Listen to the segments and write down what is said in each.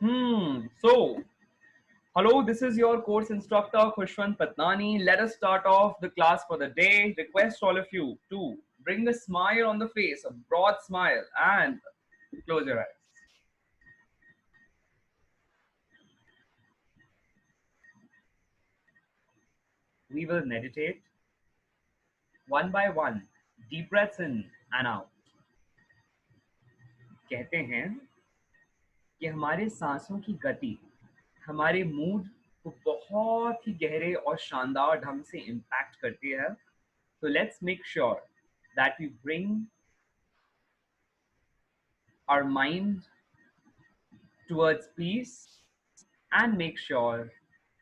So, hello, this is your course instructor Khushwant Patnani. Let us start off the class for the day. Request all of you to bring a smile on the face, a broad smile, and close your eyes. We will meditate one by one. Deep breaths in and out. कहते हैं कि हमारे सांसों की गति हमारे mood को बहुत ही गहरे और शानदार ढंग से इम्पैक्ट करती है. So let's make sure that we bring our mind towards peace and make sure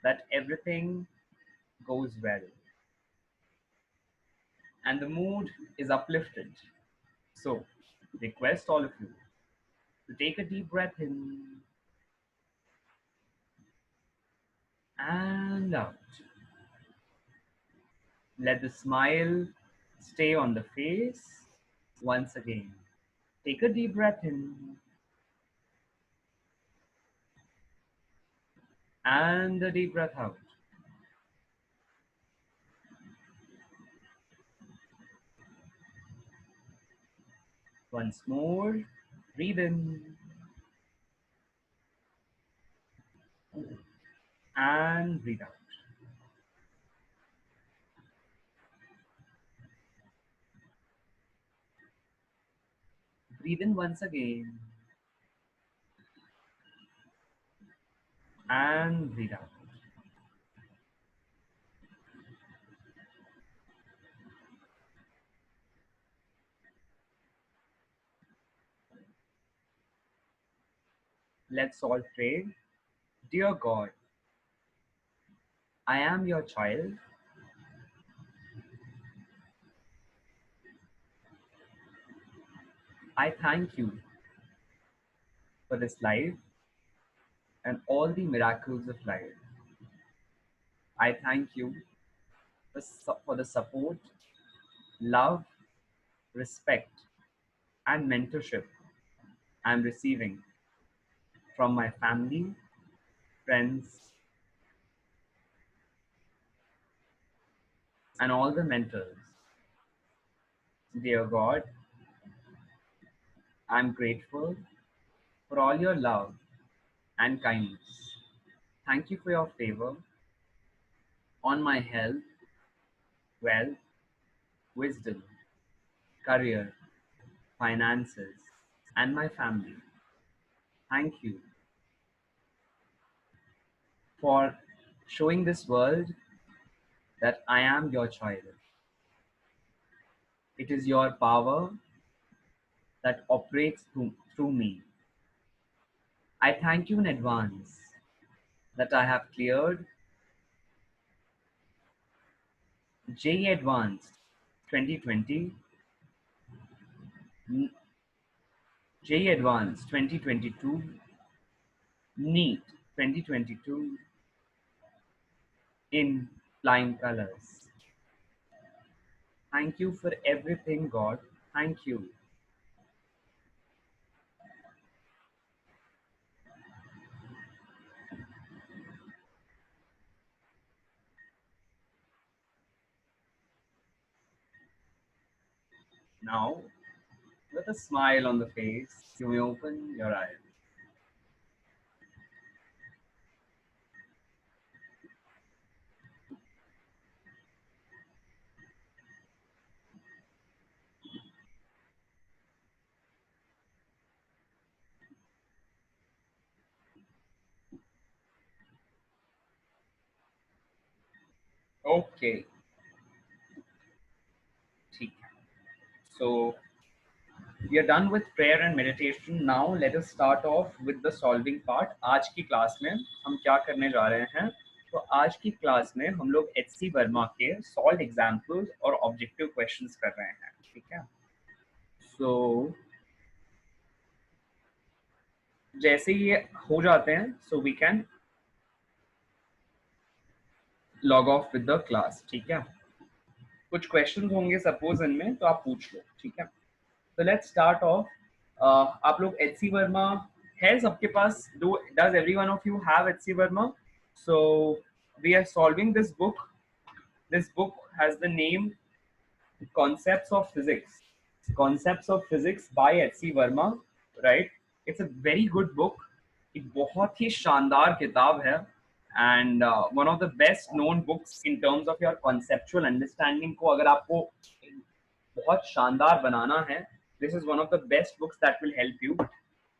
that everything goes well and the mood is uplifted. So, request all of you to take a deep breath in and out. Let the smile stay on the face once again. Take a deep breath in and a deep breath out. Once more, breathe in and breathe out. Breathe in once again and breathe out. Let's all pray. Dear God, I am your child. I thank you for this life and all the miracles of life. I thank you for the support, love, respect, and mentorship I'm receiving from my family, friends, and all the mentors. Dear God, I'm grateful for all your love and kindness. Thank you for your favor on my health, wealth, wisdom, career, finances, and my family. Thank you for showing this world that I am your child. It is your power that operates through me. I thank you in advance that I have cleared JEE Advanced 2020, JEE Advanced 2022, NEET 2022 in flying colors. Thank you for everything, God. Thank you. Now, with a smile on the face, you may open your eyes. Okay, ठीक है. So, we are done with prayer and meditation. Now let us start off with the solving part. आज की class में हम क्या करने जा रहे हैं? तो आज की क्लास में हम लोग HC वर्मा के सॉल्व एग्जाम्पल्स और ऑब्जेक्टिव क्वेश्चंस कर रहे हैं. ठीक है. So जैसे ये हो जाते हैं, so we can log off with the class. ठीक है. कुछ क्वेश्चंस होंगे सपोज इनमें, तो आप पूछ लो. ठीक है. So let's start off. आप लोग HC वर्मा है सबके पास? Does every one of you have HC Verma? So we are solving this book. This book has the name Concepts of Physics. Concepts of Physics by HC Verma, right? It's a very good book. एक बहुत ही शानदार किताब है and one of the best known books in terms of your conceptual understanding को अगर आपको बहुत शानदार बनाना है, this is one of the best books that will help you.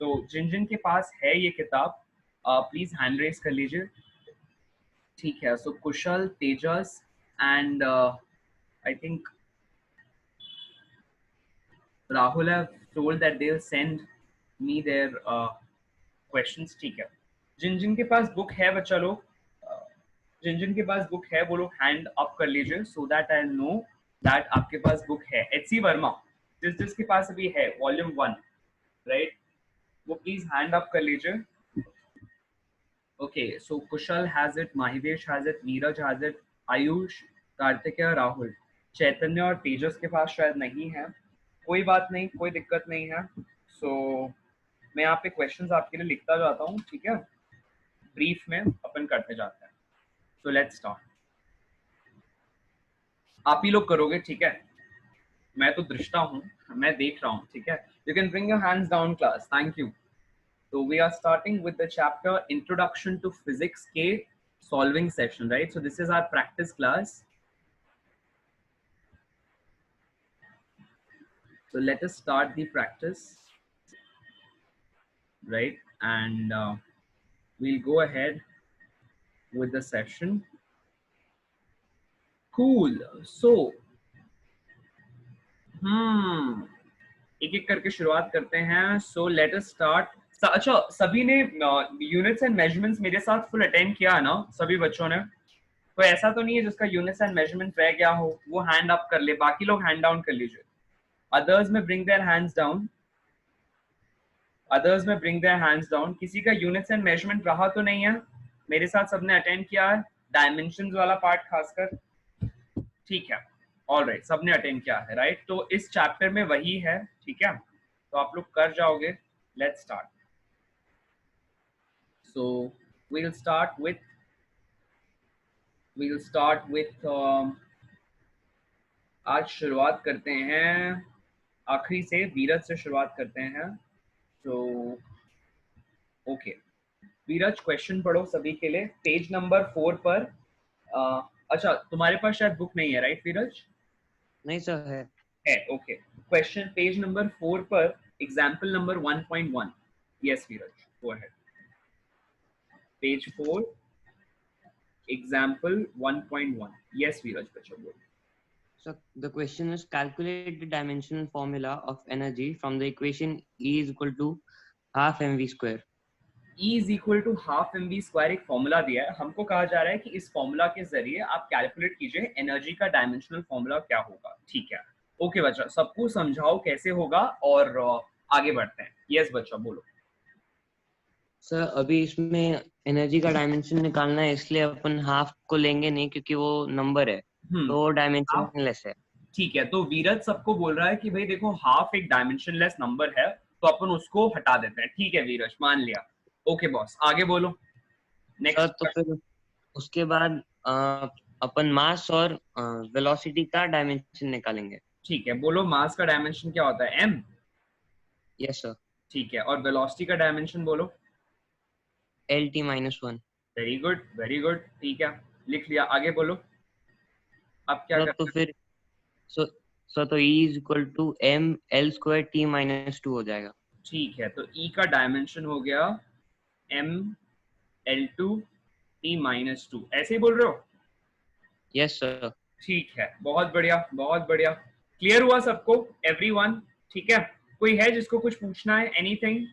तो जिन जिन के पास है ये किताब प्लीज हैंड रेज कर लीजिए. ठीक है, so Kushal, Tejas and I think Rahul have told that they'll send me their questions. ठीक है, जिन जिन के पास बुक है बच्चा लोग, जिन जिन के पास बुक है वो लोग हैंड अप कर लीजिए so that I know that आपके पास बुक है. HC वर्मा, जिस जिसके पास अभी है वॉल्यूम 1, राइट, वो प्लीज हैंड अप कर लीजिए. Okay, so Kushal has it, Mahidesh has it, Neeraj has it, Ayush, Kartikeya, Rahul, चैतन्य और तेजस के पास शायद नहीं है. कोई बात नहीं, कोई दिक्कत नहीं है. सो मैं यहाँ पे क्वेश्चंस आपके लिए लिखता जाता हूँ, ठीक है, ब्रीफ में अपन करते जाते हैं. So let's start. आप ही लोग करोगे, ठीक है, मैं तो दृष्टा हूँ, मैं देख रहा हूँ, ठीक है. You can bring your hands down class. Thank you. So we are starting with the chapter Introduction to Physics K solving session, right? So this is our practice class. So let us start the practice, right? And we'll go ahead with the session. Cool. So, एक एक करके शुरुआत करते हैं. So let us start. अच्छा, सभी ने units and measurements मेरे साथ फुल अटेंड किया है ना सभी बच्चों ने? कोई ऐसा तो नहीं है जिसका यूनिट्स एंड मेजरमेंट रह गया हो? वो हैंड अप कर ले, बाकी लोग हैंड डाउन कर लीजिए. अदर्स में bring their hands down. Others में ब्रिंग देयर हैंड्स डाउन. किसी का यूनिट्स एंड मेजरमेंट रहा तो नहीं है? मेरे साथ सबने अटेंड किया है, डायमेंशंस वाला पार्ट खासकर. ठीक है, ऑलराइट, सबने अटेंड किया है, राइट. तो इस चैप्टर में वही है, ठीक है, तो आप लोग कर जाओगे. Let's start. So we'll start with आज शुरुआत करते हैं आखिरी से, वीरज से शुरुआत करते हैं. तो ओके, वीरज क्वेश्चन पढ़ो सभी के लिए, पेज नंबर 4 पर. अच्छा, तुम्हारे पास शायद बुक नहीं है, राइट वीरज? नहीं सर, है. ओके, क्वेश्चन पेज नंबर 4 पर, example number 1.1. Yes Veeraj, go ahead. Page 4, example 1.1. Yes, Viraj, bachcha bol. So the question is, calculate the dimensional formula of energy from the equation E is equal to half mv square. E is equal to half mv square एक formula दिया है. हमको कहा जा रहा है कि इस फॉर्मूला के जरिए आप कैलकुलेट कीजिए एनर्जी का डायमेंशनल फॉर्मूला क्या होगा. ठीक है, ओके बच्चा, सबको समझाओ कैसे होगा और आगे बढ़ते हैं. यस बच्चा बोलो. सर अभी इसमें एनर्जी का डायमेंशन निकालना है, इसलिए अपन हाफ को लेंगे नहीं क्योंकि वो नंबर है, तो डायमेंशनलेस है. ठीक है, तो वीरज सबको बोल रहा है कि भाई देखो हाफ एक डायमेंशनलेस नंबर है, तो अपन उसको हटा देते हैं. ठीक है वीरज, मान लिया. ओके बॉस, आगे बोलो. नेक्स्ट. तो फिर उसके बाद अपन मास और वेलोसिटी का डायमेंशन निकालेंगे. ठीक है, बोलो मास का डायमेंशन क्या होता है? m. Yes sir. ठीक है, और वेलोसिटी का डायमेंशन बोलो? LT-1. Very good, very good. ठीक है, लिख लिया. आगे बोलो. अब क्या करते तो फिर तो E is equal to m L square T-2 हो जाएगा. ठीक है, तो E का डायमेंशन हो गया m L2 T-2. ऐसे ही बोल रहे हो? Yes sir. ठीक है, बहुत बढ़िया, बहुत बढ़िया. क्लियर हुआ सबको, एवरीवन? ठीक है, कोई है जिसको कुछ पूछना है? एनीथिंग?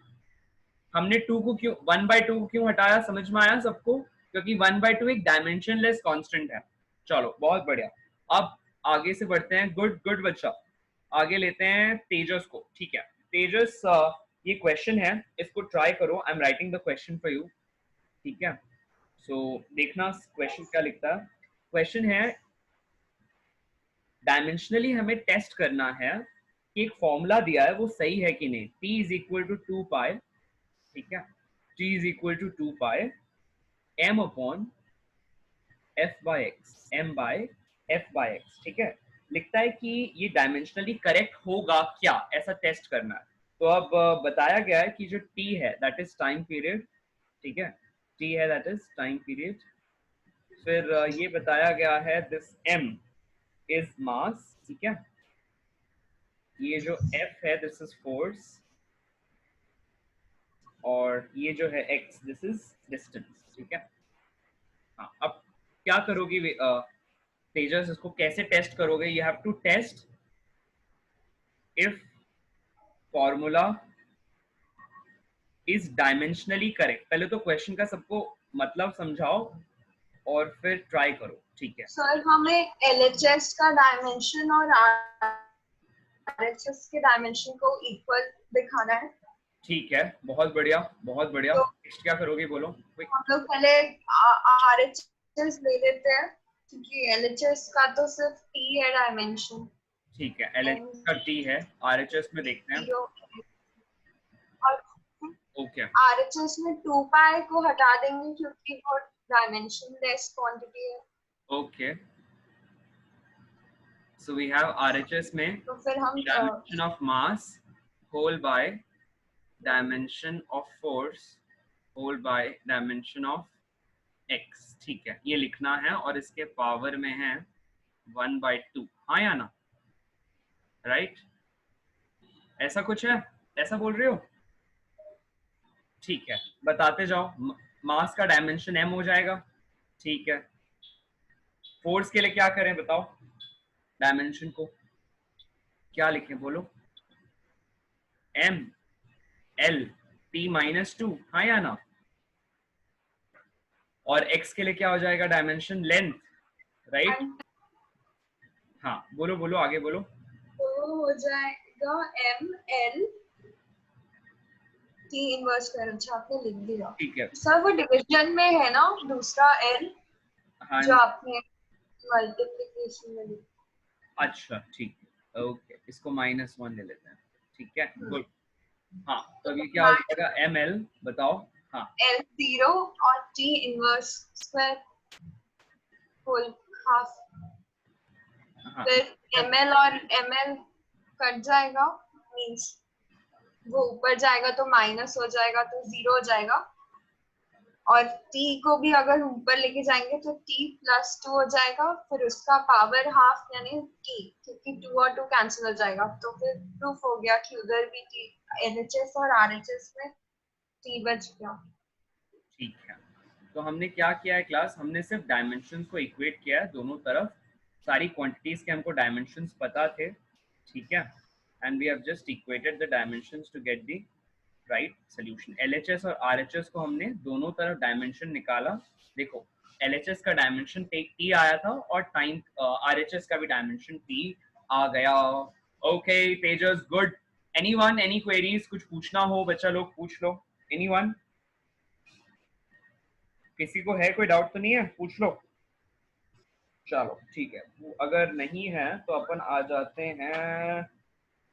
हमने 2 को क्यों 1/2 को क्यों हटाया, समझ में आया सबको? क्योंकि 1/2 एक डायमेंशनलेस कांस्टेंट है. चलो बहुत बढ़िया. अब आगे से बढ़ते हैं. गुड गुड बच्चा. आगे लेते हैं तेजस को. ठीक है तेजस, ये क्वेश्चन है, इसको ट्राई करो. I am writing the question for you. ठीक है, सो देखना क्वेश्चन क्या लिखता है. क्वेश्चन है, डायमेंशनली हमें टेस्ट करना है कि एक फॉर्मूला दिया है वो सही है कि नहीं. T is equal to 2 pi ठीक है, t is equal to 2 pi m upon f by x, m by f by x, ठीक है। लिखता है कि ये डायमेंशनली करेक्ट होगा क्या, ऐसा टेस्ट करना है। तो अब बताया गया है कि जो t है दैट इज टाइम पीरियड, ठीक है, t है दैट इज टाइम पीरियड। फिर ये बताया गया है दिस m इज मास, ठीक है, ये जो f है दिस इज फोर्स, और ये जो है x दिस इज डिस्टेंस, ठीक है। हाँ, अब क्या करोगे तेजस, इसको कैसे टेस्ट करोगे? You have to test if formula is dimensionally correct. पहले तो क्वेश्चन का सबको मतलब समझाओ और फिर ट्राई करो, ठीक है। सर हमें एलएचएस का डायमेंशन और आरएचएस के डायमेंशन को इक्वल दिखाना है। ठीक है, बहुत बढ़िया बहुत बढ़िया। तो नेक्स्ट क्या करोगे बोलो? हम लोग पहले आरएचएस ले लेते हैं क्योंकि एलएचएस का तो सिर्फ टी है डायमेंशन। ठीक है, एलएचएस का टी है, आरएचएस में देखते हैं। और ओके, आरएचएस में 2 पाई को हटा देंगे क्योंकि वो डायमेंशन लेस क्वांटिटी है। Okay, so we have RHS में तो फिर हम dimension of mass whole by dimension of force whole by dimension of x, ठीक है, ये लिखना है और इसके पावर में है 1/2। हाँ या ना? राइट, ऐसा कुछ है, ऐसा बोल रहे हो? ठीक है, बताते जाओ। मास का डायमेंशन m हो जाएगा, ठीक है। फोर्स के लिए क्या करें बताओ? डायमेंशन को क्या लिखें बोलो? m l p -2, हाँ या ना? और x के लिए क्या हो जाएगा डायमेंशन? Length, right. हाँ बोलो बोलो, आगे बोलो। तो हो जाएगा एम एल टी इनवर्स कर। अच्छा आपने लिख दिया, ठीक है सर वो डिवीजन में है ना दूसरा एल, हाँ, जो आपने मल्टीप्लिकेशन में लिखा। अच्छा ठीक है, ओके, इसको -1 ले लेते हैं, ठीक है, गुड। हाँ, तो अभी क्या हो जाएगा? एम एल बताओ। हाँ, एल 0 और T inverse square whole half. हाँ, फिर एम एल और एम एल कट जाएगा, मींस वो ऊपर जाएगा तो माइनस हो जाएगा तो 0 हो जाएगा, और t को भी अगर ऊपर लेके जाएंगे तो t +2 हो जाएगा, फिर उसका पावर हाफ यानी t, क्योंकि 2 और 2 कैंसिल हो जाएगा। तो फिर प्रूफ हो गया कि उधर भी t, LHS और RHS में t बच गया। ठीक है, तो हमने क्या किया है क्लास? हमने सिर्फ डायमेंशंस को इक्वेट किया है दोनों तरफ। सारी क्वांटिटीज के हमको डायमेंशंस पता थे, ठीक है, and we have just equated the dimensions to get the right solution. LHS और आरएचएस को हमने दोनों तरफ डायमेंशन निकाला। देखो, एलएचएस का डायमेंशन टी आया था और टाइम आरएचएस का भी डायमेंशन टी आ गया। ओके तेजस, गुड। Anyone, any queries? कुछ पूछना हो बच्चा लोग पूछ लो। एनीवन? किसी को है कोई डाउट तो नहीं है? पूछ लो। चलो ठीक है, अगर नहीं है तो अपन आ जाते हैं,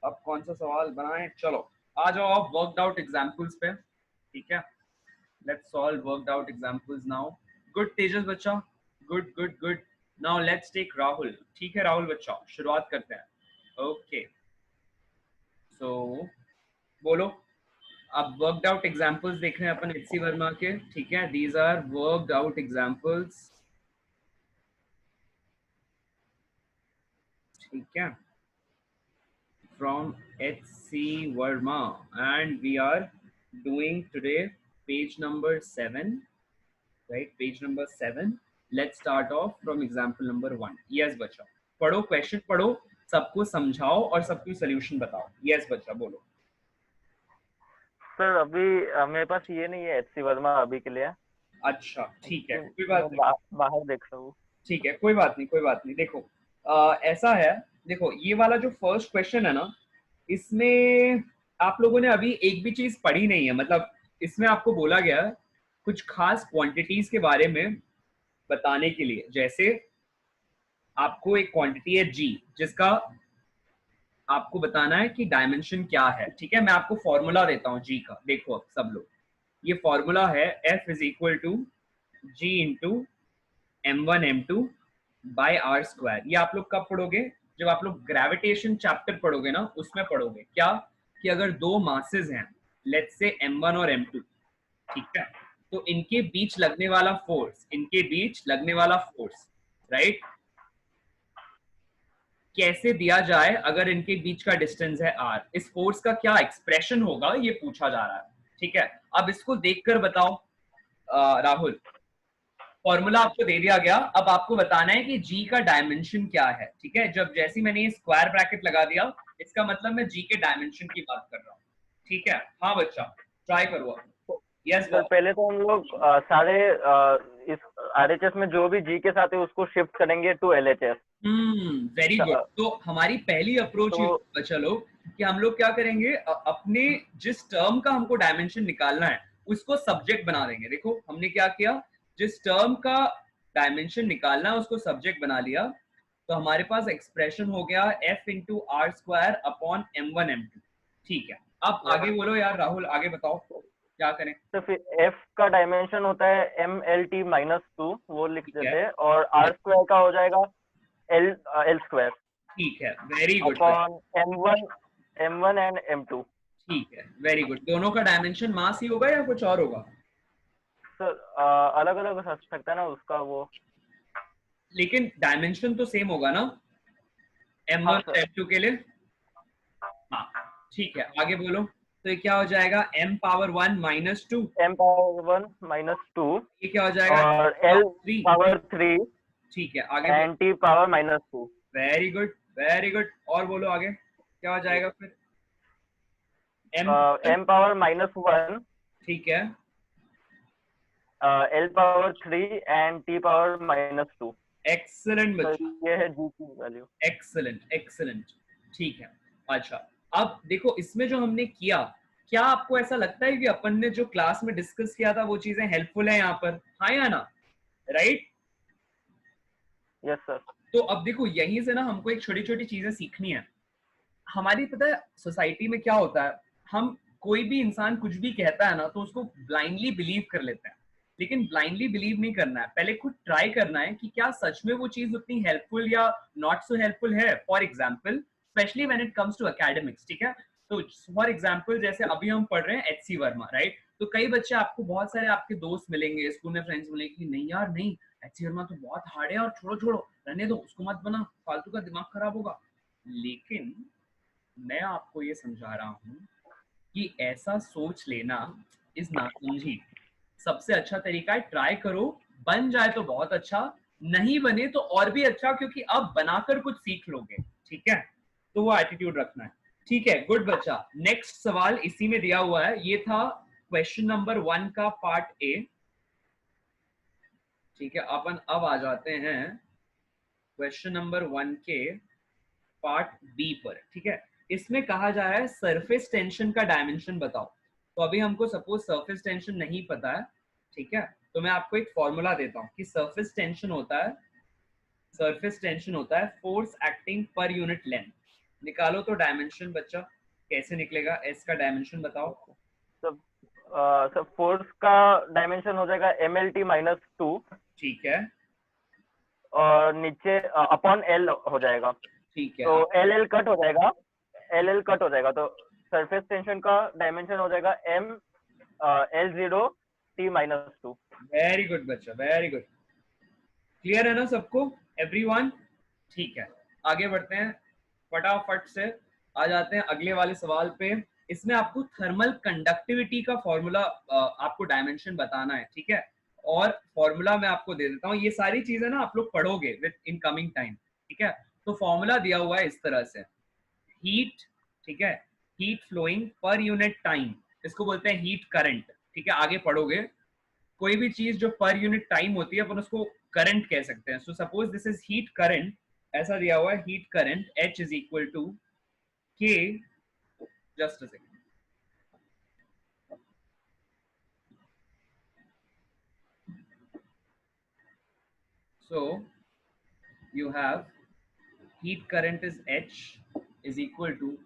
अब कौन सा सवाल बनाएं? चलो आ जाओ आप वर्कड आउट एग्जांपल्स पे, ठीक है। Let's solve worked out examples now. Good Tejas बच्चा, good good good. Now let's take Rahul, ठीक है राहुल बच्चा, शुरुआत करते हैं। ओके, सो बोलो। अब वर्कड आउट एग्जांपल्स देख रहे हैं अपन एचसी वर्मा के, ठीक है। These are worked out examples, ठीक है, from HC Verma, and we are doing today page number 7, right? Page number 7. Let's start off from example number 1. Yes बच्चा, पढ़ो, क्वेश्चन पढ़ो, सबको समझाओ और सबको सॉल्यूशन बताओ। यस बच्चा बोलो। सर अभी मेरे पास ये नहीं है एचसी वर्मा अभी के लिए। अच्छा ठीक है, कोई बात नहीं, बाहर देख रहा हूँ। ठीक है, कोई बात नहीं, कोई बात नहीं। देखो ऐसा है, देखो ये वाला जो फर्स्ट क्वेश्चन है ना, इसमें आप लोगों ने अभी एक भी चीज पढ़ी नहीं है। मतलब इसमें आपको बोला गया है कुछ खास क्वांटिटीज के बारे में बताने के लिए। जैसे आपको एक क्वांटिटी है जी, जिसका आपको बताना है कि डायमेंशन क्या है, ठीक है। मैं आपको फॉर्मूला देता हूँ जी का, देखो अब सब लोग, ये फॉर्मूला है F is equal to G into m1m2 by R square. ये आप लोग कब पढ़ोगे? जब आप लोग ग्रेविटेशन चैप्टर पढ़ोगे ना, उसमें पढ़ोगे क्या कि अगर दो मासेस हैं, लेट्स से m1 और m2, ठीक है, तो इनके बीच लगने वाला फोर्स, इनके बीच लगने वाला फोर्स, राइट, कैसे दिया जाए अगर इनके बीच का डिस्टेंस है r, इस फोर्स का क्या एक्सप्रेशन होगा, ये पूछा जा रहा है। ठीक है, अब इसको देखकर बताओ राहुल, फॉर्मूला आपको दे दिया गया, अब आपको बताना है कि g का डायमेंशन क्या है। ठीक है, जब जैसी मैंने ये स्क्वायर ब्रैकेट लगा दिया, इसका मतलब मैं g के डायमेंशन की बात कर रहा हूँ। ठीक है, हाँ बच्चा ट्राई करो। यस सर पहले तो हम लोग सारे इस RHS में जो भी जी के साथ है उसको शिफ्ट करेंगे टू LHS। Very good. तो हमारी पहली अप्रोच ये होगा, चलो कि हम लोग क्या करेंगे, अपने जिस टर्म का हमको डायमेंशन निकालना है उसको सब्जेक्ट बना देंगे। देखो हमने क्या किया, जिस टर्म का डायमेंशन निकालना है उसको सब्जेक्ट बना लिया, तो हमारे पास एक्सप्रेशन हो गया F into R square upon m1 m2। ठीक है, अब आगे बोलो यार राहुल, आगे बताओ क्या करें। तो फिर F का डायमेंशन होता है MLT -2, वो लिख देते हैं, और R स्क्वायर का हो जाएगा L स्क्वायर। ठीक है, very good. Upon M1 and M2। ठीक है, वेरी गुड। दोनों का डायमेंशन मास ही होगा या कुछ और होगा? सर अलग अलग हो सकता है ना उसका वो, लेकिन डायमेंशन तो सेम होगा ना M1 और M2 के लिए? हाँ ठीक है, आगे बोलो। तो ये क्या हो जाएगा, m पावर 1 -2, m पावर 1 -2, ये क्या हो जाएगा, और L पावर 3, ठीक है आगे and T power -2। Very good, very good. और बोलो आगे क्या हो जाएगा फिर, m पावर -1, ठीक है, L power 3 and T power -2। Excellent बच्चा, ये है जी की वैल्यू। Excellent excellent. ठीक है, अच्छा अब देखो इसमें जो हमने किया, क्या आपको ऐसा लगता है कि अपन ने जो क्लास में डिस्कस किया था वो चीजें हेल्पफुल है यहाँ पर, हाँ या ना, राइट? Yes sir. तो अब देखो यहीं से ना हमको एक छोटी छोटी चीजें सीखनी है। हमारी पता है सोसाइटी में क्या होता है, हम कोई भी इंसान कुछ भी कहता है ना तो उसको ब्लाइंडली बिलीव कर लेते हैं, लेकिन ब्लाइंडली बिलीव नहीं करना है, पहले खुद ट्राई करना है कि क्या सच में वो चीज उतनी हेल्पफुल या नॉट सो हेल्पफुल है। For example specially when it comes to academics, ठीक है, तो फॉर एग्जाम्पल जैसे अभी हम पढ़ रहे हैं HC वर्मा, राइट, तो कई बच्चे, आपको बहुत सारे आपके दोस्त मिलेंगे, स्कूल में फ्रेंड्स मिलेंगे कि नहीं यार नहीं, HC वर्मा तो बहुत हार्ड है और छोड़ो छोड़ो रहने दो, उसको मत बना, फालतू का दिमाग खराब होगा। लेकिन मैं आपको ये समझा रहा हूं कि ऐसा सोच लेना इज नासमझी। सबसे अच्छा तरीका है ट्राई करो, बन जाए तो बहुत अच्छा, नहीं बने तो और भी अच्छा, क्योंकि अब बनाकर कुछ सीख लोगे। ठीक है, तो वो एटीट्यूड रखना है। ठीक है, गुड बच्चा। नेक्स्ट सवाल इसी में दिया हुआ है, ये था क्वेश्चन नंबर 1 का पार्ट ए। ठीक है, अपन अब आ जाते हैं क्वेश्चन नंबर 1 के पार्ट बी पर। ठीक है, इसमें कहा जा रहा है सरफेस टेंशन का डायमेंशन बताओ। तो अभी हमको सपोज सरफेस टेंशन नहीं पता है, ठीक है, तो मैं आपको एक फॉर्मूला देता हूं कि सरफेस टेंशन होता है force acting per unit length. निकालो तो डायमेंशन बच्चा, कैसे निकलेगा, एस का डायमेंशन बताओ। सब फोर्स का डायमेंशन हो जाएगा MLT -2, ठीक है, और नीचे अपॉन L हो जाएगा। ठीक है, तो LL कट हो जाएगा, LL कट हो जाएगा, तो सरफेस टेंशन का डायमेंशन हो जाएगा M L0 T -2। Very good बच्चा, वेरी गुड। क्लियर है ना सबको, एवरीवन? ठीक है, आगे बढ़ते हैं, फटाफट से आ जाते हैं अगले वाले सवाल पे। इसमें आपको थर्मल कंडक्टिविटी का फॉर्मूला, आपको डायमेंशन बताना है। ठीक है, और फॉर्मूला मैं आपको दे देता हूँ, ये सारी चीजें ना आप लोग पढ़ोगे विद इन कमिंग टाइम। ठीक है, तो फॉर्मूला दिया हुआ है इस तरह से, हीट, ठीक है, heat flowing per unit time, इसको बोलते हैं हीट करंट। ठीक है, आगे पढ़ोगे, कोई भी चीज जो पर यूनिट टाइम होती है अपन उसको करंट कह सकते हैं। So suppose this is heat current, ऐसा दिया हुआ है heat current H is equal to K, just a second, so you have heat current is H is equal to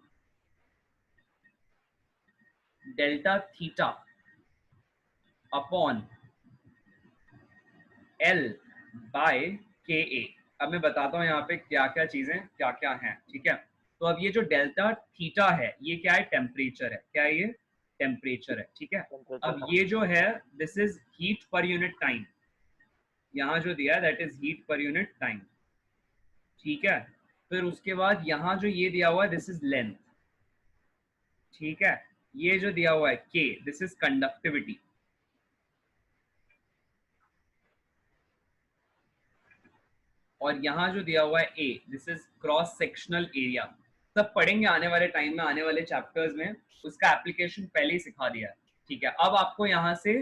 delta theta upon L by K A. अब मैं बताता हूँ यहाँ पे क्या क्या चीजें क्या क्या हैं, ठीक है। तो अब ये जो डेल्टा थीटा है ये क्या है, टेम्परेचर है। क्या है ये, टेम्परेचर है, ठीक है। अब ये जो है दिस इज हीट पर यूनिट टाइम, यहाँ जो दिया है दैट इज हीट पर यूनिट टाइम, ठीक है। फिर उसके बाद यहाँ जो ये दिया हुआ है दिस इज लेंथ, ठीक है। ये जो दिया हुआ है के दिस इज कंडक्टिविटी, और यहाँ जो दिया हुआ है A this is cross sectional area. सब पढ़ेंगे आने वाले टाइम में, आने वाले चैप्टर्स में, उसका एप्लीकेशन पहले ही सिखा दिया है, ठीक है। अब आपको यहाँ से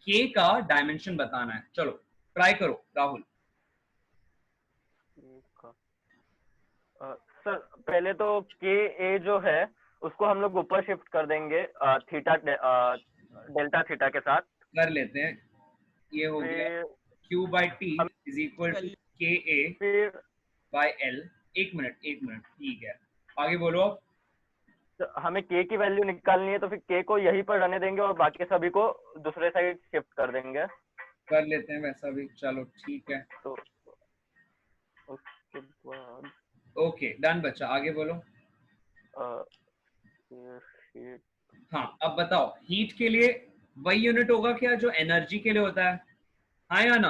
के का डायमेंशन बताना है, चलो ट्राई करो राहुल। सर पहले तो के ए जो है उसको हम लोग ऊपर शिफ्ट कर देंगे थीटा डेल्टा थीटा के साथ कर लेते हैं, ये हो गया Q by T is equal to K A by L. एक मिनट, ठीक है, आगे बोलो। तो हमें के की वैल्यू निकालनी है, तो फिर के को यहीं पर रहने देंगे और बाकी सभी को दूसरे साइड शिफ्ट कर देंगे। कर लेते हैं वैसा भी, चलो ठीक है। तो उसके बाद ओके डन बच्चा, आगे बोलो। हाँ अब बताओ, हीट के लिए वही यूनिट होगा क्या जो एनर्जी के लिए होता है, हाँ या ना,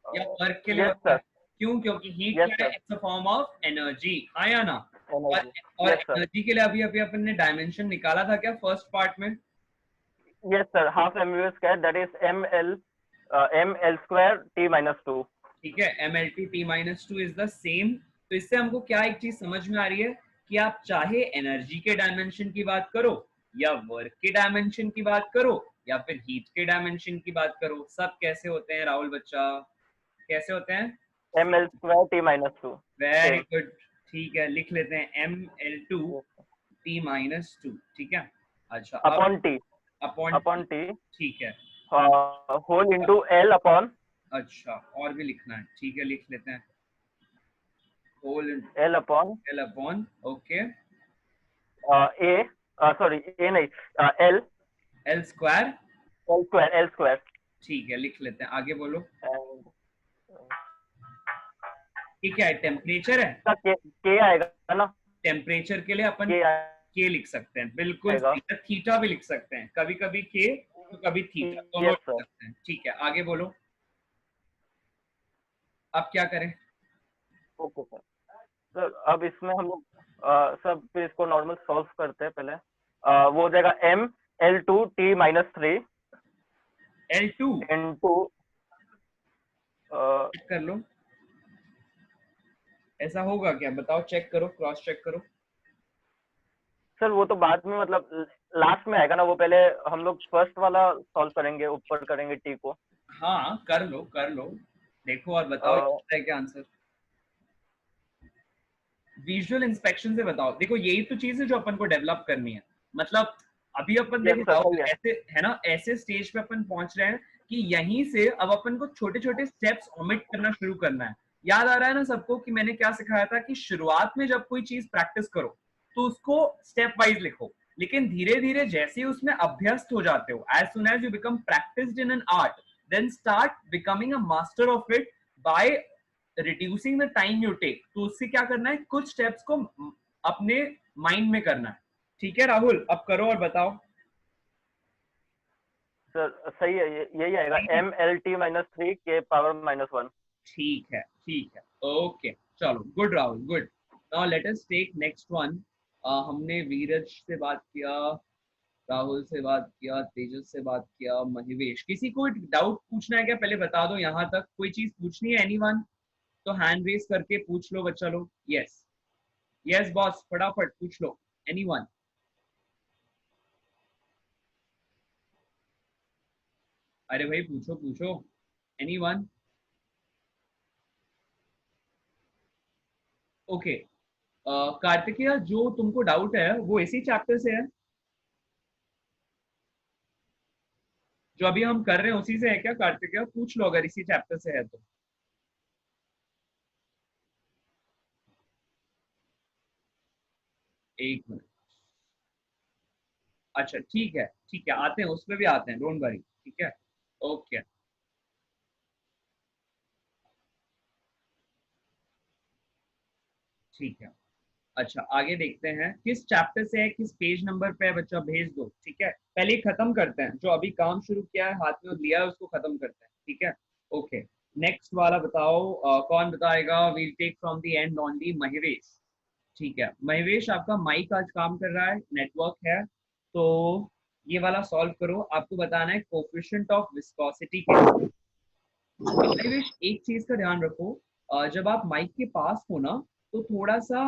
या वर्क के लिए होता है? क्यों, क्योंकि हीट क्या है, it's a form of energy, हाँ या ना। और एनर्जी के लिए अभी अभी अपन ने डायमेंशन निकाला था क्या फर्स्ट पार्ट में? Yes sir, half mv square that is ml square t minus 2, ठीक है। ml2 t minus 2 is the same. तो इससे हमको क्या एक चीज समझ में आ रही है कि आप चाहे एनर्जी के डायमेंशन की बात करो या वर्क के डायमेंशन की बात करो या फिर हीट के डायमेंशन की बात करो, सब कैसे होते हैं राहुल बच्चा, कैसे होते हैं? ml square t minus 2। Very good, ठीक है, लिख लेते हैं ml2 t माइनस 2, ठीक है। अच्छा अपॉन t, अपॉन t, ठीक है, होल इनटू l अपॉन, अच्छा और भी लिखना है, ठीक है, लिख लेते हैं whole l upon okay a sorry a नहीं l स्क्वायर ठीक है, लिख लेते हैं, आगे बोलो। ठीक है, टेम्परेचर है, के आएगा ना, टेम्परेचर के लिए अपन के लिख सकते हैं, बिल्कुल। थीटा भी लिख सकते हैं, कभी कभी के तो कभी थीटा, दोनों लिख सकते हैं, ठीक है, आगे बोलो। अब क्या करें? ओके सर, अब इसमें हम लोग सब फिर इसको नॉर्मल सॉल्व करते हैं पहले। वो हो जाएगा ml2 t minus 3 L2 into कर लो, ऐसा होगा क्या बताओ, चेक करो, क्रॉस चेक करो। सर वो तो बाद में, मतलब लास्ट में आएगा ना, वो पहले हम लोग फर्स्ट वाला सॉल्व करेंगे, ऊपर करेंगे टी को। हाँ कर लो, देखो और बताओ है क्या आंसर। विजुअल इंस्पेक्शन से बताओ। देखो यही तो चीज है जो अपन को डेवलप करनी है, मतलब अभी अपन देखो ऐसे है ना, ऐसे स्टेज पे अपन पहुंच रहे हैं कि यहीं से अब अपन को छोटे छोटे स्टेप्स ओमिट करना शुरू करना है। याद आ रहा है ना सबको कि मैंने क्या सिखाया था कि शुरुआत में जब कोई चीज प्रैक्टिस करो तो उसको स्टेप वाइज लिखो, लेकिन धीरे धीरे जैसे उसमें अभ्यस्त हो जाते हो, as soon as you become practised in an art, then start becoming a master of it by reducing the time you take. तो उससे क्या करना है, कुछ स्टेप्स को अपने माइंड में करना है, ठीक है राहुल। अब करो और बताओ। सर सही है, यही आएगा mlt माइनस 3 के पावर माइनस 1। ठीक है, ओके, चलो good Rahul, good. Now let us take next one. हमने वीरज से बात किया, राहुल से बात किया, तेजस से बात किया, महिवेश। किसी को डाउट पूछना है क्या, पहले बता दो, यहाँ तक कोई चीज पूछनी है एनीवन? तो हैंड रेस करके पूछ लो बच्चा लोग। यस बॉस, फटाफट पूछ लो, एनीवन। अरे भाई पूछो एनीवन। ओके कार्तिकेय, जो तुमको डाउट है वो इसी चैप्टर से है जो अभी हम कर रहे हैं, उसी से है क्या कार्तिकेय? पूछ लो अगर इसी चैप्टर से है तो। एक मिनट, अच्छा ठीक है, आते हैं, उसमें भी आते हैं, डोंट वरी, ठीक है, ओके। ठीक है, अच्छा आगे देखते हैं किस चैप्टर से है, किस पेज नंबर पे है बच्चा, भेज दो। ठीक है, पहले खत्म करते हैं, जो अभी काम शुरू किया है हाथ में लिया है उसको खत्म करते हैं। ठीक है, ओके। नेक्स्ट वाला बताओ, कौन बताएगा? We'll take from the end only, Mahesh. ठीक है, महेश आपका माइक आज काम कर रहा है, नेटवर्क है, तो ये वाला सॉल्व करो। आपको बताना है कोफिशिएंट ऑफ विस्कोसिटी के लिए। महेश एक चीज का ध्यान रखो, जब आप माइक के पास हो ना तो थोड़ा सा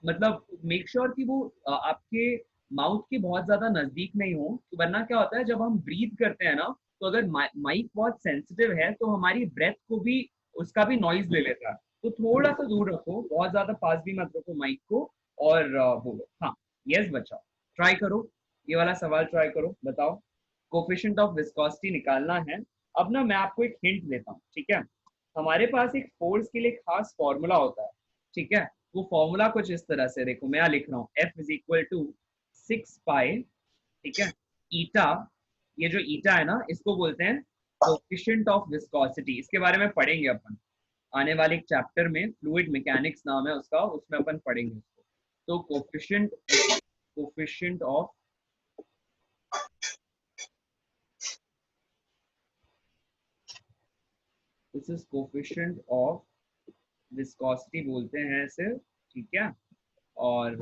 मतलब मेक श्योर कि वो आपके माउथ के बहुत ज्यादा नजदीक नहीं हो, तो वरना क्या होता है जब हम ब्रीथ करते हैं ना, तो अगर माइक बहुत सेंसिटिव है तो हमारी ब्रेथ को भी, उसका भी नॉइज ले लेता है। तो थोड़ा सा दूर रखो, बहुत ज्यादा पास भी मत रखो माइक को, और बोलो। हाँ, यस बच्चा, ट्राई करो, ये वाला सवाल ट्राई करो, बताओ। कोफिशिएंट ऑफ विस्कोसिटी निकालना है। अब ना मैं आपको एक हिंट देता हूँ, ठीक है। हमारे पास एक फोर्स के लिए खास फॉर्मूला होता है, ठीक है। वो फॉर्मूला कुछ इस तरह से, देखो मैं यहाँ लिख रहा हूँ, F इज इक्वल टू 6 पाई, ठीक है, ईटा। ये जो ईटा है ना, इसको बोलते हैं कोफिशिएंट ऑफ विस्कोसिटी। इसके बारे में पढ़ेंगे अपन आने वाले एक चैप्टर में, फ्लूइड मैकेनिक्स नाम है उसका, उसमें अपन पढ़ेंगे इसको। तो coefficient of, this is coefficient of viscosity बोलते हैं इसे, ठीक है। और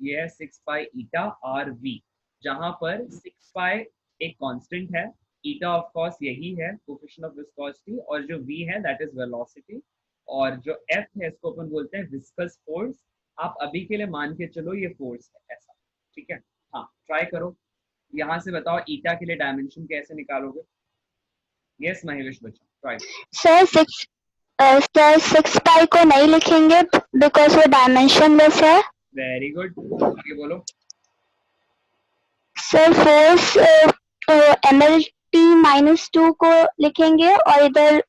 ये है 6 पाई ईटा आर वी, जहां पर 6 पाई एक कांस्टेंट है, ईटा ऑफ कोर्स यही है कोफिशिएंट ऑफ विस्कोसिटी, और जो वी है दैट इज वेलोसिटी, और जो एफ है इसको अपन बोलते हैं विस्कस फोर्स। आप अभी के लिए मान के चलो ये फोर्स है ऐसा, ठीक है। हाँ, ट्राई करो, यहाँ से बताओ ईटा के लिए डायमेंशन कैसे निकालोगे। यस महेश बच्चा, ट्राई। सर सिक्स पाई को नहीं लिखेंगे बिकॉज वो डायमेंशनलेस है। वेरी गुड, आगे बोलो। सर फोर्स mlt-2 को लिखेंगे और इधर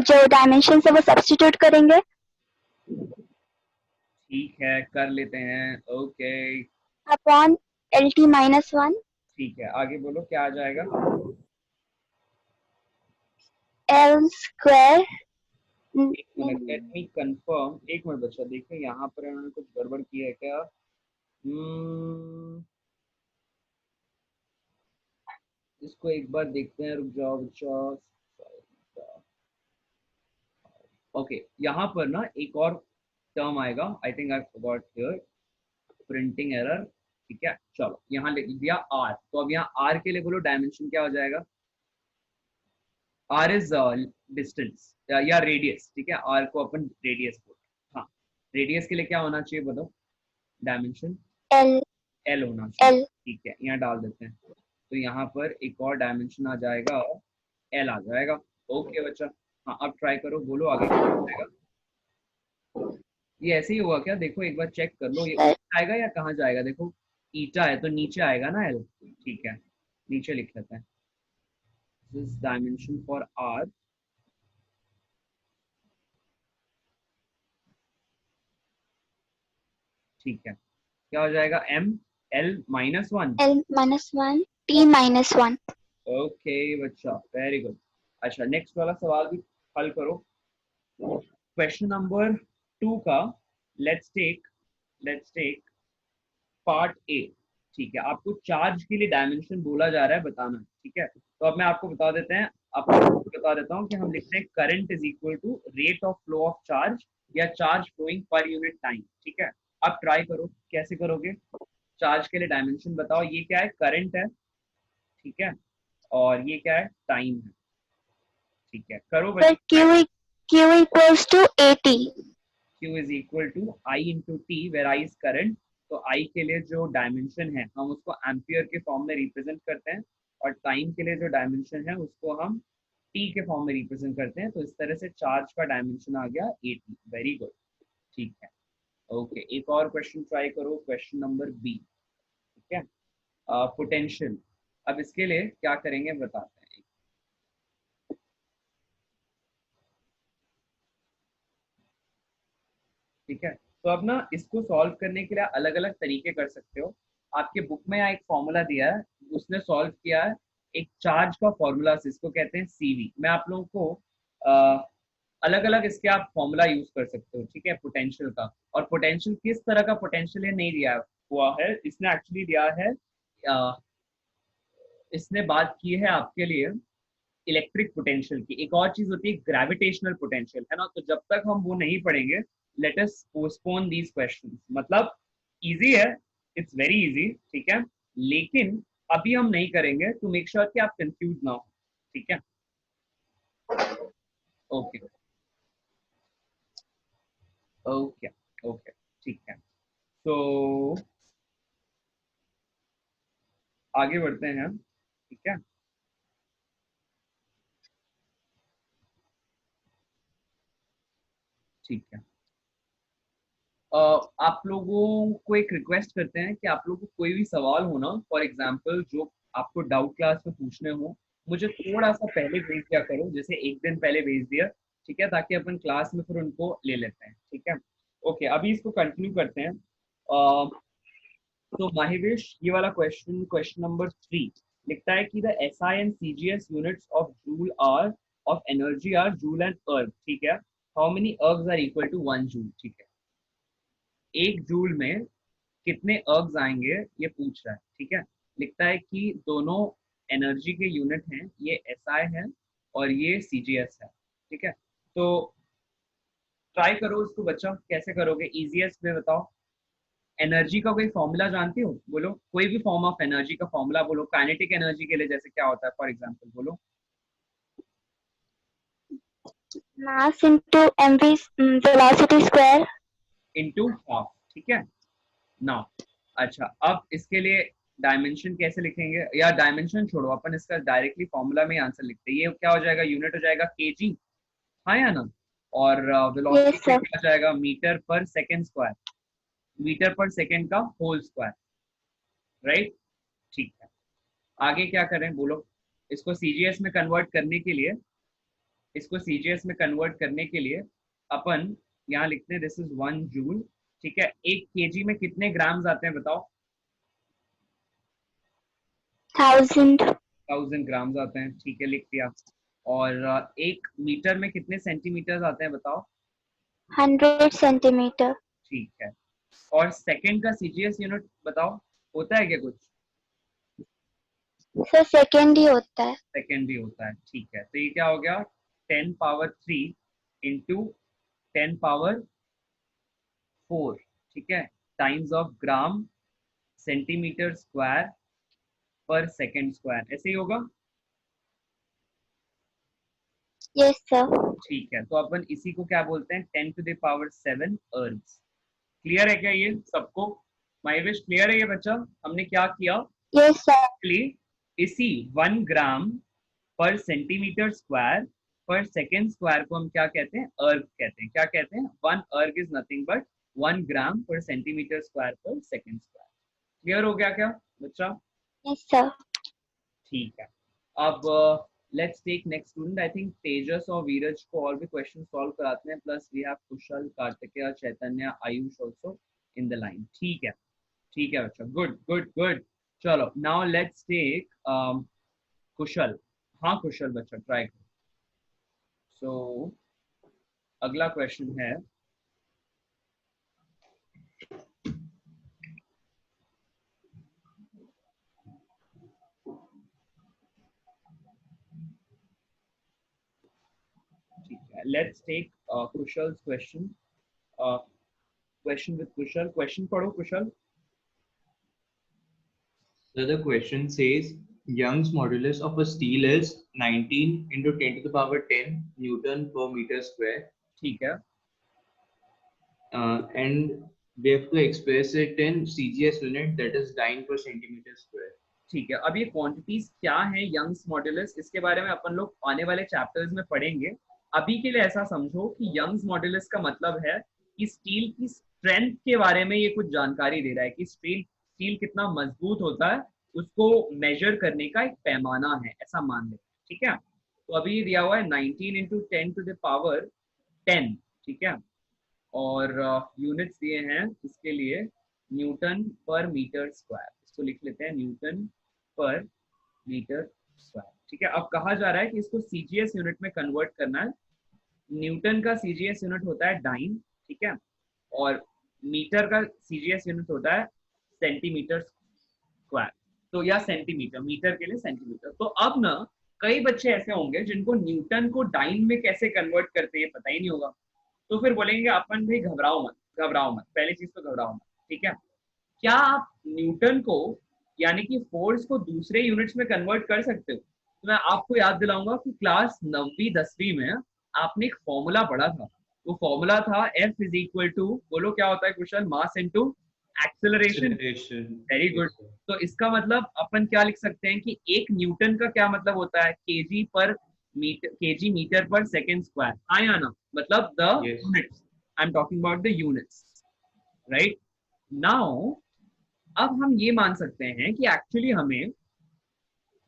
जो डायमेंशन है वो सब्स्टिट्यूट करेंगे। ठीक है, कर लेते हैं, ओके। Upon LT-1। ठीक है, आगे बोलो क्या आ जाएगा। L square. एक मिनट, लेट मी कंफर्म, एक मिनट बच्चा, देखिए यहाँ पर उन्होंने कुछ गड़बड़ की है क्या। इसको एक बार देखते हैं, रुक जाओ बच्चा। ओके, यहाँ पर ना एक और टर्म आएगा, आई think I forgot here, printing error. ठीक है, चलो यहाँ लिख दिया आर, तो अब यहाँ आर के लिए बोलो डायमेंशन क्या हो जाएगा। आर इज डिस्टेंस या रेडियस, ठीक है, आर को अपन रेडियस बोलते हैं। हाँ, रेडियस के लिए क्या होना चाहिए बताओ डायमेंशन। L एल होना चाहिए, L ठीक है, यहाँ डाल देते हैं। तो यहाँ पर एक और डायमेंशन आ जाएगा, एल आ जाएगा। ओके बच्चा, हाँ अब ट्राई करो, बोलो आगे क्या हो जाएगा। ये ऐसे ही हुआ क्या, देखो एक बार चेक कर लो, ये ऊपर आएगा या कहाँ जाएगा। देखो ईटा है तो नीचे आएगा ना एल, ठीक है, नीचे लिख लेते हैं। दिस डायमेंशन फॉर आर, ठीक है, क्या हो जाएगा, M L-1। L-1 T-1। Okay बच्चा, वेरी गुड। अच्छा, नेक्स्ट वाला सवाल भी हल करो, क्वेश्चन नंबर 2 का। Let's take part A. ठीक है, आपको चार्ज के लिए डायमेंशन बोला जा रहा है, बताना, ठीक है। तो अब मैं आपको बता देते हैं, आपको बता देता हूँ कि हम लिखते हैं current is equal to rate of flow of charge, या charge flowing per unit time, ठीक है। अब ट्राई करो, कैसे करोगे। चार्ज के लिए डायमेंशन बताओ, ये क्या है, करंट है, ठीक है, और ये क्या है, टाइम है, ठीक है, करो सर बच्चे। Q equals to AT। Q is equal to I into T, where I is current. तो I के लिए जो डायमेंशन है हम उसको एम्पियर के फॉर्म में रिप्रेजेंट करते हैं, और टाइम के लिए जो डायमेंशन है उसको हम T के फॉर्म में रिप्रेजेंट करते हैं। तो इस तरह से चार्ज का डायमेंशन आ गया AT। वेरी गुड, ठीक है, ओके। एक और क्वेश्चन ट्राई करो, क्वेश्चन नंबर बी, ठीक है, पोटेंशियल। अब इसके लिए क्या करेंगे बताते हैं, ठीक है। तो अब ना इसको सॉल्व करने के लिए अलग अलग तरीके कर सकते हो। आपके बुक में यहाँ एक फॉर्मूला दिया है, उसने सॉल्व किया है एक चार्ज का फॉर्मूला, इसको कहते हैं सीवी। मैं आप लोगों को अलग अलग इसके आप फॉर्मूला यूज कर सकते हो, ठीक है, पोटेंशियल का। और पोटेंशियल किस तरह का पोटेंशियल है नहीं दिया हुआ है, इसने एक्चुअली दिया है, इसने बात की है आपके लिए इलेक्ट्रिक पोटेंशियल की। एक और चीज होती है ग्रेविटेशनल पोटेंशियल, है ना। तो जब तक हम वो नहीं पढ़ेंगे, let us postpone these questions. मतलब इजी है, इट्स वेरी इजी, ठीक है, लेकिन अभी हम नहीं करेंगे टू मेक श्योर कि आप कंफ्यूज ना हो, ठीक है। ओके ओके ओके, ठीक है। तो आगे बढ़ते हैं, ठीक है। ठीक है, आप लोगों को एक रिक्वेस्ट करते हैं कि आप लोगों को कोई भी सवाल हो ना, फॉर एग्जांपल जो आपको डाउट क्लास में पूछने हो, मुझे थोड़ा सा पहले भेज दिया करो, जैसे एक दिन पहले भेज दिया, ठीक है, ताकि अपन क्लास में फिर उनको ले लेते हैं, ठीक है। ओके, अभी इसको कंटिन्यू करते हैं। तो माहिवेश, ये वाला क्वेश्चन नंबर 3 लिखता है कि the SI and CGS units of joule are of energy are joule and erg, ठीक है। How many ergs are equal to 1 joule, ठीक है। एक जूल में कितने अर्ग्स आएंगे ये पूछ रहा है, ठीक है। लिखता है कि दोनों एनर्जी के यूनिट हैं, ये एसआई है और ये सीजीएस है, ठीक है। तो ट्राई करो इसको बच्चा, कैसे करोगे, इजीएस्ट में बताओ। एनर्जी का कोई फॉर्मूला जानते हो, बोलो कोई भी फॉर्म ऑफ एनर्जी का फॉर्मूला बोलो। काइनेटिक एनर्जी के लिए जैसे क्या होता है, फॉर एग्जांपल बोलो। mass into mv velocity square into half, ठीक है ना। अच्छा, अब इसके लिए डायमेंशन कैसे लिखेंगे, या डायमेंशन छोड़ो, अपन इसका डायरेक्टली फॉर्मूला में आंसर लिखते हैं। ये क्या हो जाएगा, यूनिट हो जाएगा केजी, हाँ या ना। और वेलोसिटी sir. क्या हो जाएगा, मीटर पर सेकंड स्क्वायर, मीटर पर सेकंड का होल स्क्वायर, राइट, ठीक है। आगे क्या करें बोलो। इसको सीजीएस में कन्वर्ट करने के लिए, इसको सीजीएस में कन्वर्ट करने के लिए अपन यहाँ लिखते हैं दिस इज 1 जूल, ठीक है। एक केजी में कितने ग्राम्स आते हैं बताओ। 1000 ग्राम्स आते हैं, ठीक है, लिख दिया। और एक मीटर में कितने सेंटीमीटर आते हैं बताओ। 100 सेंटीमीटर। ठीक है। और सेकंड का सीजीएस यूनिट बताओ, होता है क्या कुछ। सर सेकंड ही होता है। सेकंड भी होता है, ठीक है। तो ये क्या हो गया, 10 पावर 3 इंटू 10 पावर 4, ठीक है, times of gram centimetre square पर सेकंड स्क्वायर, ऐसे ही होगा। Yes sir. ठीक है, तो अपन इसी को क्या बोलते हैं, 10 टू द पावर 7 अर्ग्स। क्लियर है क्या ये सबको। माइवेश क्लियर है ये बच्चा, हमने क्या किया। Yes sir. इसी 1 gram per centimetre square per second square को हम क्या कहते हैं, अर्ग कहते हैं। क्या कहते हैं, 1 अर्ग is nothing but 1 gram per centimetre square per second square. Clear हो गया क्या बच्चा। Yes sir. ठीक है, अब let's take next student. I think Tejas और वीरज को और भी क्वेश्चन सॉल्व कराते हैं, plus we have Kushal, Kartikeya, Chaitanya, Ayush also in the line. ठीक है बच्चा, गुड गुड गुड। चलो नाउ लेट्स टेक कुशल। हाँ कुशल बच्चा, ट्राई करो। सो अगला क्वेश्चन है, let's take Kushal's question. Question with Kushal. Question पढ़ो Kushal. So the question says Young's modulus of a steel is 19 into 10 to the power 10 Newton per meter square. ठीक है. And we have to express it in CGS unit, that is dyne per centimeter square. ठीक है, अब ये quantities क्या है Young's modulus, इसके बारे में अपन लोग आने वाले चैप्टर्स में पढ़ेंगे। अभी के लिए ऐसा समझो कि यंग्स मॉड्यूलस का मतलब है कि स्टील की स्ट्रेंथ के बारे में ये कुछ जानकारी दे रहा है कि स्टील कितना मजबूत होता है, उसको मेजर करने का एक पैमाना है, ऐसा मान लेते हैं। ठीक है, तो अभी दिया हुआ है 19 into 10 to the power 10, ठीक है, और यूनिट्स दिए हैं इसके लिए न्यूटन पर मीटर स्क्वायर। इसको लिख लेते हैं न्यूटन पर मीटर स्क्वायर। ठीक है, अब कहा जा रहा है कि इसको सीजीएस यूनिट में कन्वर्ट करना है। न्यूटन का सीजीएस यूनिट होता है डाइन, ठीक है, और मीटर का सीजीएस यूनिट होता है सेंटीमीटर स्क्वायर, तो या सेंटीमीटर, मीटर के लिए सेंटीमीटर। तो अब ना कई बच्चे ऐसे होंगे जिनको न्यूटन को डाइन में कैसे कन्वर्ट करते हैं पता ही नहीं होगा, तो फिर बोलेंगे अपन भाई घबराओ मत, घबराओ मत, पहली चीज तो घबराओ मत। ठीक है, क्या आप न्यूटन को यानी कि फोर्स को दूसरे यूनिट्स में कन्वर्ट कर सकते हो? तो मैं आपको याद दिलाऊंगा कि क्लास 9वीं 10वीं में आपने एक फॉर्मूला पढ़ा था, वो फॉर्मूला था F इज इक्वल टू, बोलो क्या होता है question, mass into acceleration. Very good. तो इसका मतलब अपन क्या लिख सकते हैं कि एक न्यूटन का क्या मतलब होता है, केजी पर metre, KG metre per second square. हाँ या ना, मतलब the units, I am talking about the units, right. Now अब हम ये मान सकते हैं कि एक्चुअली हमें,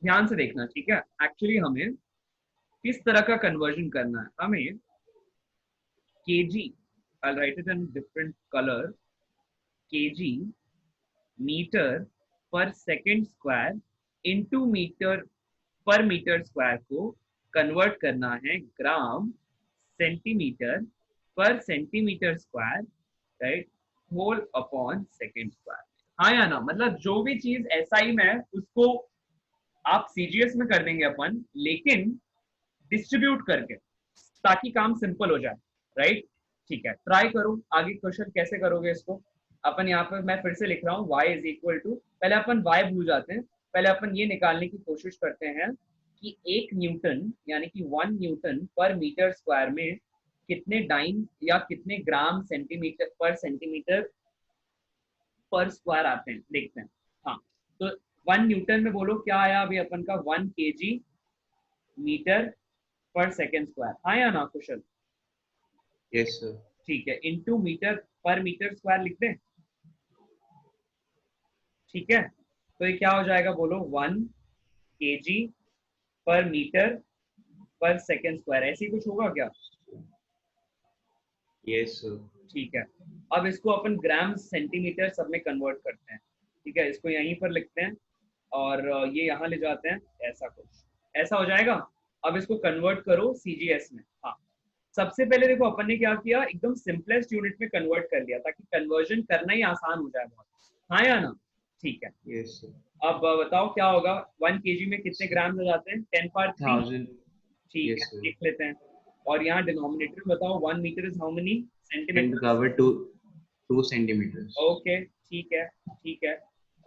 ध्यान से देखना, ठीक है, एक्चुअली हमें किस तरह का कन्वर्जन करना है। हमें kg, I'll write it in different color, kg metre per second square into metre per metre square को कन्वर्ट करना है gram centimetre per centimetre square, right, whole upon second square. हाँ या ना, मतलब जो भी चीज एसआई में है उसको आप सीजीएस में कर देंगे अपन, लेकिन डिस्ट्रीब्यूट करके, ताकि काम सिंपल हो जाए, राइट। ठीक है, ट्राई करो आगे क्वेश्चन कैसे करोगे इसको। अपन यहाँ पर मैं फिर से लिख रहा हूँ y इज इक्वल टू, पहले अपन y भूल जाते हैं, पहले अपन ये निकालने की कोशिश करते हैं कि एक न्यूटन यानी कि 1 न्यूटन पर मीटर स्क्वायर में कितने डाइन या कितने ग्राम सेंटीमीटर पर स्क्वायर आते हैं, देखते हैं। हाँ, तो 1 न्यूटन में बोलो क्या आया अभी अपन का, 1 kg metre per second square. हाँ या ना कुशल? Yes sir. ठीक है, into metre per metre square लिख दें, ठीक है। तो ये क्या हो जाएगा बोलो, 1 kg पर मीटर पर सेकेंड स्क्वायर, ऐसे ही कुछ होगा क्या? Yes sir. ठीक है, अब इसको अपन ग्राम सेंटीमीटर सब में कन्वर्ट करते हैं। ठीक है, इसको यहीं पर लिखते हैं और ये यहाँ ले जाते हैं, ऐसा कुछ ऐसा हो जाएगा। अब इसको कन्वर्ट करो सीजीएस में। हाँ, सबसे पहले देखो अपन ने क्या किया, एकदम सिंपलेस्ट यूनिट में कन्वर्ट कर लिया ताकि कन्वर्जन करना ही आसान हो जाए बहुत। हाँ या ना? ठीक है, यस सर। अब बताओ क्या होगा, 1 kg में कितने ग्राम हो जाते हैं, 10 पावर 3। ठीक Yes, है, sir. लिख लेते हैं। और यहाँ डिनोमिनेटर बताओ, 1 metre is how many 10 centimetre? to power 2 centimeters. Okay, ठीक है, ठीक है।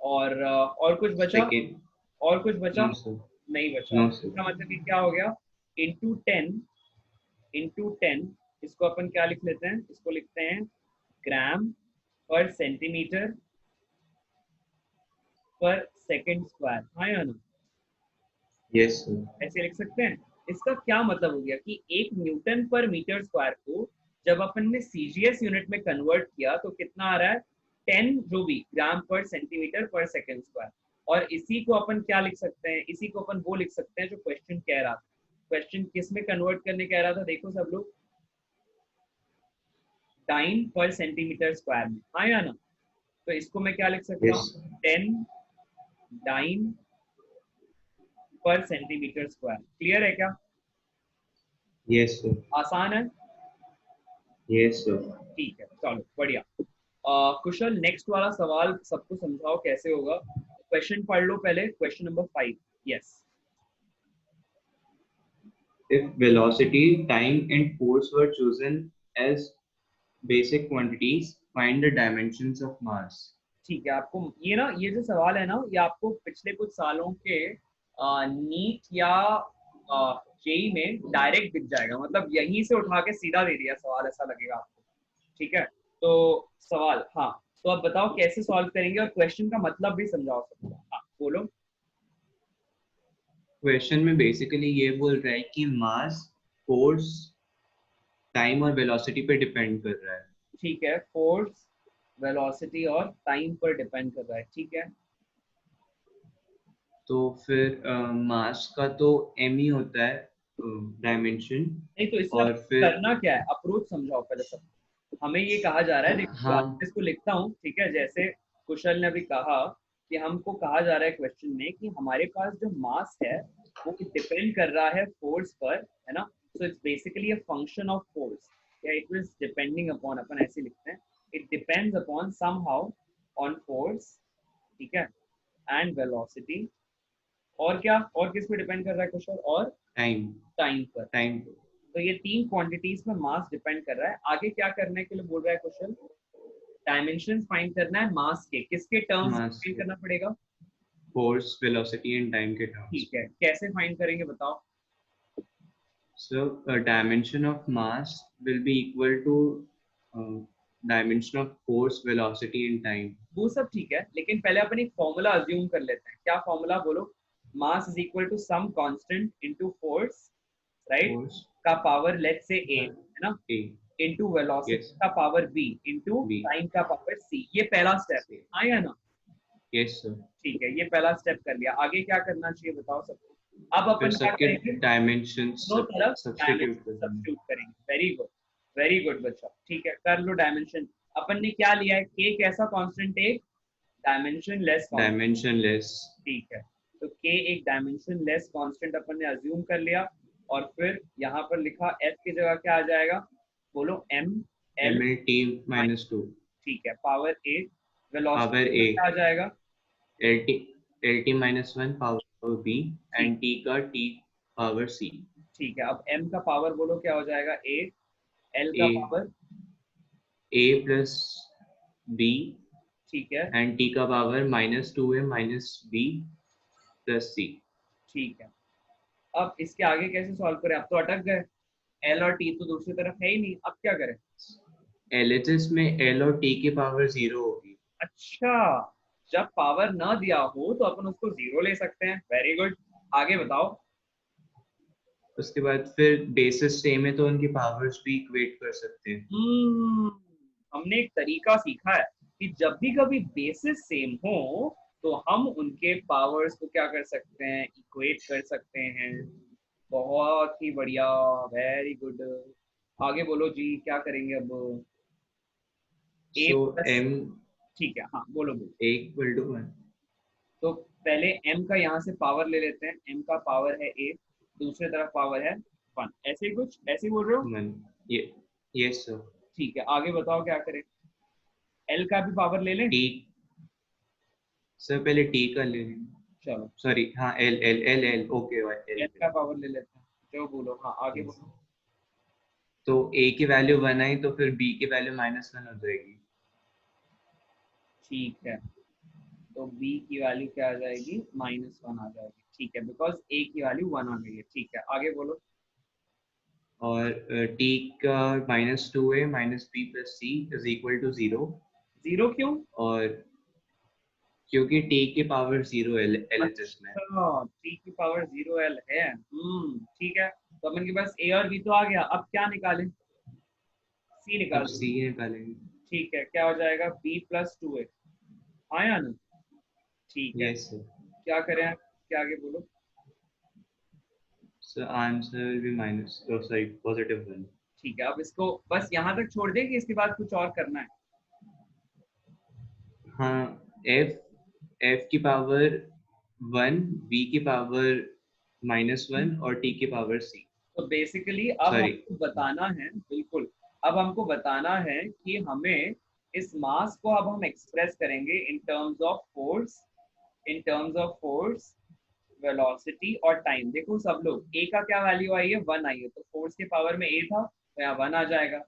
और कुछ बचा? Second. और कुछ बचा? No, sir. नहीं बचा। No, sir. इसका मतलब ये क्या हो गया, इंटू 10, इसको अपन क्या लिख लेते हैं, इसको लिखते हैं ग्राम पर सेंटीमीटर पर सेकेंड स्क्वायर। हाँ या ना? Yes, sir. ऐसे लिख सकते हैं। इसका क्या मतलब हो गया कि 1 न्यूटन पर मीटर स्क्वायर को जब अपन ने सीजीएस यूनिट में कन्वर्ट किया तो कितना आ रहा है, 10 जो भी ग्राम पर सेंटीमीटर पर सेकेंड स्क्वायर। और इसी को अपन क्या लिख सकते हैं, इसी को अपन वो लिख सकते हैं जो क्वेश्चन कह रहा था। क्वेश्चन किस में कन्वर्ट करने कह रहा था, देखो सब लोग, डाइन पर सेंटीमीटर स्क्वायर में। हाँ या ना? तो इसको मैं क्या लिख सकता हूँ, 10 डाइन पर सेंटीमीटर स्क्वायर। क्लियर है क्या? Yes, sir. आसान है? Yes, sir. ठीक है, चलो बढ़िया। कुशल, नेक्स्ट वाला सवाल सबको समझाओ कैसे होगा। क्वेश्चन पढ़ लो पहले, question number 5। Yes. If velocity, time, and force were chosen as basic quantities, find the dimensions of mass. ठीक है, आपको ये ना, ये जो सवाल है ना, ये आपको पिछले कुछ सालों के नीट या जेई में डायरेक्ट दिख जाएगा, मतलब यहीं से उठा के सीधा दे दिया सवाल, ऐसा लगेगा आपको। ठीक है, तो सवाल, हाँ, तो आप बताओ कैसे सॉल्व करेंगे और क्वेश्चन का मतलब भी समझाओ सबको। हाँ बोलो। क्वेश्चन में बेसिकली ये बोल रहा है कि मास, फोर्स, टाइम और वेलोसिटी पे डिपेंड कर रहा है। ठीक है, फोर्स, वेलोसिटी और टाइम पर डिपेंड कर रहा है, ठीक है। तो फिर मास का तो m ही होता है डायमेंशन। नहीं तो इसका और फिर करना क्या है, अप्रोच समझाओ पहले सब। हमें ये कहा जा रहा है, देखो हाँ। इसको लिखता हूँ, ठीक है, जैसे कुशल ने अभी कहा कि हमको कहा जा रहा है क्वेश्चन में कि हमारे पास जो मास है वो डिपेंड कर रहा है फोर्स पर, है ना। So it's basically a function of force, या इट इज डिपेंडिंग अपॉन, अपन ऐसे लिखते हैं, it depends upon somehow on force, ठीक है, एंड वेलोसिटी, और क्या, और किस पे डिपेंड कर रहा है कुशल, और टाइम टाइम पर। टाइम तो ये 3 क्वांटिटीज में मास डिपेंड कर रहा है। आगे क्या करने के लिए बोल रहा है क्वेश्चन, डायमेंशंस फाइंड करना है मास के, किसके टर्म्स मास फाइंड के। करना पड़ेगा, फोर्स वेलोसिटी एंड टाइम के टर्म्स। ठीक है, कैसे फाइंड करेंगे बताओ। So dimension of mass will be equal to dimension of force, velocity and time. वो सब ठीक है, लेकिन पहले अपन एक फॉर्मूला अज्यूम कर लेते हैं। क्या फॉर्मूला बोलो, mass is equal to some constant into force, right, Force का पावर लेट्स से a, है ना, A. Into velocity Yes. का power b, into B. Time का पावर c। ये पहला स्टेप है, आया ना, Yes sir. ठीक है, ये पहला स्टेप कर लिया। आगे क्या करना चाहिए बताओ सबको। अब फिर अपन क्या सबके करेंगे, dimensions दोनों तरफ substitute डायमेंशन कर देंगे। सब्स्टिट्यूट करेंगे। वेरी गुड बच्चा, ठीक है, कर लो डायमेंशन। अपन ने क्या लिया है, k कैसा कांस्टेंट, एक डायमेंशन लेस कांस्टेंट, Dimensionless. ठीक है। तो k एक डायमेंशन लेस कांस्टेंट अपन ने अज्यूम कर लिया, और फिर यहाँ पर लिखा f की जगह क्या आ जाएगा, बोलो m l, MLT minus 2. ठीक है, power a, Power velocity A. क्या आ जाएगा, LT minus 1 power B and T का T power C. ठीक है। अब m का पावर बोलो क्या हो जाएगा, a, l का A. Power, A plus B ठीक है, and T का power minus 2A minus B plus C. ठीक है। अब इसके आगे कैसे सॉल्व करें, अब तो अटक गए, L और T तो दूसरी तरफ है ही नहीं, अब क्या करें। LHS में L और T की पावर 0 होगी। अच्छा, जब पावर ना दिया हो तो अपन उसको 0 ले सकते हैं, वेरी गुड। आगे बताओ। उसके बाद फिर बेसिस सेम है तो उनकी पावर्स भी इक्वेट कर सकते हैं। हमने एक तरीका सीखा है कि जब भी कभी बेसिस सेम हो तो हम उनके पावर्स को क्या कर सकते हैं, इक्वेट कर सकते हैं। बहुत ही बढ़िया, वेरी गुड। आगे बोलो जी, क्या करेंगे अब। So M ठीक है, हाँ बोलो बोलो। A equal to 1. तो पहले m का यहाँ से पावर ले लेते हैं, m का पावर है a, दूसरी तरफ पावर है 1, ऐसे ही कुछ, ऐसे ही बोल रहे हो, 1. Yes sir. ठीक है। आगे बताओ क्या करें, l का भी पावर ले लें, T सर पहले T का ले लें। चलो सॉरी हाँ L ओके l का पावर ले लेते हैं, जो बोलो, हाँ आगे बोलो। तो A की वैल्यू 1 आई तो फिर B की वैल्यू -1 हो जाएगी। ठीक है, तो b की वैल्यू क्या आ जाएगी, -1 आ जाएगी, ठीक है, बिकॉज a की वैल्यू 1 आ गई है, ठीक है। आगे बोलो। और T का -2A minus B plus C is equal to 0। 0 क्यों, और क्योंकि T की पावर 0 LHS में। अच्छा, t की पावर 0 l है, ठीक है। तो अपन के पास a और b तो आ गया, अब क्या निकालें, c अब निकाल, C निकालेंगे। ठीक है, क्या हो जाएगा, b plus 2a, आया ना, ठीक है। Yes sir. क्या करें, क्या आगे बोलो। So answer will be +1। ठीक है, अब इसको बस यहाँ तक छोड़ दे कि इसके बाद कुछ और करना है। हाँ, F की पावर 1, B की पावर -1 और T की पावर C। तो बेसिकली अब हमको बताना है, बिल्कुल, अब हमको बताना है कि हमें इस मास को अब हम एक्सप्रेस करेंगे इन टर्म्स ऑफ फोर्स, वेलोसिटी और टाइम। देखो सब लोग, a का क्या वैल्यू आई है, 1 आई है, तो फोर्स के पावर में a था तो यहाँ 1 आ जाएगा।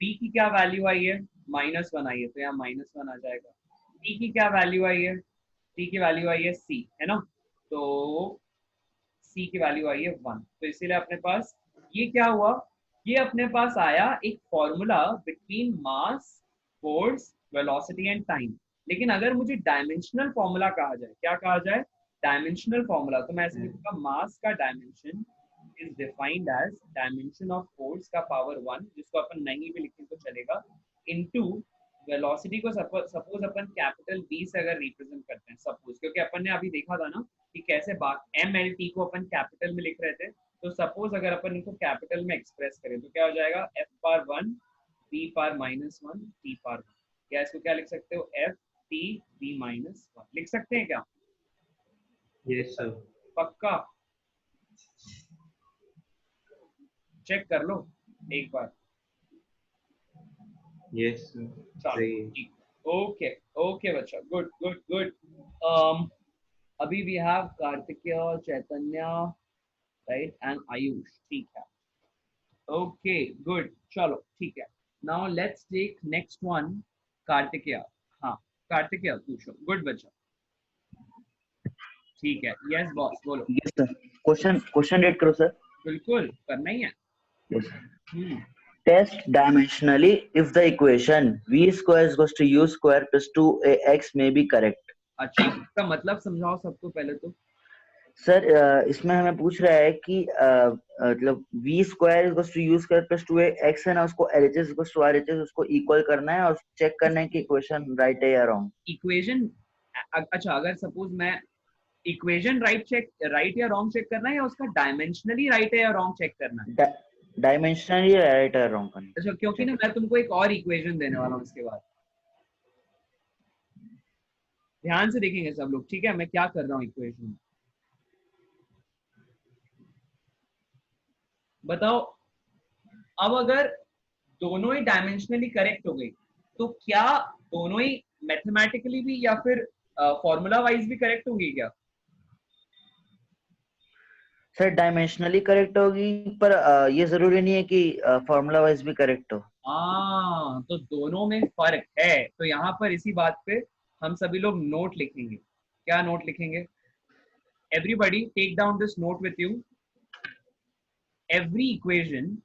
b की क्या वैल्यू आई है, -1 आई है, तो यहाँ -1 आ जाएगा। t की क्या वैल्यू आई है, t की वैल्यू आई है c, है ना, तो c की वैल्यू आई है 1। तो इसीलिए अपने पास ये क्या हुआ, ये अपने पास आया एक formula between mass, force, velocity and time. लेकिन अगर मुझे डायमेंशनल फॉर्मूला कहा जाए, क्या कहा जाए, डायमेंशनल फॉर्मूला, तो मैं ऐसे लिखूंगा, मास का dimension is defined as dimension of force का पावर 1, जिसको अपन नहीं भी लिखें तो चलेगा, इनटू वेलोसिटी को सपोज अपन कैपिटल B से अगर रिप्रेजेंट करते हैं, सपोज, क्योंकि अपन ने अभी देखा था ना कि कैसे MLT को अपन कैपिटल में लिख रहे थे, तो सपोज अगर अपन इनको कैपिटल में एक्सप्रेस करें तो क्या हो जाएगा, F power 1, B power -1, T power 1, या इसको क्या लिख सकते हो, F t b minus 1 लिख सकते हैं क्या? Yes, sir. पक्का? चेक कर लो एक बार। Yes, sir. चलो सही है। ठीक, ओके ओके बच्चा, गुड गुड गुड। अभी we have Kartikeya, Chaitanya, right, and Ayush, ठीक है, ओके गुड, चलो ठीक है। Now let's take next one, Kartikeya. हाँ कार्तिकेय पूछो, गुड बच्चा, ठीक है, यस बॉस बोलो। यस सर, क्वेश्चन रेड करो सर। बिल्कुल करना ही है। Yes. Test dimensionally if the equation v square is equals to u square plus 2ax may be correct. अच्छा, इसका मतलब समझाओ सबको पहले तो। सर इसमें हमें पूछ रहा है कि मतलब v square equals to u square plus 2ax है ना, उसको LHS इक्वल्स टू RHS उसको इक्वल करना है और चेक करना है कि इक्वेशन राइट है या रॉन्ग। इक्वेशन, अच्छा अगर सपोज मैं इक्वेशन राइट या रॉन्ग चेक करना है, या उसका डायमेंशनली राइट है या रॉन्ग चेक करना है? डायमेंशनली राइट है रॉन्ग करना। अच्छा, क्योंकि ना मैं तुमको एक और इक्वेशन देने वाला हूँ इसके बाद, ध्यान से देखेंगे सब लोग, ठीक है, मैं क्या कर रहा हूँ इक्वेशन। बताओ, अब अगर दोनों ही डायमेंशनली करेक्ट हो गई तो क्या दोनों ही मैथमेटिकली भी या फिर फॉर्मूला वाइज भी करेक्ट होंगी क्या? सर डायमेंशनली करेक्ट होगी, पर ये जरूरी नहीं है कि फॉर्मूला वाइज भी करेक्ट हो। हाँ, तो दोनों में फर्क है। तो यहाँ पर इसी बात पे हम सभी लोग नोट लिखेंगे। क्या नोट लिखेंगे? Everybody take down this note with you. Every equation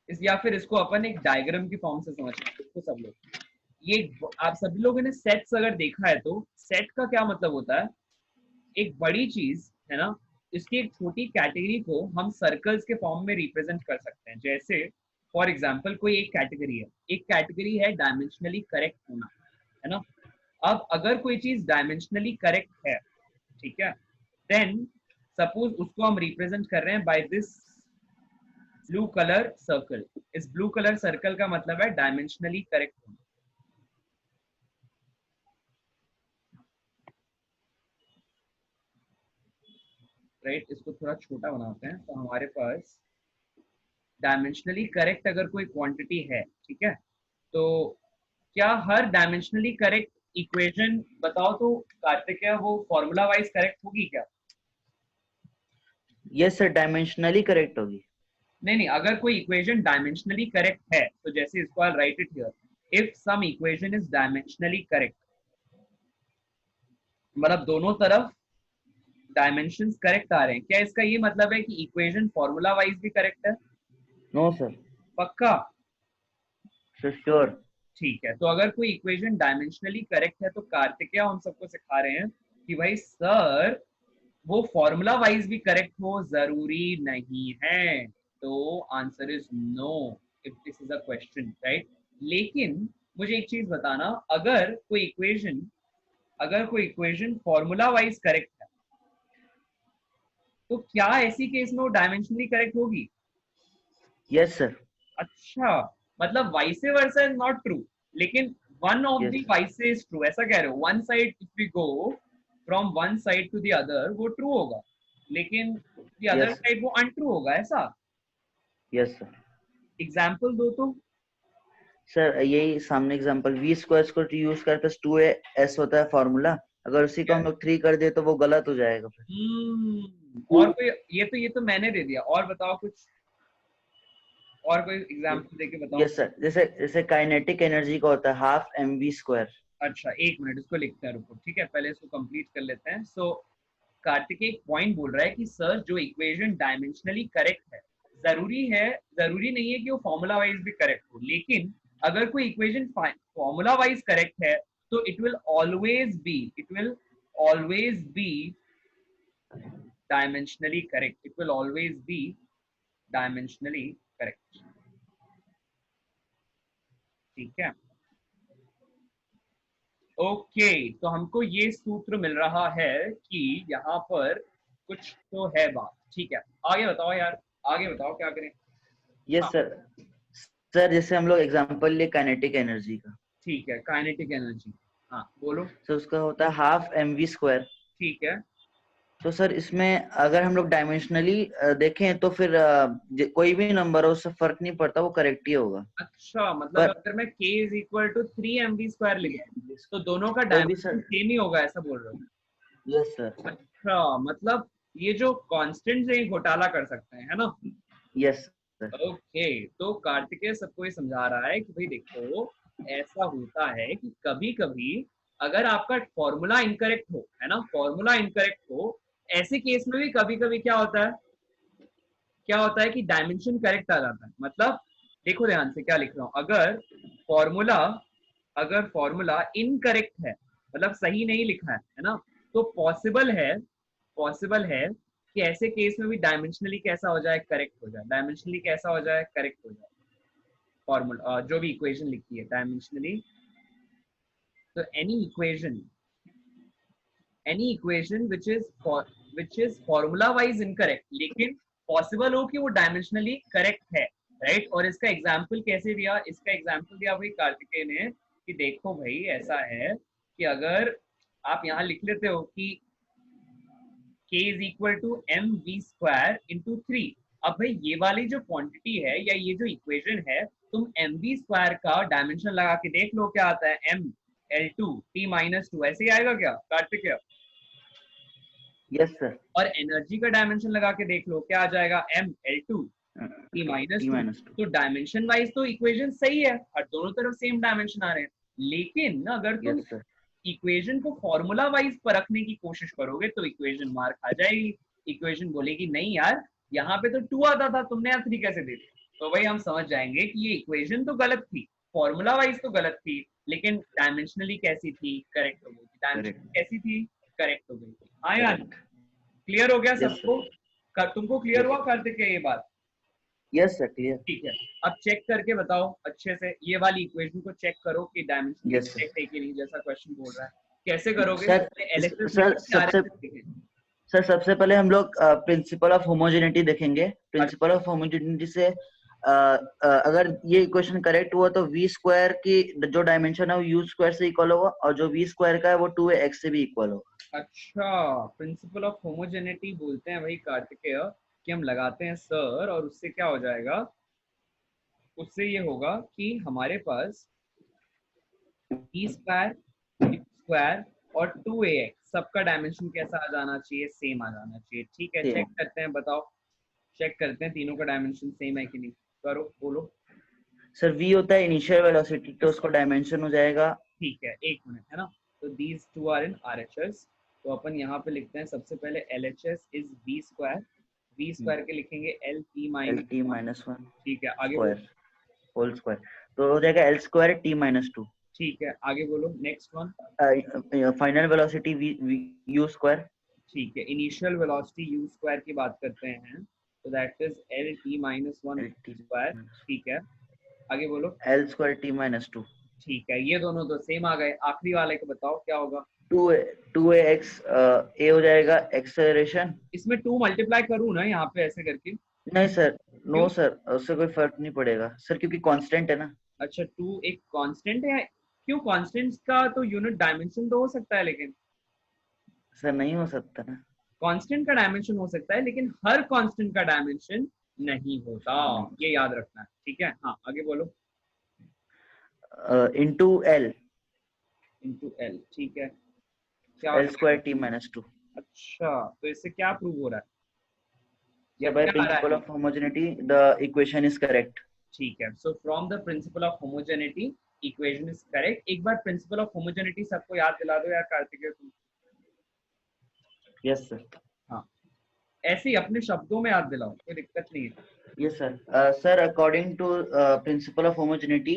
या फिर इसको अपन एक डायग्राम की फॉर्म से समझते हैं इसको सब लोग। ये आप सभी लोगों ने सेट्स अगर देखा है तो सेट का क्या मतलब होता है? एक बड़ी चीज है ना, इसकी एक छोटी कैटेगरी को हम सर्कल्स के फॉर्म में रिप्रेजेंट कर सकते हैं। जैसे फॉर एग्जांपल कोई एक कैटेगरी है डायमेंशनली करेक्ट होना, है ना। अब अगर कोई चीज डायमेंशनली करेक्ट है, ठीक है, देन सपोज उसको हम रिप्रेजेंट कर रहे हैं by this blue colour circle. इस ब्लू कलर सर्कल का मतलब है डायमेंशनली करेक्ट होना। राइट, इसको थोड़ा छोटा बनाते हैं। तो हमारे पास डायमेंशनली करेक्ट अगर कोई क्वांटिटी है, ठीक है, तो क्या हर डायमेंशनली करेक्ट इक्वेशन बताओ तो कार्तिक है वो फॉर्मूला वाइज करेक्ट होगी क्या? यस सर, डायमेंशनली करेक्ट होगी। नहीं, अगर कोई इक्वेशन डायमेंशनली करेक्ट है तो जैसे इसको I write it here, if some equation is dimensionally correct, मतलब दोनों तरफ डायमेंशंस करेक्ट आ रहे हैं, क्या इसका ये मतलब है कि इक्वेशन फॉर्मूला वाइज भी करेक्ट है? No sir. पक्का? श्योर। ठीक है, तो अगर कोई इक्वेशन डायमेंशनली करेक्ट है तो कार्तिकेय हम सबको सिखा रहे हैं कि भाई सर वो फॉर्मूला वाइज भी करेक्ट हो जरूरी नहीं है। तो answer is know if this is a question, right. लेकिन मुझे एक चीज बताना, अगर कोई इक्वेशन फॉर्मूला वाइज करेक्ट है तो क्या ऐसी केस में वो डायमेंशनली करेक्ट होगी? Yes sir. अच्छा, मतलब vice versa is not true, लेकिन one of the vice is true, ऐसा कह रहे हो? One side if we go from one side to the other वो ट्रू होगा, लेकिन द अदर साइड वो अनट्रू होगा, ऐसा? Yes sir. एग्जांपल दो तो। सर यही सामने एग्जांपल, v स्क्वायर को यू स्क्वायर प्लस 2as होता है फॉर्मूला, अगर उसी को हम लोग 3 कर दे तो वो गलत हो जाएगा फिर। और कोई ये तो मैंने दे दिया, और बताओ कुछ, और कोई एग्जांपल देके बताओ। यस सर, जैसे काइनेटिक एनर्जी का होता है हाफ mv स्क्वायर। अच्छा एक मिनट, इसको लिखते हैं, रुको, ठीक है, पहले इसको कंप्लीट कर लेते हैं। सो कार्तिक एक पॉइंट बोल रहा है कि सर जो इक्वेशन डायमेंशनली करेक्ट है, जरूरी नहीं है कि वो फॉर्मूला वाइज भी करेक्ट हो, लेकिन अगर कोई इक्वेशन फॉर्मूला वाइज करेक्ट है तो it will always be dimensionally correct. It will always be dimensionally correct, ठीक है। ओके, तो हमको ये सूत्र मिल रहा है कि यहाँ पर कुछ तो है बात, ठीक है। आगे बताओ यार, आगे बताओ क्या करें। यस सर, सर जैसे हम लोग एग्जांपल ले काइनेटिक एनर्जी का, ठीक है, काइनेटिक एनर्जी, हाँ बोलो। सर उसका होता है हाफ mv²। ठीक है, तो सर इसमें अगर हम लोग डायमेंशनली देखें तो फिर कोई भी नंबर हो उससे फर्क नहीं पड़ता, वो करेक्ट ही होगा। अच्छा मतलब पर अगर मैं k is equal to 3mv² लिख दूं तो दोनों का तो भी डायमेंशन सर, सेम ही होगा, ऐसा बोल रहे हो? यस सर, अच्छा मतलब ये जो कांस्टेंट से ही घोटाला कर सकते हैं, है ना? यस सर, ओके, तो कार्तिकेय सबको ये समझा रहा है कि भाई देखो, ऐसा होता है कि कभी कभी अगर आपका फॉर्मूला इनकरेक्ट हो, है ना, फॉर्मूला इनकरेक्ट हो, ऐसे केस में भी कभी कभी क्या होता है कि डायमेंशन करेक्ट आ जाता है। मतलब देखो ध्यान से क्या लिख रहा हूं, फॉर्मूला अगर फॉर्मूला इनकरेक्ट है, मतलब सही नहीं लिखा है ना, तो पॉसिबल है कि ऐसे केस में भी डायमेंशनली कैसा हो जाए, करेक्ट हो जाए, डायमेंशनली कैसा हो जाए, करेक्ट हो जाए। फॉर्मूला जो भी इक्वेशन लिखी है डायमेंशनली, तो any equation which is formula wise incorrect लेकिन पॉसिबल हो कि वो डायमेंशनली करेक्ट है, राइट। और इसका एग्जाम्पल कैसे दिया, इसका एग्जाम्पल दिया भाई कार्तिकेय ने कि देखो भाई ऐसा है कि अगर आप यहाँ लिख लेते हो कि k is equal to mv² into 3। अब भाई ये वाली जो क्वांटिटी है या ये जो इक्वेशन है, तुम mv² का डायमेंशन लगा के देख लो क्या आता है, ml2 t-2, ऐसे ही आएगा क्या कार्तिकेय? यस सर, और एनर्जी का डायमेंशन लगा के देख लो क्या आ जाएगा, ml2 t-2। तो डायमेंशन वाइज तो इक्वेशन सही है और दोनों तरफ सेम डायमेंशन आ रहे हैं, लेकिन अगर तुम यस सर, इक्वेशन को फॉर्मूला वाइज परखने की कोशिश करोगे तो इक्वेशन मार खा जाएगी। इक्वेशन बोलेगी नहीं यार, यहाँ पे तो 2 आता था, तुमने यहाँ 3 कैसे दे दिया? तो भाई हम समझ जाएंगे कि ये इक्वेशन तो गलत थी, फॉर्मूला वाइज तो गलत थी, लेकिन डायमेंशनली कैसी थी, करेक्ट हो गई थी। डायमेंशनली कैसी थी, करेक्ट हो गई थी। हाँ यार, क्लियर हो गया यस सबको? तुमको क्लियर हुआ कार्तिक है ये बात? यस सर, क्लियर, ठीक है, अब चेक करके बताओ अच्छे से, ये वाली इक्वेशन को चेक करो कि डायमेंशन यस सर। करेक्ट है कि नहीं, जैसा क्वेश्चन बोल रहा है। कैसे करोगे? सर एलएचएस सर लिखें, सबसे आरएचएस लिखें? सबसे पहले हम लोग प्रिंसिपल ऑफ होमोजेनिटी देखेंगे। प्रिंसिपल ऑफ होमोजेनिटी से अगर ये इक्वेशन करेक्ट हुआ तो v² की जो डायमेंशन है वो u² से इक्वल होगा, और जो v² का है वो 2x से भी इक्वल होगा। अच्छा, प्रिंसिपल ऑफ होमोजेनिटी बोलते हैं भाई कार्तिकेय कि हम लगाते हैं सर, और उससे क्या हो जाएगा, उससे ये होगा कि हमारे पास v² और 2ax सबका डायमेंशन कैसा आ जाना चाहिए, सेम आ जाना चाहिए। ठीक है, चेक करते हैं, बताओ, चेक करते हैं तीनों का डायमेंशन सेम है कि नहीं, करो बोलो। सर v होता है इनिशियल वेलोसिटी, तो उसको डायमेंशन हो जाएगा, ठीक है, एक मिनट, है ना। तो these two are in RHS, तो अपन यहाँ पे लिखते हैं सबसे पहले LHS इज v² के लिखेंगे LT-1। ठीक है, आगे बोलो। होल स्क्वायर, तो हो जाएगा L² T-2। ठीक है, आगे बोलो, next one. Final velocity u²। ठीक है, इनिशियल वेलोसिटी u² की बात करते हैं, तो दैट इज LT-1 ठीक है, आगे बोलो। L² T-2। ठीक है, ये दोनों तो सेम आ गए, आखिरी वाले को बताओ क्या होगा। 2ax a हो जाएगा एक्सेलरेशन। इसमें 2 मल्टीप्लाई करूँ ना यहाँ पे ऐसे करके? नहीं सर, नो क्यों? सर, उससे कोई फर्क नहीं पड़ेगा सर, क्योंकि कांस्टेंट है ना। अच्छा, 2 एक कांस्टेंट है, क्यों? कांस्टेंट का तो यूनिट डायमेंशन तो हो सकता है, लेकिन सर नहीं हो सकता ना। कांस्टेंट का डायमेंशन हो सकता है लेकिन हर कांस्टेंट का डायमेंशन नहीं होता, ये याद रखना है, ठीक है। हाँ, आगे बोलो। इनटू L, ठीक है, क्या हो L² जाएगा? T-2। अच्छा, तो इससे क्या प्रूव हो रहा है, या So by क्या आ रहा principle है? of homogeneity, the equation is correct. ठीक है, so from the principle of homogeneity equation is correct. एक बार प्रिंसिपल ऑफ होमोजेनिटी सबको याद दिला दो यार कार्तिकेय तुम। Yes sir. हाँ, ऐसे ही अपने शब्दों में याद दिलाओ, कोई दिक्कत नहीं है। Yes sir. Sir, according to principle of homogeneity,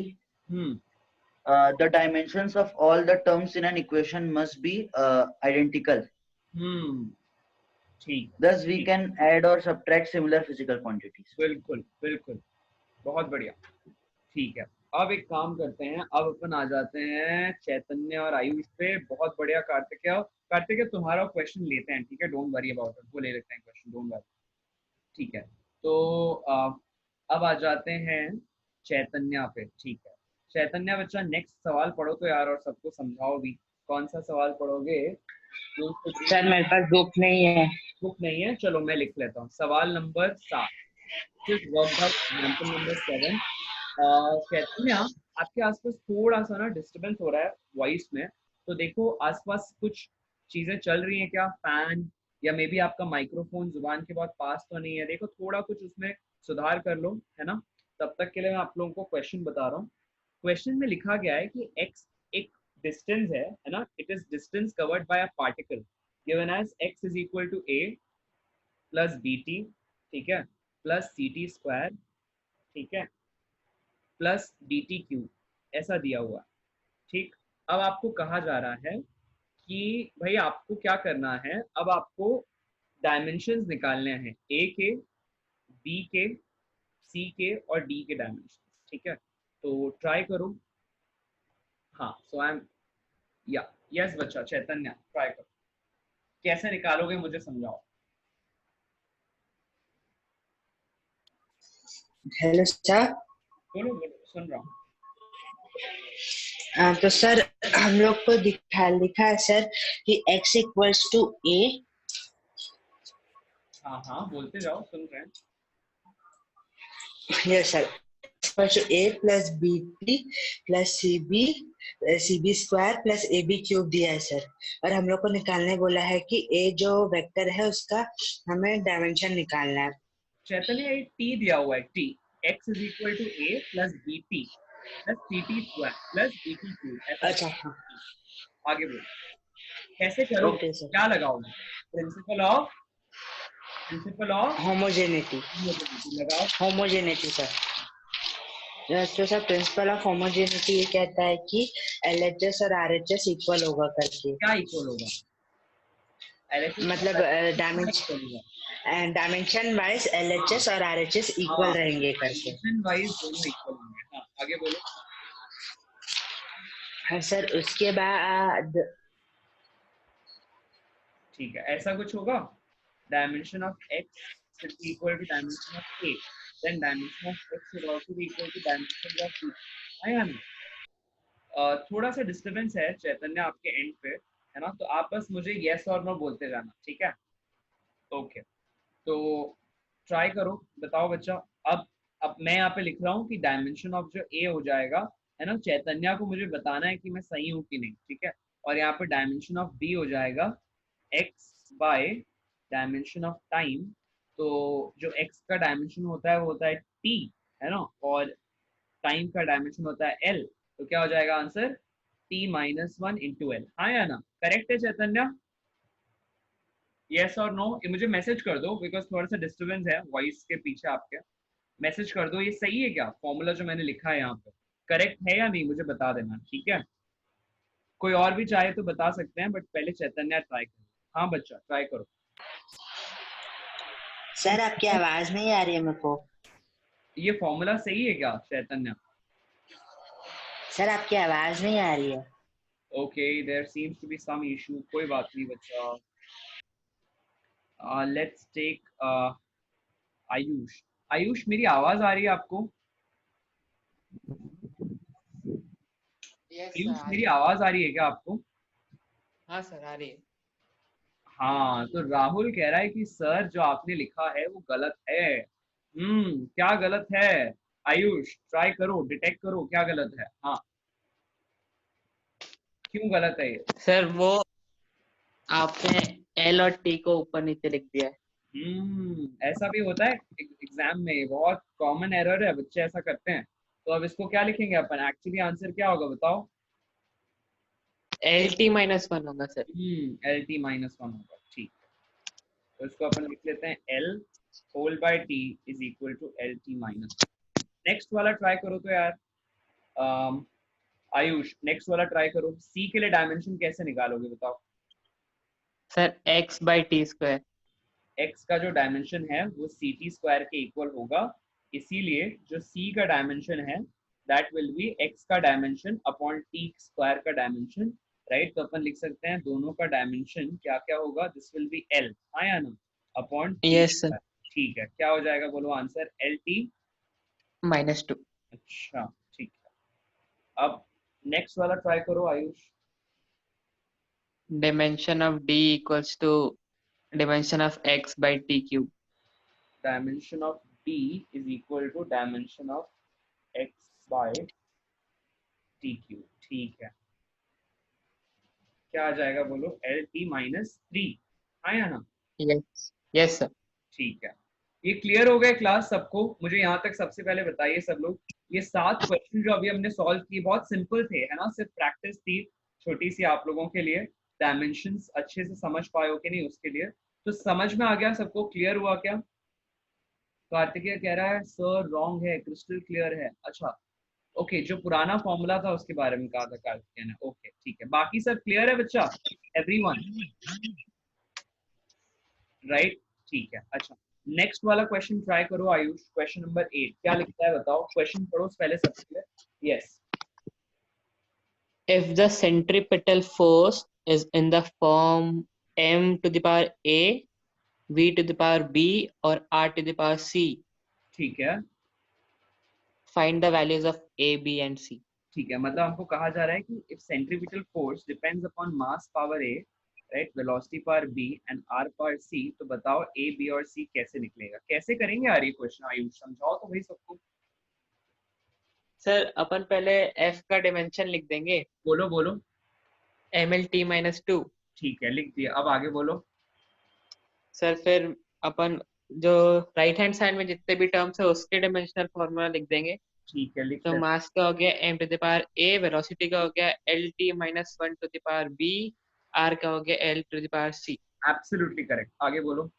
the dimensions of all the terms in an equation must be identical. ठीक, Thus we can add or subtract similar physical quantities. बिल्कुल बिल्कुल, बहुत बढ़िया। ठीक है, अब एक काम करते हैं, अब अपन आ जाते हैं चैतन्य और आयुष पे। बहुत बढ़िया कार्तिकेय तुम्हारा क्वेश्चन लेते हैं, ठीक है, डोंट वरी अबाउट इट, वो ले लेते हैं क्वेश्चन, डोंट वरी। ठीक है, तो अब आ जाते हैं चैतन्या पे, ठीक है। चैतन्या बच्चा नेक्स्ट सवाल पढ़ो तो यार, और सबको समझाओ भी। कौन सा सवाल पढ़ोगे? सर मेरे पास बुक नहीं है। बुक नहीं है, चलो मैं लिख लेता हूँ। सवाल number 7, worked out example number 7। Chaitanya, आपके आसपास थोड़ा सा ना डिस्टरबेंस हो रहा है वॉइस में, तो देखो आसपास कुछ चीजें चल रही हैं क्या? फैन या मे बी आपका माइक्रोफोन जुबान के बहुत पास तो नहीं है? देखो थोड़ा कुछ उसमें सुधार कर लो, है ना। तब तक के लिए मैं आप लोगों को क्वेश्चन बता रहा हूँ। क्वेश्चन में लिखा गया है कि x एक डिस्टेंस है ना। It is distance covered by a particle given as x is equal to a plus bt, ठीक है, प्लस ct स्क्वायर, ठीक है, प्लस dt क्यूब, ऐसा दिया हुआ है, ठीक। अब आपको कहा जा रहा है कि भाई आपको क्या करना है, अब आपको डायमेंशंस निकालने हैं, a के, b के, c के और d के डायमेंशन, ठीक है। तो ट्राई करो। हाँ, सो आई एम या यस बच्चा चैतन्य, ट्राई करो। कैसे निकालोगे मुझे समझाओ। Hello sir. बोलो बोलो, सुन रहा हूँ। तो सर हम लोग को लिखा है सर कि x इक्वल्स टू a। हाँ हाँ बोलते जाओ, सुन रहे हैं। Yes sir, equals to a plus bt plus cb square plus ab cube दिया है सर। और हम लोग को निकालने बोला है कि a जो वेक्टर है उसका हमें डायमेंशन निकालना है। चैतन्य एक t दिया हुआ है, t, x is equal to a plus bt plus ct square plus dt cube, ऐसा। अच्छा हाँ, आगे बोलो कैसे करोगे, ओके सर। क्या लगाओगे? प्रिंसिपल ऑफ होमोजेनिटी लगाओ। Homogeneity sir. तो सर प्रिंसिपल ऑफ होमोजेनिटी ये कहता है कि LHS और RHS इक्वल होगा करके। क्या इक्वल होगा? मतलब डायमेंशन वाइज LHS और RHS इक्वल रहेंगे करके। डायमेंशन वाइज दोनों इक्वल होंगे। हाँ आगे बोलो। हाँ सर, उसके बाद ठीक है, ऐसा कुछ होगा। Dimension of x should be equal to dimension of a, then dimension of x should also be equal to dimension of b। आया ना? थोड़ा सा डिस्टरबेंस है चैतन्य आपके एंड पे, है ना, तो आप बस मुझे यस और नो बोलते जाना, ठीक है। ओके, तो ट्राई करो, बताओ बच्चा। अब मैं यहाँ पे लिख रहा हूँ कि डायमेंशन ऑफ जो ए हो जाएगा, है ना, चैतन्य को मुझे बताना है कि मैं सही हूँ कि नहीं, ठीक है। और यहाँ पे डायमेंशन ऑफ बी हो जाएगा x by dimension of time. तो जो x का डायमेंशन होता है वो होता है t, है ना, और टाइम का डायमेंशन होता है l। तो क्या हो जाएगा answer? t minus 1 into L. हाँ या ना? करेक्ट है चैतन्य? यस और नो? ये मुझे मैसेज कर दो, बिकॉज थोड़ा सा डिस्टरबेंस है वॉइस के पीछे आपके। मैसेज कर दो ये सही है क्या, फॉर्मूला जो मैंने लिखा है यहाँ पे करेक्ट है या नहीं, मुझे बता देना, ठीक है। कोई और भी चाहे तो बता सकते हैं, बट पहले चैतन्य ट्राई करो। हाँ बच्चा ट्राई करो। सर आपकी आवाज नहीं आ रही है मेरे को। ये फॉर्मूला सही है क्या चैतन्य? सर आपकी आवाज नहीं आ रही है। Okay, there seems to be some issue, कोई बात नहीं बच्चा। Let's take Ayush. आयुष मेरी आवाज आ रही है आपको? आयुष मेरी आवाज आ रही है क्या आपको? हाँ सर आ रही है। हाँ, तो राहुल कह रहा है कि सर जो आपने लिखा है वो गलत है। क्या गलत है? आयुष ट्राई करो, डिटेक्ट करो क्या गलत है। हाँ, क्यों गलत है ये? सर वो आपने एल और टी को ऊपर नीचे लिख दिया है। ऐसा भी होता है एग्जाम में, बहुत कॉमन एरर है, बच्चे ऐसा करते हैं। तो अब इसको क्या लिखेंगे अपन? एक्चुअली आंसर क्या होगा बताओ? LT -1 होगा सर। LT -1 होगा, ठीक। तो इसको अपन लिख लेते हैं L whole by T is equal to LT -1। Next वाला ट्राई करो तो यार। आयुष नेक्स्ट वाला ट्राई करो। C के लिए डायमेंशन कैसे निकालोगे बताओ? Sir x/t²। x का जो डायमेंशन है वो ct स्क्वायर के इक्वल होगा, इसीलिए जो c का डायमेंशन है दैट विल बी x का डायमेंशन अपॉन t स्क्वायर का डायमेंशन, राइट। तो अपन लिख सकते हैं दोनों का डायमेंशन क्या क्या होगा, दिस विल बी l, हाँ या ना, अपॉन t यस सर। ठीक है, क्या हो जाएगा बोलो आंसर? LT -2। अच्छा ठीक है, अब नेक्स्ट वाला ट्राई करो Ayush. dimension of d equals to dimension of x by t cube. Dimension of d is equal to dimension of x by T cube. ठीक है, क्या आ जाएगा बोलो, एल टी माइनस 3, आया ना? Yes sir. ठीक है, ये क्लियर हो गए क्लास सबको? मुझे यहाँ तक सबसे पहले बताइए सब लोग, ये 7 क्वेश्चन जो अभी हमने सॉल्व किए बहुत सिंपल थे, है ना? सिर्फ प्रैक्टिस थी छोटी सी आप लोगों के लिए, डायमेंशंस अच्छे से समझ पाए हो कि नहीं उसके लिए। तो समझ में आ गया सबको, क्लियर हुआ क्या? कार्तिकेय कह रहा है सर रॉन्ग है, क्रिस्टल क्लियर है। अच्छा ओके, जो पुराना फॉर्मूला था उसके बारे में कहा था कार्तिकेय ने। ओके ठीक है, बाकी सब क्लियर है बच्चा, एवरीवन राइट? ठीक है, अच्छा नेक्स्ट वाला क्वेश्चन ट्राई करो आयुष, क्वेश्चन नंबर 8 क्या लिखता है बताओ, क्वेश्चन पढ़ो पहले सबसे पहले। Yes, If the centripetal force is in the form m to the power a, v to the power b or r to the power c, ठीक है find the values of a, b and c. ठीक है, मतलब हमको कहा जा रहा है कि if centripetal force depends upon mass power A, right, velocity power B and R power C, तो बताओ ए बी और सी कैसे निकलेगा? कैसे करेंगे यार ये क्वेश्चन आयुष, समझाओ तो भाई सबको। सर अपन पहले f का डिमेंशन लिख देंगे, बोलो बोलो। mlt-2। ठीक है, लिख दिया, अब आगे बोलो। सर फिर अपन जो राइट हैंड साइड में जितने भी टर्म्स है उसके डिमेंशनल फॉर्मूला लिख देंगे। ठीक है, लिख तो दिया। मास का हो गया m to the power a, velocity का हो गया lt-1 to the power b, r का हो गया l to the power c। Absolutely correct, आगे बोलो।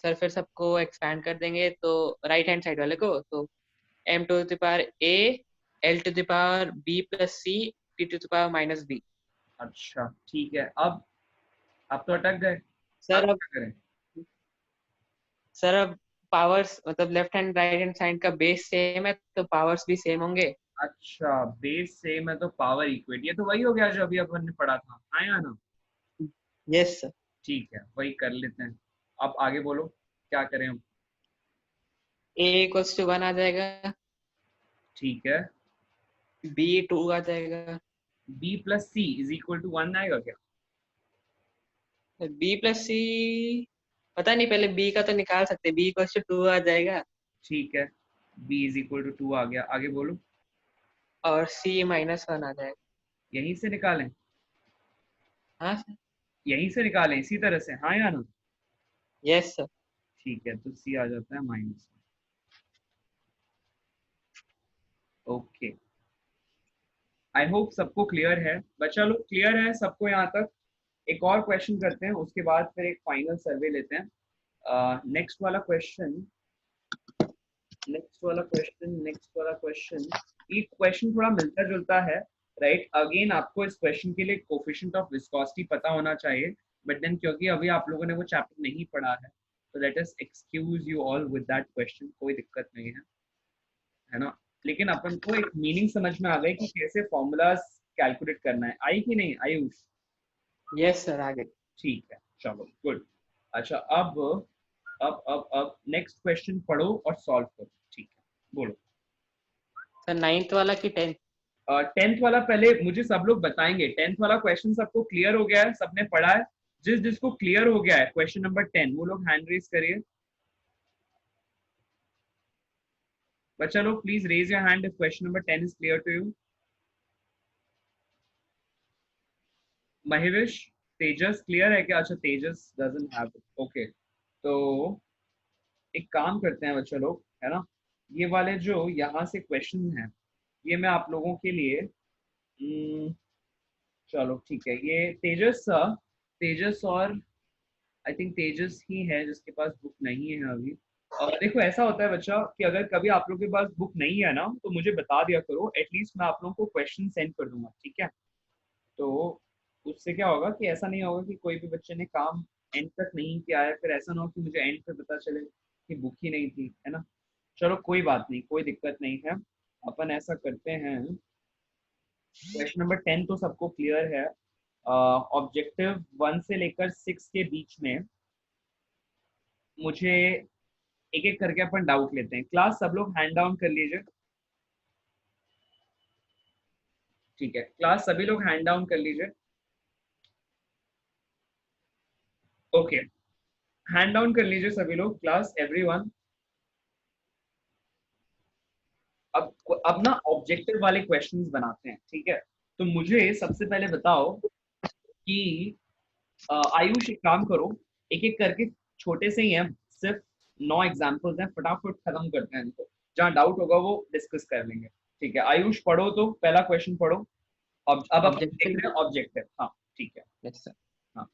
सर फिर सबको एक्सपैंड कर देंगे तो राइट हैंड साइड वाले को, तो m to the power a, l to the power b plus c, t to the power minus b। अच्छा ठीक है, अब तो अटक गए, सर अब अब क्या करें? सर अब पावर्स मतलब left hand right hand side का बेस सेम है तो पावर्स भी सेम होंगे। अच्छा, बेस सेम है तो पावर इक्वेट, ये तो वही हो गया जो अभी अपन ने पढ़ा था, आया ना? Yes sir. ठीक है, वही कर लेते हैं। अब आगे बोलो क्या करें हम। a इक्वल्स टू 1 आ जाएगा, ठीक है, b 2 आ जाएगा, b plus C is equal to 1 आएगा क्या? b प्लस c पता नहीं, पहले b का तो निकाल सकते हैं, b इक्वल्स टू 2 आ जाएगा ठीक है, b इज इक्वल टू 2 आ गया, आगे बोलो। और c माइनस 1 आ जाएगा। यहीं से निकालें? हाँ सर। यहीं से निकालें इसी तरह से, हाँ या ना? Yes sir. ठीक है, तो c आ जाता है माइनस। ओके, आई होप सबको क्लियर है बच्चा लोग, क्लियर है सबको यहाँ तक? एक और क्वेश्चन करते हैं, उसके बाद फिर एक फाइनल सर्वे लेते हैं। नेक्स्ट वाला क्वेश्चन, ये क्वेश्चन थोड़ा मिलता जुलता है, राइट? अगेन आपको इस क्वेश्चन के लिए कोफिशिएंट ऑफ विस्कोसिटी पता होना चाहिए, बट देन क्योंकि अभी आप लोगों ने वो चैप्टर नहीं पढ़ा है, तो let us excuse you all with that question, कोई दिक्कत नहीं है ना? लेकिन अपन को एक मीनिंग समझ में आ गई कि कैसे फॉर्मूलाज कैलकुलेट करना है, आई कि नहीं आयुष? यस सर आगे। ठीक है, चलो गुड। अच्छा अब नेक्स्ट क्वेश्चन पढ़ो और सॉल्व करो, ठीक है? बोलो। सर 9th वाला कि 10th? 10th वाला पहले मुझे सब लोग बताएंगे। 10th वाला क्वेश्चन सबको क्लियर हो गया है, सबने पढ़ा है? जिसको क्लियर हो गया है क्वेश्चन नंबर 10 वो लोग हैंड रेज करिए। बच्चा लोग please raise your hand if question number 10 is clear to you. Mahevish, Tejas clear है क्या? अच्छा, Tejas doesn't have it, okay. तो एक काम करते हैं बच्चा लोग, है ना, ये वाले जो यहाँ से क्वेश्चन हैं ये मैं आप लोगों के लिए चलो ठीक है, ये तेजस और आई थिंक तेजस ही है जिसके पास बुक नहीं है अभी। देखो ऐसा होता है बच्चा कि अगर कभी आप लोगों के पास बुक नहीं है ना तो मुझे बता दिया करो, एटलीस्ट मैं आप लोगों को क्वेश्चन सेंड कर दूंगा, ठीक है? तो उससे क्या होगा कि ऐसा नहीं होगा कि कोई भी बच्चे ने काम एंड तक नहीं किया है, फिर ऐसा ना हो कि मुझे एंड पे पता चले कि बुक ही नहीं थी, है ना? चलो कोई बात नहीं, कोई दिक्कत नहीं है। अपन ऐसा करते हैं, क्वेश्चन नंबर 10 तो सबको क्लियर है। ऑब्जेक्टिव 1 से लेकर 6 के बीच में मुझे एक एक करके अपन डाउट लेते हैं। क्लास सब लोग हैंड डाउन कर लीजिए। ठीक है क्लास, सभी लोग हैंड डाउन कर लीजिए। ओके, हैंड डाउन कर लीजिए सभी लोग, क्लास एवरीवन। अब ना ऑब्जेक्टिव वाले क्वेश्चंस बनाते हैं, ठीक है। तो मुझे सबसे पहले बताओ कि आयुष एक काम करो, एक एक करके, छोटे से ही हैं, सिर्फ 9 एग्जांपल्स हैं, फटाफट खत्म करते हैं इनको, जहां डाउट होगा वो डिस्कस कर लेंगे, ठीक है। आयुष पढ़ो, तो पहला क्वेश्चन पढ़ो। अब अपन देख रहे हैं ऑब्जेक्टिव। हाँ ठीक है। Yes sir. हाँ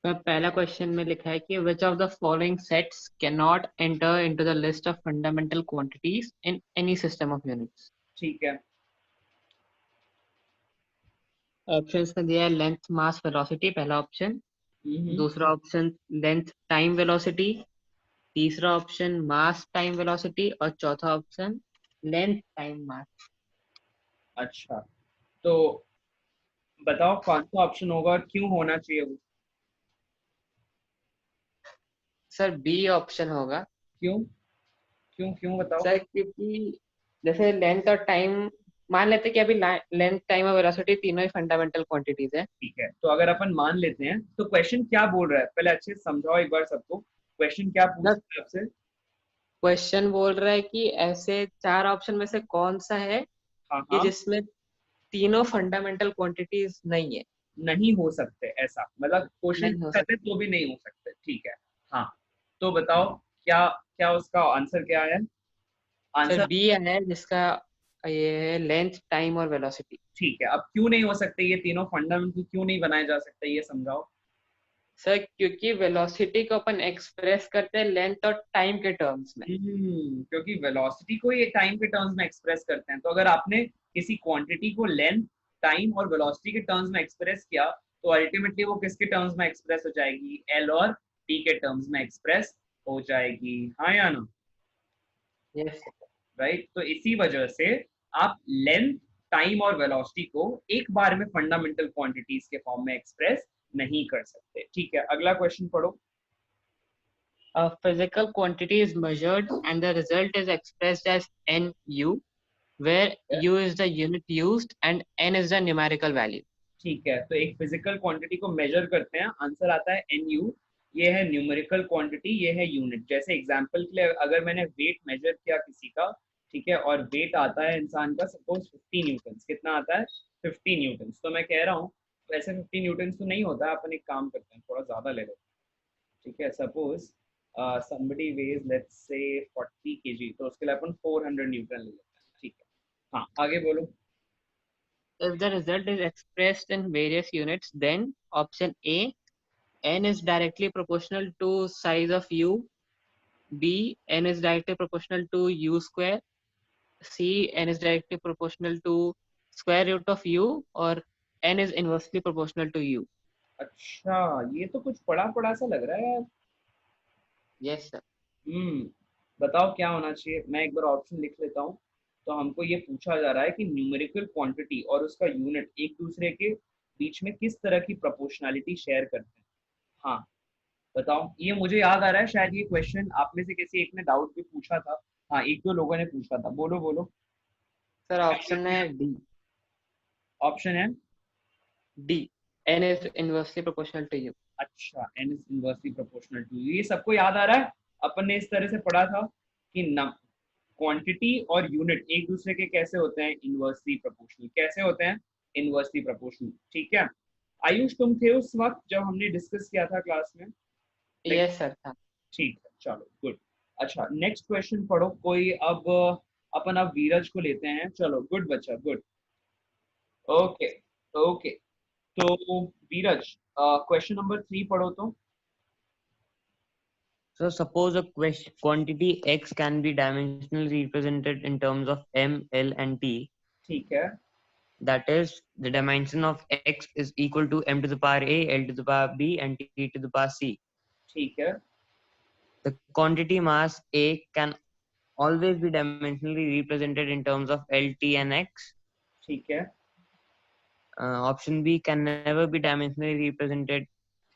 तो पहला क्वेश्चन में लिखा है कि which of the following sets cannot enter into the list of fundamental quantities in any system of units? ठीक है। ऑप्शंस में दिया है लेंथ मास वेलोसिटी, पहला ऑप्शन। दूसरा ऑप्शन लेंथ टाइम वेलोसिटी, तीसरा ऑप्शन मास टाइम वेलोसिटी और चौथा ऑप्शन लेंथ टाइम मास। अच्छा, तो बताओ कौन सा ऑप्शन होगा और क्यों होना चाहिए वो? सर बी ऑप्शन होगा। क्यों क्यों क्यों बताओ। सर क्योंकि जैसे लेंथ और टाइम, मान लेते हैं कि अभी लेंथ टाइम और वेलोसिटी तीनों ही फंडामेंटल क्वांटिटीज है। ठीक है, तो अगर अपन मान लेते हैं तो क्वेश्चन क्या बोल रहा है, पहले अच्छे से समझाओ एक बार सबको, क्वेश्चन क्या पूछ रहा है आपसे? क्वेश्चन बोल रहा है कि ऐसे 4 ऑप्शन में से कौन सा है हाँ कि हाँ, जिसमें तीनों फंडामेंटल क्वांटिटीज नहीं है। नहीं हो सकते ऐसा, मतलब क्वेश्चन नहीं हो करते तो भी नहीं हो सकते, ठीक है। हाँ, तो बताओ क्या क्या उसका आंसर क्या है? सर आंसर बी है जिसका ये है लेंथ टाइम और वेलोसिटी। ठीक है, अब क्यों नहीं हो सकते ये तीनों फंडामेंटल, क्यों नहीं बनाए जा सकते ये समझाओ। सर क्योंकि वेलोसिटी को अपन एक्सप्रेस करते हैं लेंथ और टाइम के टर्म्स में। क्योंकि वेलोसिटी को ये टाइम के टर्म्स में एक्सप्रेस करते हैं, तो अगर आपने किसी क्वांटिटी को लेंथ टाइम और वेलोसिटी के टर्म्स में एक्सप्रेस किया, तो अल्टीमेटली वो किसके टर्म्स में एक्सप्रेस हो जाएगी? एल और टी के टर्म्स में एक्सप्रेस हो जाएगी, हाँ या ना? यस राइट, तो इसी वजह से आप लेंथ टाइम और वेलोसिटी को एक बार में फंडामेंटल क्वांटिटीज के फॉर्म में एक्सप्रेस नहीं कर सकते, ठीक है। अगला क्वेश्चन पढ़ो। A physical quantity is measured and the result is expressed as NU, where U is the unit used and N is the numerical value. ठीक है, तो एक फिजिकल क्वांटिटी को मेजर करते हैं, आंसर आता है NU, ये है न्यूमेरिकल क्वांटिटी, ये है यूनिट। जैसे एग्जांपल के लिए अगर मैंने वेट मेजर किया किसी का, ठीक है, और वेट आता है इंसान का सपोज 50 न्यूटन, कितना आता है? 50 न्यूटन। तो मैं कह रहा हूँ वैसे 50 न्यूटन तो नहीं होता है, अपन एक काम करते हैं थोड़ा ज्यादा ले लो, ठीक है। Suppose somebody weighs let's say 40 kg, तो उसके लिए अपन 400 न्यूटन ले लेते हैं, ठीक है। हाँ आगे बोलो। If the result is expressed in various units, then option A, N is directly proportional to size of U, B, N is directly proportional to U square, C, N is directly proportional to square root of U, or N is inversely proportional to U. अच्छा, ये तो कुछ पढ़ा पढ़ा सा लग रहा है यार। Yes sir. बताओ क्या होना चाहिए, मैं एक बार ऑप्शन लिख लेता हूँ। तो हमको ये पूछा जा रहा है कि न्यूमेरिकल क्वांटिटी और उसका यूनिट एक दूसरे के बीच में किस तरह की प्रोपोर्शनैलिटी शेयर करते हैं। हाँ बताओ, ये मुझे याद आ रहा है, शायद ये क्वेश्चन आप में से किसी एक ने डाउट भी पूछा था। हाँ एक दो लोगों ने पूछा था, बोलो बोलो। सर ऑप्शन है D. ऑप्शन है D, N is inversely proportional to U. अच्छा, n is inversely proportional to, ये सबको याद आ रहा है। अपन ने इस तरह से पढ़ा था कि क्वांटिटी और यूनिट एक दूसरे के कैसे होते हैं? Inversely proportional. कैसे होते हैं? इनवर्सली प्रोपोर्शनल, ठीक है। आयुष तुम थे उस वक्त जब हमने डिस्कस किया था क्लास में? Yes sir था। ठीक है, चलो गुड। अच्छा नेक्स्ट क्वेश्चन पढ़ो कोई। अब अपन अब वीरज को लेते हैं, चलो गुड बच्चा गुड। ओके ओके, तो वीरज क्वेश्चन नंबर 3 पढ़ो तो। So suppose a quantity x can be dimensionally represented in terms of m, l, and t. ठीक है। That is, the dimension of x is equal to m to the power a, l to the power b, and t to the power c. ठीक है। The quantity mass a can always be dimensionally represented in terms of L, T, and x. ठीक है। Option B can never be dimensionally represented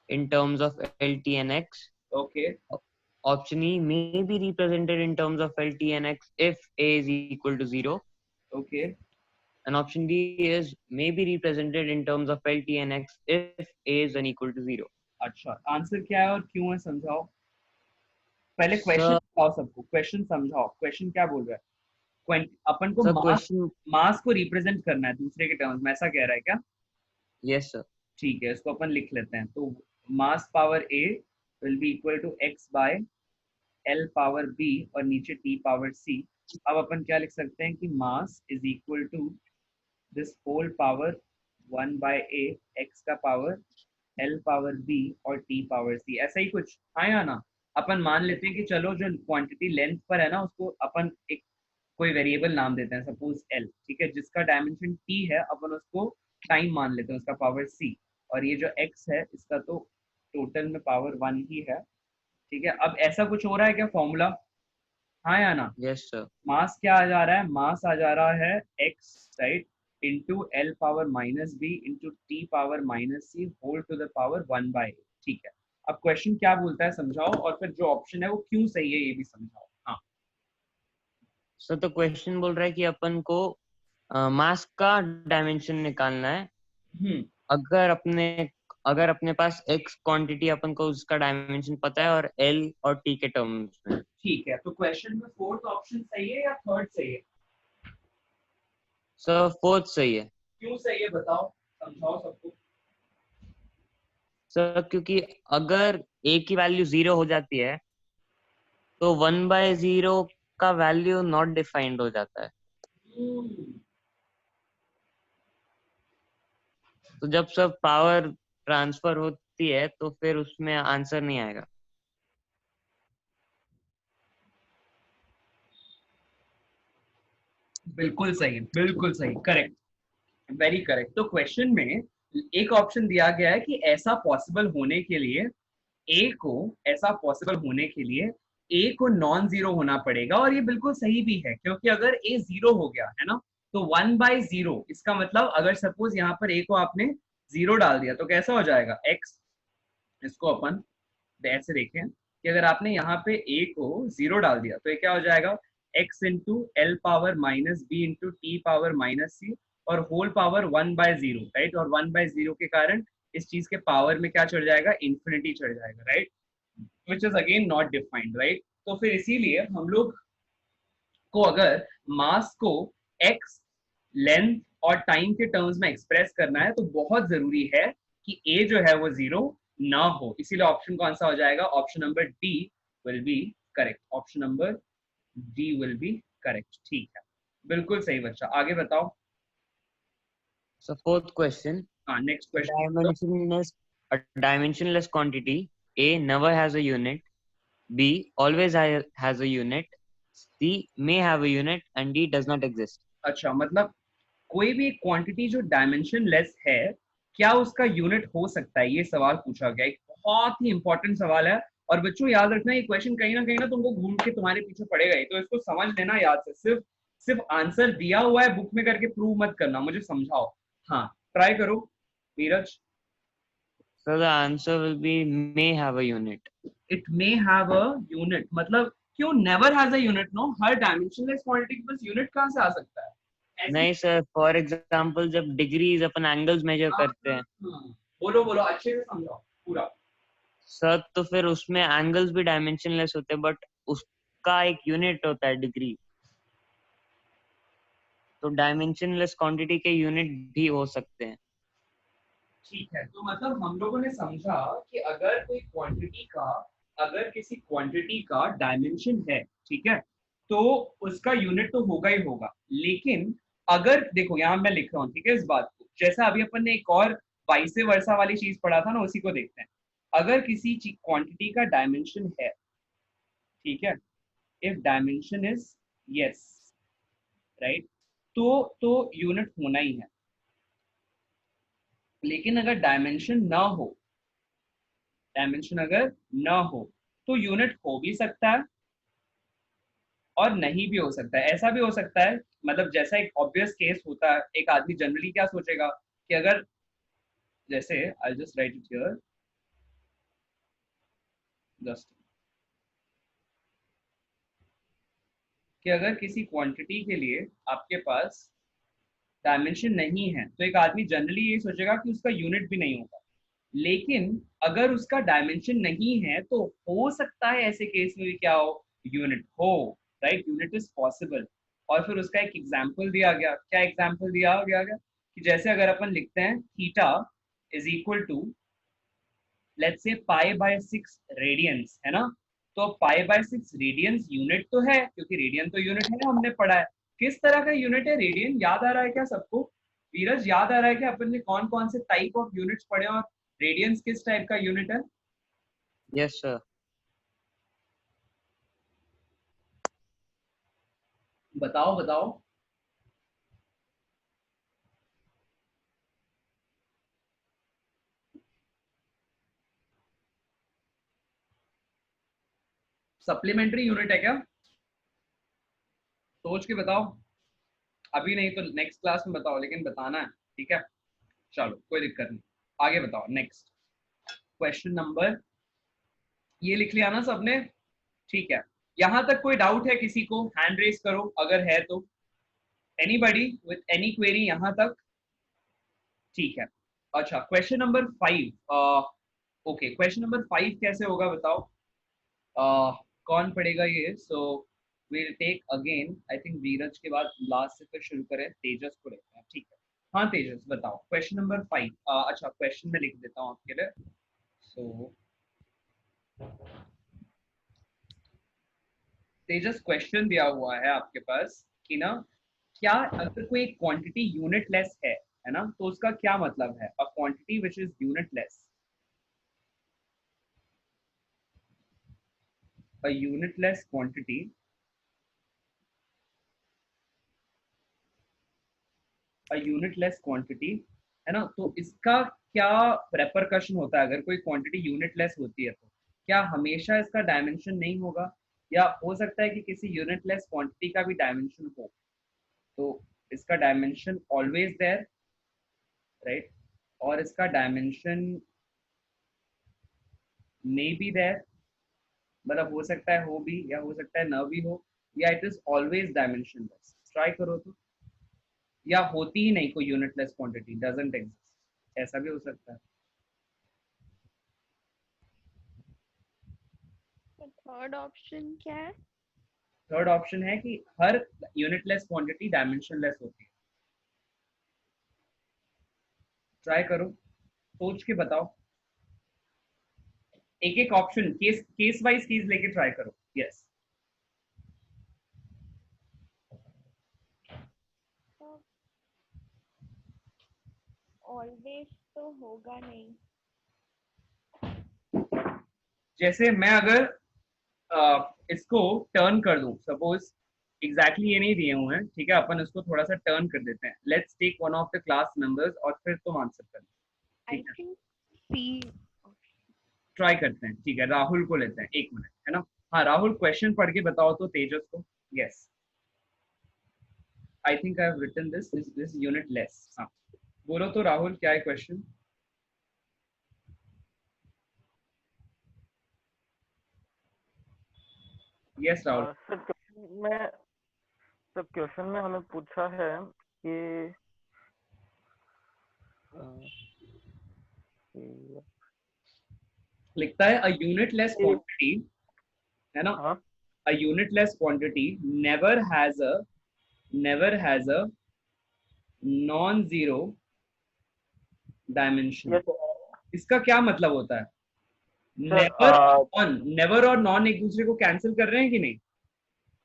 in terms of L, T, and x. Okay. Option E may be represented in terms of L, T, and x if a is equal to 0. Okay. and option D is may be represented in terms of L, T and X if A is unequal to 0. अच्छा, answer क्या है और क्यों है समझाओ। पहले question Sir, बताओ सबको, क्वेश्चन समझाओ, क्वेश्चन क्या बोल रहा है। अपन को sir, मास question. मास को रिप्रेजेंट करना है दूसरे के टर्म्स में, ऐसा कह रहा है क्या। Yes, sir. ठीक है, इसको अपन लिख लेते हैं। तो mass power a will be equal to x by l power b और नीचे t पावर c। अब अपन क्या लिख सकते हैं कि mass is equal to this whole power 1 by a x का पावर l पावर b और t पावर c, ऐसा ही कुछ। हाँ या ना। अपन मान लेते हैं कि चलो जो क्वांटिटी लेंथ पर है ना उसको अपन एक कोई वेरिएबल नाम देते हैं, सपोज l, ठीक है, जिसका डायमेंशन t है, अपन उसको टाइम मान लेते हैं, उसका पावर c, और ये जो x है इसका तो टोटल में पावर 1 ही है। ठीक है, अब ऐसा कुछ हो रहा है क्या फॉर्मूला। हाँ या ना। Yes, sir. मास क्या आ जा रहा है, मास आ जा रहा है x right into L power minus B into T power minus C whole to the power 1 by. ठीक है, अब क्वेश्चन क्या बोलता है समझाओ, और फिर जो ऑप्शन है वो क्यों सही है ये भी समझाओ। हाँ सर, तो क्वेश्चन बोल रहा है कि अपन को मास का डायमेंशन निकालना है। अगर अपने पास x क्वांटिटी अपन को उसका डायमेंशन पता है और l और t के टर्म्स में। ठीक है, तो क्वेश्चन में फोर्थ ऑप्शन सही है या थर्ड सही है। सर, फोर्थ सही है। क्यों सही है बताओ, समझाओ सबको। सर, क्योंकि अगर a की वैल्यू 0 हो जाती है तो 1/0 का वैल्यू नॉट डिफाइंड हो जाता है। तो जब सब पावर ट्रांसफर होती है तो फिर उसमें आंसर नहीं आएगा। बिल्कुल सही, बिल्कुल सही, करेक्ट, वेरी करेक्ट। तो क्वेश्चन में एक ऑप्शन दिया गया है कि ऐसा पॉसिबल होने के लिए ऐसा पॉसिबल होने के लिए ए को नॉन जीरो होना पड़ेगा, और ये बिल्कुल सही भी है, क्योंकि अगर ए जीरो हो गया है ना तो 1/0, इसका मतलब अगर सपोज यहाँ पर ए को आपने जीरो डाल दिया तो कैसा हो जाएगा एक्स। इसको अपन ऐसे देखें कि अगर आपने यहाँ पे a को 0 डाल दिया तो ये क्या हो जाएगा x into L power minus B into T power minus C और होल पावर 1/0 राइट, और 1/0 के कारण इस चीज के पावर में क्या चढ़ जाएगा, इंफिनिटी चढ़ जाएगा right, which is again not defined right. तो फिर इसीलिए हम लोग को अगर मास को x लेंथ और टाइम के टर्म्स में एक्सप्रेस करना है तो बहुत जरूरी है कि a जो है वो 0 ना हो, इसीलिए ऑप्शन कौन सा हो जाएगा, option number D will be correct, option number D will be correct. ठीक है, बिल्कुल सही बच्चा, आगे बताओ। So fourth question. Next question. A dimensionless quantity A never has a unit, B always has a unit, C may have a unit and D does not exist. अच्छा, मतलब कोई भी क्वांटिटी जो डायमेंशन लेस है क्या उसका unit हो सकता है, ये सवाल पूछा गया। एक बहुत ही इंपॉर्टेंट सवाल है, और बच्चों याद रखना ये क्वेश्चन कहीं ना तुमको घूम के तुम्हारे पीछे पड़ेगा ही, तो इसको समझ लेना याद से। सिर्फ सिर्फ आंसर दिया हुआ है बुक में करके प्रूव मत करना, मुझे समझाओ। हाँ ट्राई करो Neeraj. So the answer will be may have a unit. It may have a unit, मतलब क्यों never has a unit, no, हर डायमेंशनलेस क्वांटिटी के पास यूनिट कहाँ से आ सकता है। नहीं सर, फॉर एग्जांपल जब डिग्रीज अपन एंगल्स मेजर करते हैं। बोलो बोलो अच्छे से समझाओ पूरा। सर, तो फिर उसमें एंगल्स भी डायमेंशनलेस होते हैं बट उसका एक यूनिट होता है डिग्री, तो डायमेंशनलेस क्वांटिटी के यूनिट भी हो सकते हैं। ठीक है, तो मतलब हम लोगों ने समझा कि अगर कोई क्वांटिटी का, अगर किसी क्वांटिटी का डायमेंशन है, ठीक है, तो उसका यूनिट तो होगा ही होगा, लेकिन अगर देखो यहाँ मैं लिख रहा हूँ, ठीक है, इस बात को जैसा अभी अपन ने एक और वाइस वर्सा वाली चीज पढ़ा था ना, उसी को देखते हैं। अगर किसी क्वांटिटी का डायमेंशन है, ठीक है, if dimension is yes right, तो यूनिट होना ही है। लेकिन अगर डायमेंशन ना हो, डायमेंशन अगर ना हो तो यूनिट हो भी सकता है और नहीं भी हो सकता है। ऐसा भी हो सकता है, मतलब जैसा एक ऑब्वियस केस होता है, एक आदमी जनरली क्या सोचेगा कि अगर जैसे I just right it here just, कि अगर किसी क्वांटिटी के लिए आपके पास डायमेंशन नहीं है, तो एक आदमी जनरली ये सोचेगा कि उसका यूनिट भी नहीं होगा। लेकिन अगर उसका डायमेंशन नहीं है तो हो सकता है ऐसे केस में भी क्या हो, यूनिट हो, राइट, यूनिट इज पॉसिबल। और फिर उसका एक एग्जांपल दिया गया, क्या एग्जांपल दिया गया कि जैसे अगर अपन लिखते हैं theta is equal to let's say pi bye 6 radiance, है ना, तो पाई बाय 6 रेडियंस यूनिट तो है, क्योंकि रेडियन तो यूनिट है, हमने पढ़ा है। किस तरह का यूनिट है रेडियन, याद आ रहा है क्या सबको? वीरज याद आ रहा है कि अपन ने कौन कौन से टाइप ऑफ यूनिट्स पढ़े और रेडियंस किस टाइप का यूनिट है? Yes sir. बताओ बताओ। सप्लीमेंट्री यूनिट है क्या? सोच के बताओ, अभी नहीं तो नेक्स्ट क्लास में बताओ, लेकिन बताना है, ठीक है? चलो कोई दिक्कत नहीं, आगे बताओ। नेक्स्ट क्वेश्चन नंबर, ये लिख लिया ना सबने? ठीक है, यहां तक कोई डाउट है किसी को? हैंड रेज करो अगर है तो। एनीबॉडी विथ एनी क्वेरी यहां तक? ठीक है। अच्छा, question number 5। Okay, question number 5 कैसे होगा बताओ? कौन पढ़ेगा ये? So will take again, I think Veeraj के बाद लास्ट से फिर शुरू करें, तेजस को लेते हैं, ठीक है? हाँ तेजस बताओ क्वेश्चन नंबर 5। अच्छा, क्वेश्चन में लिख देता हूँ आपके लिए। सो तेजस, क्वेश्चन दिया हुआ है आपके पास कि ना, क्या अगर कोई क्वांटिटी यूनिटलेस है ना, तो उसका क्या मतलब है? A quantity which is unitless, a unitless quantity, a unitless quantity, है ना, तो इसका क्या रेपरकशन होता है? अगर कोई क्वांटिटी यूनिटलेस होती है तो क्या हमेशा इसका डायमेंशन नहीं होगा, या हो सकता है कि किसी यूनिटलेस क्वांटिटी का भी डायमेंशन हो? तो इसका डायमेंशन ऑलवेज देयर, राइट, और इसका डायमेंशन मे बी देयर, मतलब हो सकता है हो भी, या हो सकता है ना भी हो, या it is always dimensionless. Try करो तो। या होती ही नहीं कोई यूनिटलेस क्वांटिटी, डजंट एग्जिस्ट, ऐसा भी हो सकता है। थर्ड ऑप्शन क्या है? थर्ड ऑप्शन है कि हर यूनिटलेस क्वांटिटी डायमेंशनलेस होती है। ट्राई करो, सोच के बताओ, एक एक ऑप्शन, केस वाइज केस लेके ट्राई करो। यस, ऑलवेज तो होगा नहीं। जैसे मैं अगर इसको टर्न कर दूं, सपोज एग्जैक्टली ये नहीं दिए हुए हैं, ठीक है, अपन इसको थोड़ा सा टर्न कर देते हैं। Let's take one of the class members और फिर तुम आंसर करना, आई ठीक है? थिंक सी। ट्राई करते हैं, ठीक है, राहुल को लेते हैं, 1 मिनट, है ना? हाँ राहुल, क्वेश्चन पढ़ के बताओ तो तेजस को। Yes, I think I have written this unitless. हाँ बोलो तो राहुल, क्या है question? Yes Rahul. Sir question में हमें पूछा है कि लिखता है अ यूनिटलेस क्वांटिटी, है ना, हाँ, a unitless quantity never has a non-zero dimension। Yes इसका क्या मतलब होता है? सर, नेवर और नॉन एक दूसरे को कैंसिल कर रहे हैं कि नहीं?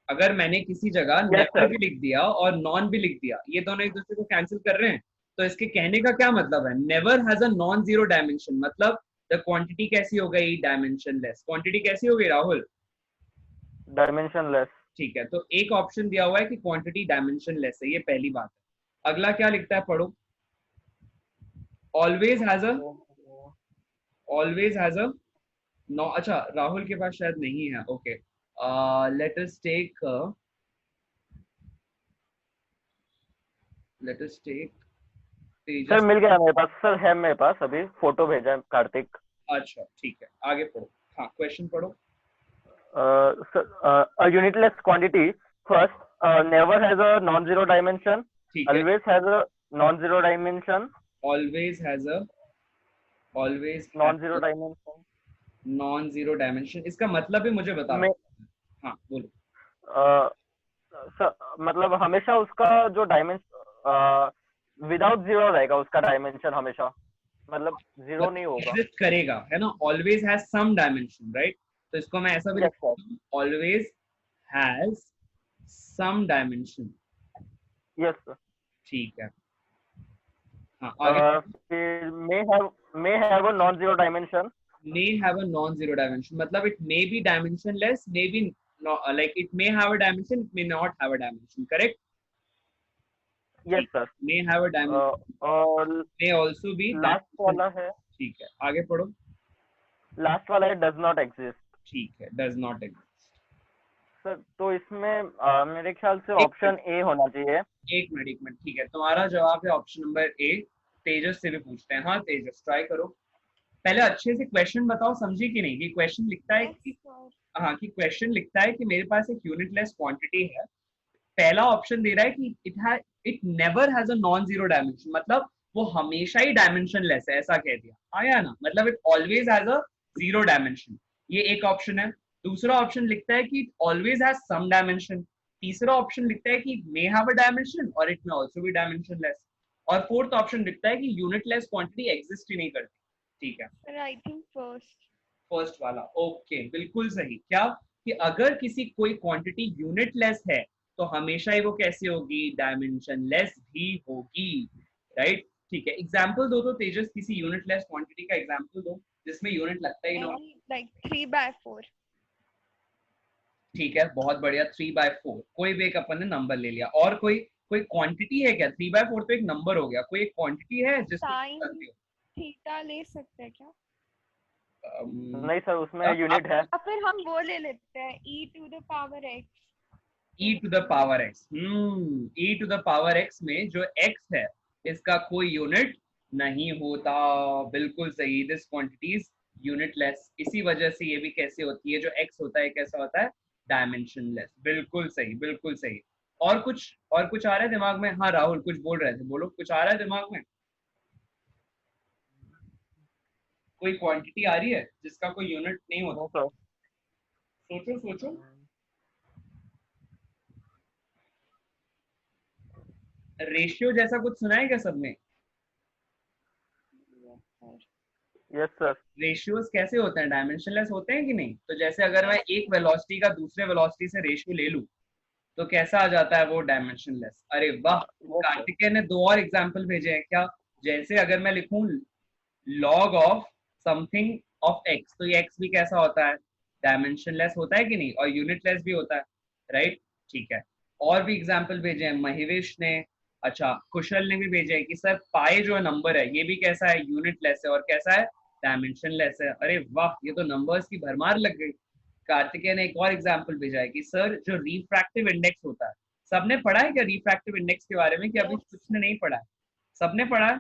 अगर मैंने किसी जगह यस नेवर सर, भी लिख दिया और नॉन भी लिख दिया, ये दोनों एक दूसरे को कैंसिल कर रहे हैं। तो इसके कहने का क्या मतलब है? Never has a non zero dimension, मतलब द क्वांटिटी कैसी हो गई? डायमेंशनलेस। क्वांटिटी कैसी हो गई राहुल? डायमेंशनलेस। ठीक है, तो एक ऑप्शन दिया हुआ है कि क्वांटिटी डायमेंशनलेस है, ये पहली बात है। अगला क्या लिखता है, पढ़ो। Always has a, always has a, no, अच्छा राहुल के पास शायद नहीं है। Okay, let us take, let us take sir Tejas. मिल गया मेरे पास, सर है मेरे पास, अभी फोटो भेजा है कार्तिक। अच्छा ठीक है, आगे पढ़ो। हाँ क्वेश्चन पढ़ो। A unitless quantity first never has a non-zero dimension ठीक है, always has a non-zero dimension. always has a Non-zero dimension. Non zero dimension, इसका मतलब भी मुझे बता में दो। हाँ बोलो। मतलब हमेशा उसका जो डायमेंशन विदाउट जीरो रहेगा, उसका डायमेंशन हमेशा, मतलब जीरो नहीं होगा। एग्जिस्ट करेगा, है ना, always has some dimension, right. तो इसको मैं ऐसा भी लिखता हूँ, always has some dimension. Yes sir. ठीक है, हाँ आगे। फिर may have a non-zero dimension. May have a non-zero dimension, मतलब it may be dimensionless, may be not, like it may have a dimension, it may not have a dimension, correct? Yes sir. May have a dimension, और may also be last वाला है, ठीक है आगे पढ़ो। Last वाला है does not exist. ठीक है, does not exist। सर तो इसमें मेरे ख्याल से ऑप्शन ए होना चाहिए। एक मिनट, ठीक है, तुम्हारा जवाब है ऑप्शन नंबर ए। तेजस से भी पूछते हैं। हाँ तेजस, ट्राई करो, पहले अच्छे से क्वेश्चन बताओ, समझी कि नहीं। कि क्वेश्चन लिखता है कि हाँ, कि क्वेश्चन लिखता है कि मेरे पास एक यूनिटलेस क्वांटिटी है। पहला ऑप्शन दे रहा है कि it never has a non zero dimension, मतलब वो हमेशा ही डायमेंशन लेस है, ऐसा कह दिया आया ना, मतलब it always has a zero dimension. ये एक ऑप्शन है। दूसरा ऑप्शन लिखता है कि it always has some dimension. तीसरा ऑप्शन लिखता है कि मे हैव अ डायमेंशन और it may also be dimensionless. और फोर्थ ऑप्शन लिखता है कि यूनिटलेस क्वांटिटी एग्जिस्ट ही नहीं करती। ठीक है, आई थिंक फर्स्ट वाला, ओके बिल्कुल सही। क्या कि अगर किसी कोई क्वांटिटी यूनिटलेस है तो हमेशा ही वो कैसे होगी, डायमेंशनलेस भी होगी, राइट। ठीक है, एग्जांपल दो तो तेजस, किसी यूनिटलेस क्वांटिटी का एग्जांपल दो जिसमें यूनिट लगता ही ना हो। लाइक 3/4। ठीक है, बहुत बढ़िया, 3/4, कोई भी एक अपन ने नंबर ले लिया। और कोई कोई क्वांटिटी है क्या? 3/4 तो एक नंबर हो गया, कोई एक क्वांटिटी है जिसको थीटा ले सकते हैं क्या? नहीं सर, उसमें यूनिट है। फिर हम वो ले लेते हैं e to the power x। e to the power x, e to the power x में जो x है इसका कोई यूनिट नहीं होता। बिल्कुल सही, दिस क्वांटिटी इज यूनिटलेस। इसी वजह से ये भी कैसे होती है, जो x होता है कैसा होता है, डायमेंशनलेस। बिल्कुल सही, बिल्कुल सही। और कुछ आ रहा है दिमाग में? हाँ राहुल कुछ बोल रहे थे, बोलो, कुछ आ रहा है दिमाग में? कोई क्वांटिटी आ रही है जिसका कोई यूनिट नहीं होता? सोचो सोचो। रेशियो जैसा कुछ सुना है क्या सबने? Yes sir. रेशियोज कैसे होते हैं, डायमेंशनलेस होते हैं कि नहीं? तो जैसे अगर मैं एक वेलोसिटी का दूसरे वेलोसिटी से रेशियो ले लूं तो कैसा आ जाता है वो, डायमेंशनलेस। अरे वाह, कार्तिकेय ने दो और एग्जांपल भेजे हैं। क्या? जैसे अगर मैं लिखूं log of something of x, तो ये x भी कैसा होता है, डायमेंशनलेस होता है कि नहीं, और यूनिटलेस भी होता है, राइट। ठीक है, और भी एग्जांपल भेजे हैं महिवेश ने, अच्छा कुशल ने भी भेजा है कि सर पाई जो नंबर है ये भी कैसा है, यूनिटलेस है, और कैसा है, डायमेंशनलेस है। अरे वाह, ये तो नंबर्स की भरमार लग गई। कार्तिकेय ने एक और एग्जांपल भेजा है कि सर जो रिफ्रैक्टिव इंडेक्स होता है, सबने पढ़ा है क्या रिफ्रैक्टिव इंडेक्स के बारे में, कि अभी कुछ ने नहीं पढ़ा है? सबने पढ़ा है?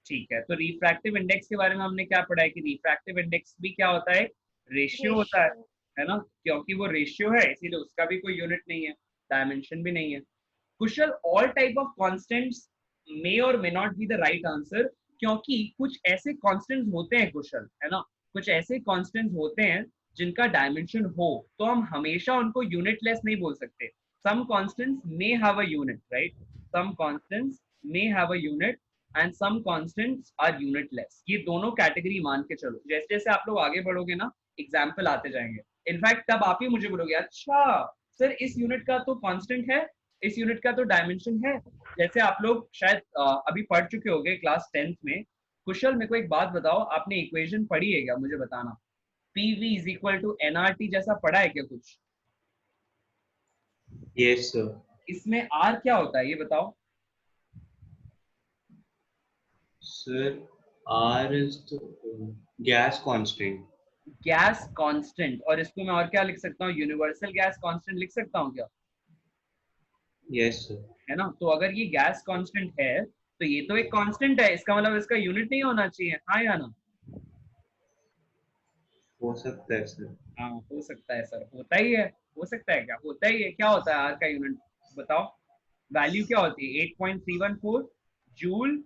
ठीक है, तो रिफ्रैक्टिव इंडेक्स के बारे में हमने क्या पढ़ा है कि रिफ्रैक्टिव इंडेक्स भी क्या होता है, रेशियो होता है ना, क्योंकि वो रेशियो है इसीलिए उसका भी कोई यूनिट नहीं है, डायमेंशन भी नहीं है। कुशल, ऑल टाइप ऑफ कांस्टेंट्स मे और may not be the right answer, क्योंकि कुछ ऐसे कांस्टेंट्स होते हैं कुशल, है ना, कुछ ऐसे कांस्टेंट्स होते हैं जिनका डायमेंशन हो तो हम हमेशा उनको यूनिटलेस नहीं बोल सकते। Some constants may have a unit, right, some constants may have a unit and some constants are unitless. ये दोनों कैटेगरी मान के चलो, जैसे जैसे आप लोग आगे बढ़ोगे ना एग्जाम्पल आते जाएंगे। इनफैक्ट तब आप ही मुझे बोलोगे अच्छा सर इस यूनिट का तो कांस्टेंट है, इस यूनिट का तो डायमेंशन है। जैसे आप लोग शायद अभी पढ़ चुके होंगे क्लास 10th में। कुशल मेरे को एक बात बताओ, आपने इक्वेशन पढ़ी है क्या, मुझे बताना। PV is equal to NRT जैसा पढ़ा है क्या कुछ? Yes sir. इसमें R क्या होता है ये बताओ। Sir R is gas constant. Gas constant, और इसको मैं और क्या लिख सकता हूँ, यूनिवर्सल गैस कांस्टेंट लिख सकता हूँ क्या? Yes sir. है ना, तो अगर ये गैस कांस्टेंट है तो ये तो एक कांस्टेंट है, इसका मतलब इसका यूनिट नहीं होना चाहिए, हाँ या ना? हो सकता है सर। हाँ हो सकता है सर, होता ही है, हो सकता है क्या, होता ही है। क्या होता है R का यूनिट बताओ? वैल्यू क्या होती है 8.314 जूल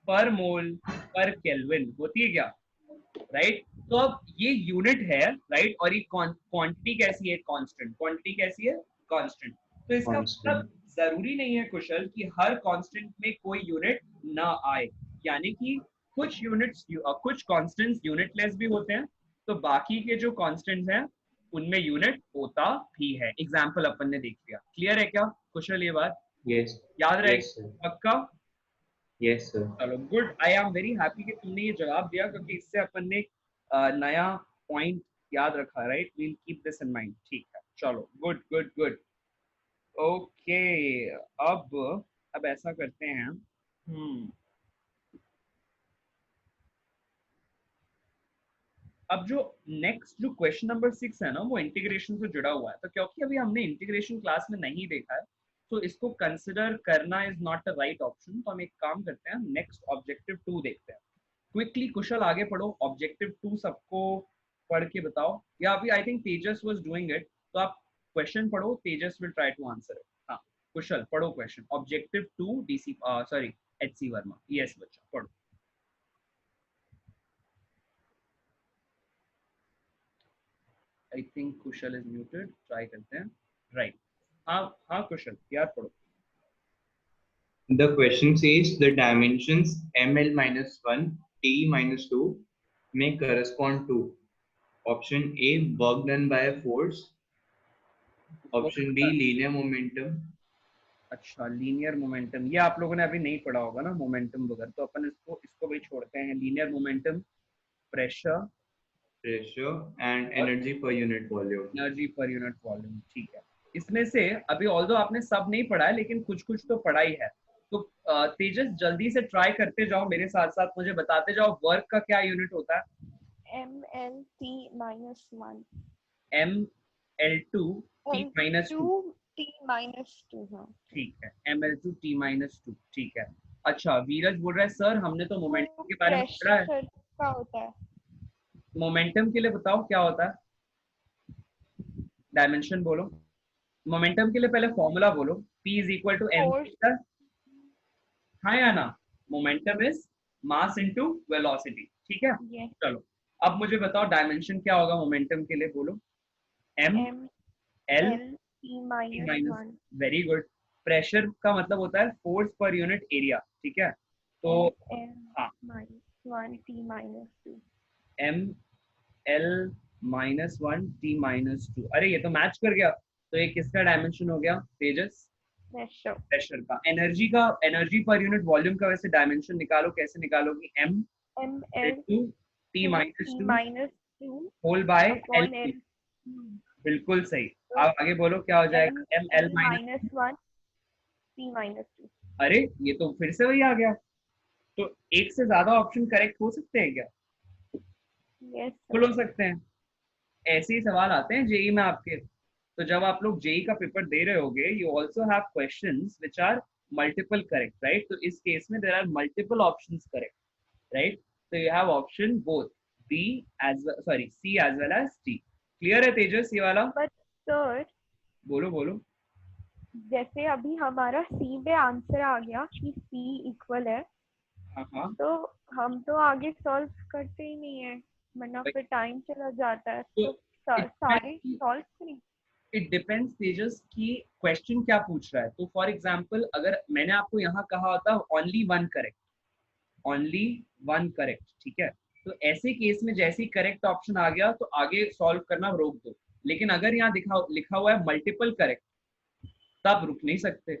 पर मोल पर केल्विन होती है क्या, राइट? तो अब ये यूनिट है, राइट? और ये क्वांटिटी कैसी है, कांस्टेंट। क्वांटिटी कैसी है, कांस्टेंट। तो इसका मतलब जरूरी नहीं है कुशल कि हर कांस्टेंट में कोई यूनिट ना आए, यानी कि कुछ यूनिट्स कुछ कांस्टेंट्स यूनिटलेस भी होते हैं, तो बाकी के जो कांस्टेंट्स हैं उनमें यूनिट होता भी है। एग्जाम्पल अपन ने देख लिया। क्लियर है क्या कुशल ये बात? यस, याद रहेगी yes, sir. पक्का? Yes sir. चलो good, I am very happy कि तुमने ये जवाब दिया, क्योंकि इससे अपन ने नया पॉइंट याद रखा, right? We'll keep this in mind. ठीक है, चलो गुड गुड गुड। ओके, अब ऐसा करते हैं, अब जो नेक्स्ट जो क्वेश्चन नंबर 6 है ना, वो इंटीग्रेशन से जुड़ा हुआ है। तो क्योंकि अभी हमने इंटीग्रेशन क्लास में नहीं देखा है, तो इसको कंसिडर करना is not the right option. तो हम एक काम करते हैं, नेक्स्ट ऑब्जेक्टिव 2 देखते हैं। क्विकली कुशल आगे पढ़ो, ऑब्जेक्टिव 2 सबको पढ़ के बताओ, या अभी I think Tejas was doing it, तो आप क्वेश्चन पढ़ो, Tejas will try to answer it. हाँ कुशल पढ़ो question, objective 2 DC sorry HC Verma. Yes बच्चा पढ़ो। I think Kushal is muted, try करते हैं, राइट? हाँ हाँ कुशल यार पढ़ो। The question says the dimensions ml minus 1 t minus 2 may correspond to option A work done by a force, option B linear momentum। अच्छा, linear momentum, ये आप लोगों ने अभी नहीं पढ़ा होगा ना मोमेंटम वगैरह, तो अपन इसको भी छोड़ते हैं। Linear momentum, pressure and energy per unit volume. Energy per unit volume, ठीक है। इसमें से अभी ऑल्दो आपने सब नहीं पढ़ा है, लेकिन कुछ कुछ तो पढ़ा ही है। तो तेजस जल्दी से ट्राई करते जाओ, मेरे साथ साथ मुझे बताते जाओ वर्क का क्या यूनिट होता है। ML_T-1 ML2 T-2 T-2 हाँ ठीक है, ML2 T-2 ठीक है। अच्छा वीरज बोल रहा है सर हमने तो मोमेंटम के बारे में पढ़ा है। प्रेशर का होता है। मोमेंटम के लिए बताओ क्या होता है, डायमेंशन बोलो। मोमेंटम के लिए पहले फॉर्मूला बोलो, P is equal to m, हाँ या ना? Momentum is mass into velocity, ठीक है। चलो अब मुझे बताओ डायमेंशन क्या होगा मोमेंटम के लिए, बोलो। M L T-1। Very good. Pressure का मतलब होता है फोर्स पर यूनिट एरिया, ठीक है। तो हाँ ML-1 T-2, अरे ये तो मैच कर गया। तो ये किसका डायमेंशन हो गया तेजस? प्रेशर का। एनर्जी पर यूनिट वॉल्यूम का वैसे डायमेंशन निकालो, कैसे निकालोगी? ML2 T-2 whole bye L। बिल्कुल सही। आप आगे बोलो क्या हो जाएगा? ML-1 T-2। अरे ये तो फिर से वही आ गया। तो एक से ज्यादा ऑप्शन करेक्ट हो सकते हैं क्या? बिल्कुल हो सकते हैं। ऐसे ही सवाल आते हैं जेई में आपके। तो जब आप लोग जेई का पेपर दे रहे होगे, you also have questions which are multiple correct, right? तो इस केस में there are multiple options correct, right? तो you have option both B as sorry C as well as D. Clear है तेजस ये वाला? बट सर बोलो बोलो। जैसे अभी हमारा सी पे आंसर आ गया कि सी इक्वल है, तो हम तो आगे सॉल्व करते ही नहीं है, वरना फिर टाइम चला जाता है। तो सारे सॉल्व करें। इट डिपेंड्स तेजस की क्वेश्चन क्या पूछ रहा है। तो फॉर एग्जांपल अगर मैंने आपको यहाँ कहा होता ओनली वन करेक्ट, ठीक है, तो ऐसे केस में जैसे ही करेक्ट ऑप्शन आ गया तो आगे सॉल्व करना रोक दो। लेकिन अगर यहाँ लिखा हुआ है मल्टीपल करेक्ट, तब रुक नहीं सकते,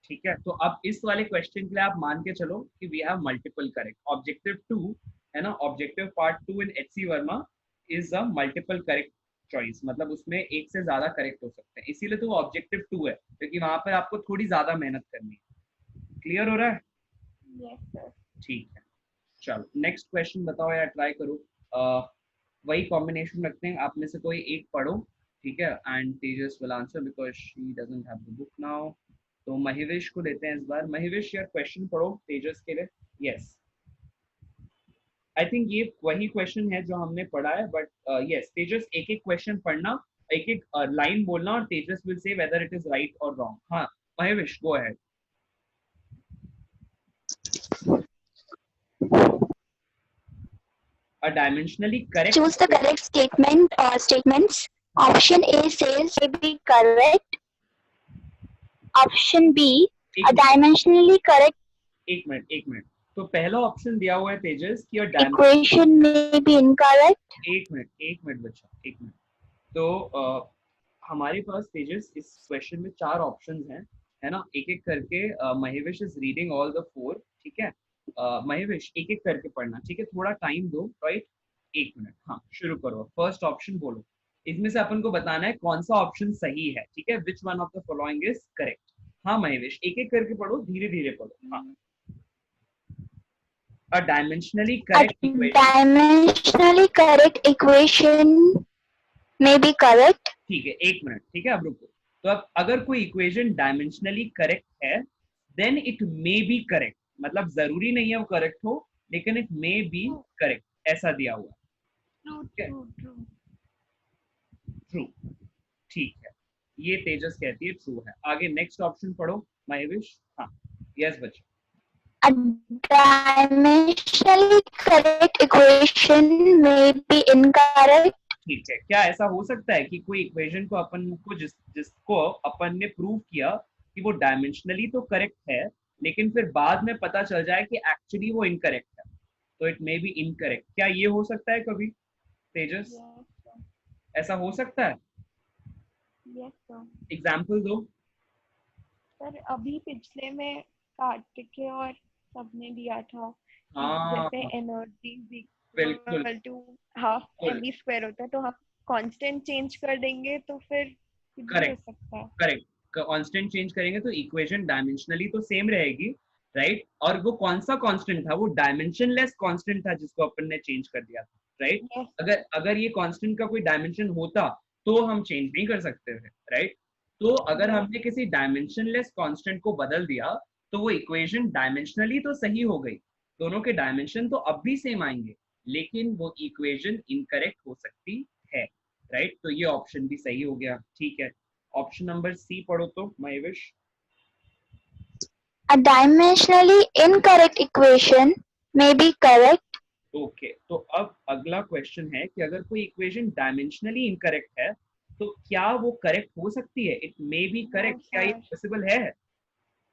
ठीक है। तो अब इस वाले क्वेश्चन के लिए आप मान के चलो कि we have multiple correct. Objective 2 है ना, objective part 2 in HC Verma is a multiple correct choice, मतलब उसमें एक से ज्यादा करेक्ट हो सकते हैं, इसीलिए तो वो ऑब्जेक्टिव 2 है, क्योंकि वहां पर आपको थोड़ी ज्यादा मेहनत करनी है। क्लियर हो रहा है? Yes sir. ठीक है, चलो नेक्स्ट क्वेश्चन बताओ यार, ट्राई करो। वही कॉम्बिनेशन रखते हैं, आप में से कोई एक पढ़ो, ठीक है, and Tejas will answer because she doesn't have the book now. तो महिवेश को लेते हैं इस बार। महिवेश यार क्वेश्चन पढ़ो तेजस के लिए। यस आई थिंक ये वही क्वेश्चन है जो हमने पढ़ा है, बट यस तेजस एक एक क्वेश्चन पढ़ना एक एक लाइन बोलना और Tejas will say whether it is right और रॉन्ग. हाँ Mahevish, go ahead. A dimensionally correct. Choose the correct statement or statements. Option A says may be correct. Option B, a dimensionally correct एक minute. तो पहला option दिया हुआ है तेजस कि equation may be incorrect. एक मिनट बच्चा, एक मिनट. तो हमारे पास तेजस इस क्वेश्चन में 4 ऑप्शंस हैं, है ना. एक एक करके Mahevish is reading all the 4. ठीक है Mahevish, एक एक करके पढ़ना. ठीक है, थोड़ा टाइम दो. Right, 1 minute. हाँ शुरू करो. फर्स्ट ऑप्शन बोलो. इसमें से अपन को बताना है कौन सा ऑप्शन सही है. ठीक है, which one of the following is correct. हाँ Mahevish, एक एक करके पढ़ो, धीरे धीरे पढ़ो. हाँ. A dimensionally correct equation. Dimensionally correct equation may be correct. ठीक है, 1 मिनट. ठीक है, अब रुको. तो अब अगर कोई इक्वेशन डायमेंशनली करेक्ट है, then it may be correct. मतलब जरूरी नहीं है वो करेक्ट हो, लेकिन इट मे बी करेक्ट, ऐसा दिया हुआ. ट्रू. ठीक है, ये तेजस कहती है ट्रू है. आगे नेक्स्ट ऑप्शन पढ़ो Mahevish. हाँ यस बच्चा. A dimensionally correct equation may be incorrect. ठीक है, क्या ऐसा हो सकता है कि कोई इक्वेशन को अपन को जिसको अपन ने प्रूव किया कि वो डायमेंशनली तो करेक्ट है, लेकिन फिर बाद में पता चल जाए कि एक्चुअली वो इनकरेक्ट है, तो इट मे बी इनकरेक्ट. क्या ये हो सकता है कभी तेजस? ऐसा हो सकता है? एग्जाम्पल दो सर. अभी पिछले में कार्तिकेय और सबने दिया था. हाँ, जैसे एनर्जी बिल्कुल equal to half mv square होता है, तो हम कांस्टेंट चेंज कर देंगे तो फिर करेक्ट. हो सकता है. करेक्ट, कांस्टेंट चेंज करेंगे तो इक्वेशन डायमेंशनली तो सेम रहेगी. राइट, और वो कौन सा कांस्टेंट था? वो डायमेंशनलेस कांस्टेंट था जिसको अपन ने चेंज कर दिया था. राइट, अगर ये कांस्टेंट का कोई डायमेंशन होता तो हम चेंज नहीं कर सकते थे. राइट, तो अगर हमने किसी डायमेंशनलेस कांस्टेंट को बदल दिया तो वो इक्वेशन डायमेंशनली तो सही हो गई, दोनों के डायमेंशन तो अब भी सेम आएंगे, लेकिन वो इक्वेशन इनकरेक्ट हो सकती है. राइट, तो ये ऑप्शन भी सही हो गया. ठीक है, ऑप्शन नंबर सी पढ़ो तो Mahevish. A dimensionally incorrect equation may be correct. Okay, तो अब अगला क्वेश्चन है कि अगर कोई इक्वेशन डायमेंशनली इनकरेक्ट है तो क्या वो करेक्ट हो सकती है? It may be correct. क्या ये पॉसिबल है?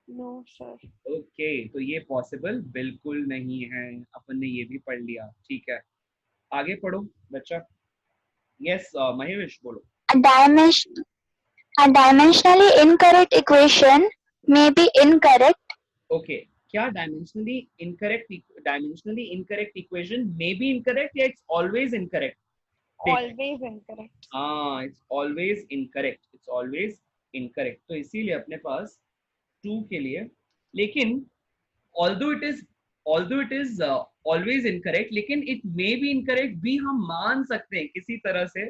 No sir. ओके, तो ये पॉसिबल बिल्कुल नहीं है. अपन ने ये भी पढ़ लिया. ठीक है, आगे पढ़ो बच्चा. यस Mahevish, बोलो. A dimensionally incorrect equation may be incorrect. Okay, क्या dimensionally incorrect equation may be incorrect या it's always incorrect? Always incorrect. हाँ, it's always incorrect. It's always incorrect. तो इसीलिए अपने पास 2 के लिए, लेकिन although it is always incorrect, लेकिन it may be incorrect भी हम मान सकते हैं किसी तरह से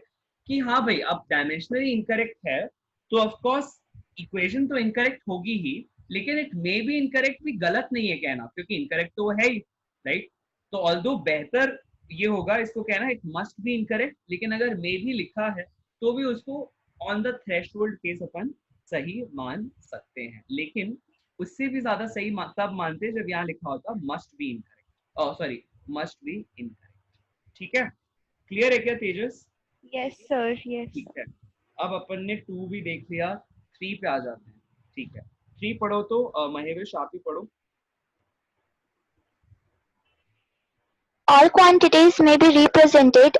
कि हाँ भाई अब डायमेंशनली इनकरेक्ट है तो ऑफ कोर्स इक्वेशन तो इनकरेक्ट होगी ही, लेकिन इट मे बी इनकरेक्ट भी गलत नहीं है कहना, क्योंकि इनकरेक्ट तो है ही. राइट, तो ऑल्दो बेहतर ये होगा इसको कहना इट मस्ट बी इनकरेक्ट, लेकिन अगर मे भी लिखा है तो भी उसको ऑन द थ्रेशोल्ड केस अपन सही मान सकते हैं. लेकिन उससे भी ज्यादा सही तब मानते जब यहाँ लिखा होता must be incorrect. Sorry, must be incorrect. ठीक है, क्लियर है क्या तेजस? Yes sir. यस. ठीक है, अब अपन ने 2 भी देख लिया, 3 पे आ जाते हैं. ठीक है, 3 पढ़ो तो Mahevish, आप ही पढ़ो. All quantities may be represented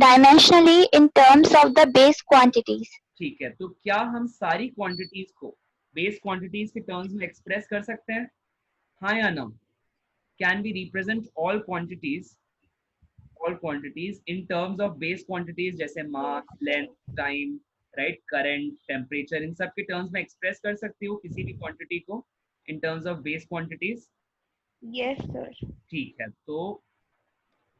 dimensionally in terms of the base quantities. ठीक है, तो क्या हम सारी क्वांटिटीज को बेस क्वांटिटीज के टर्म्स में एक्सप्रेस कर सकते हैं? हाँ या ना? Can we represent all quantities in terms of base quantities, जैसे mass, length, time, right, current, temperature, इन सब के टर्म्स में एक्सप्रेस कर सकती हो किसी भी क्वांटिटी को इन terms of base quantities? Yes sir. ठीक है, तो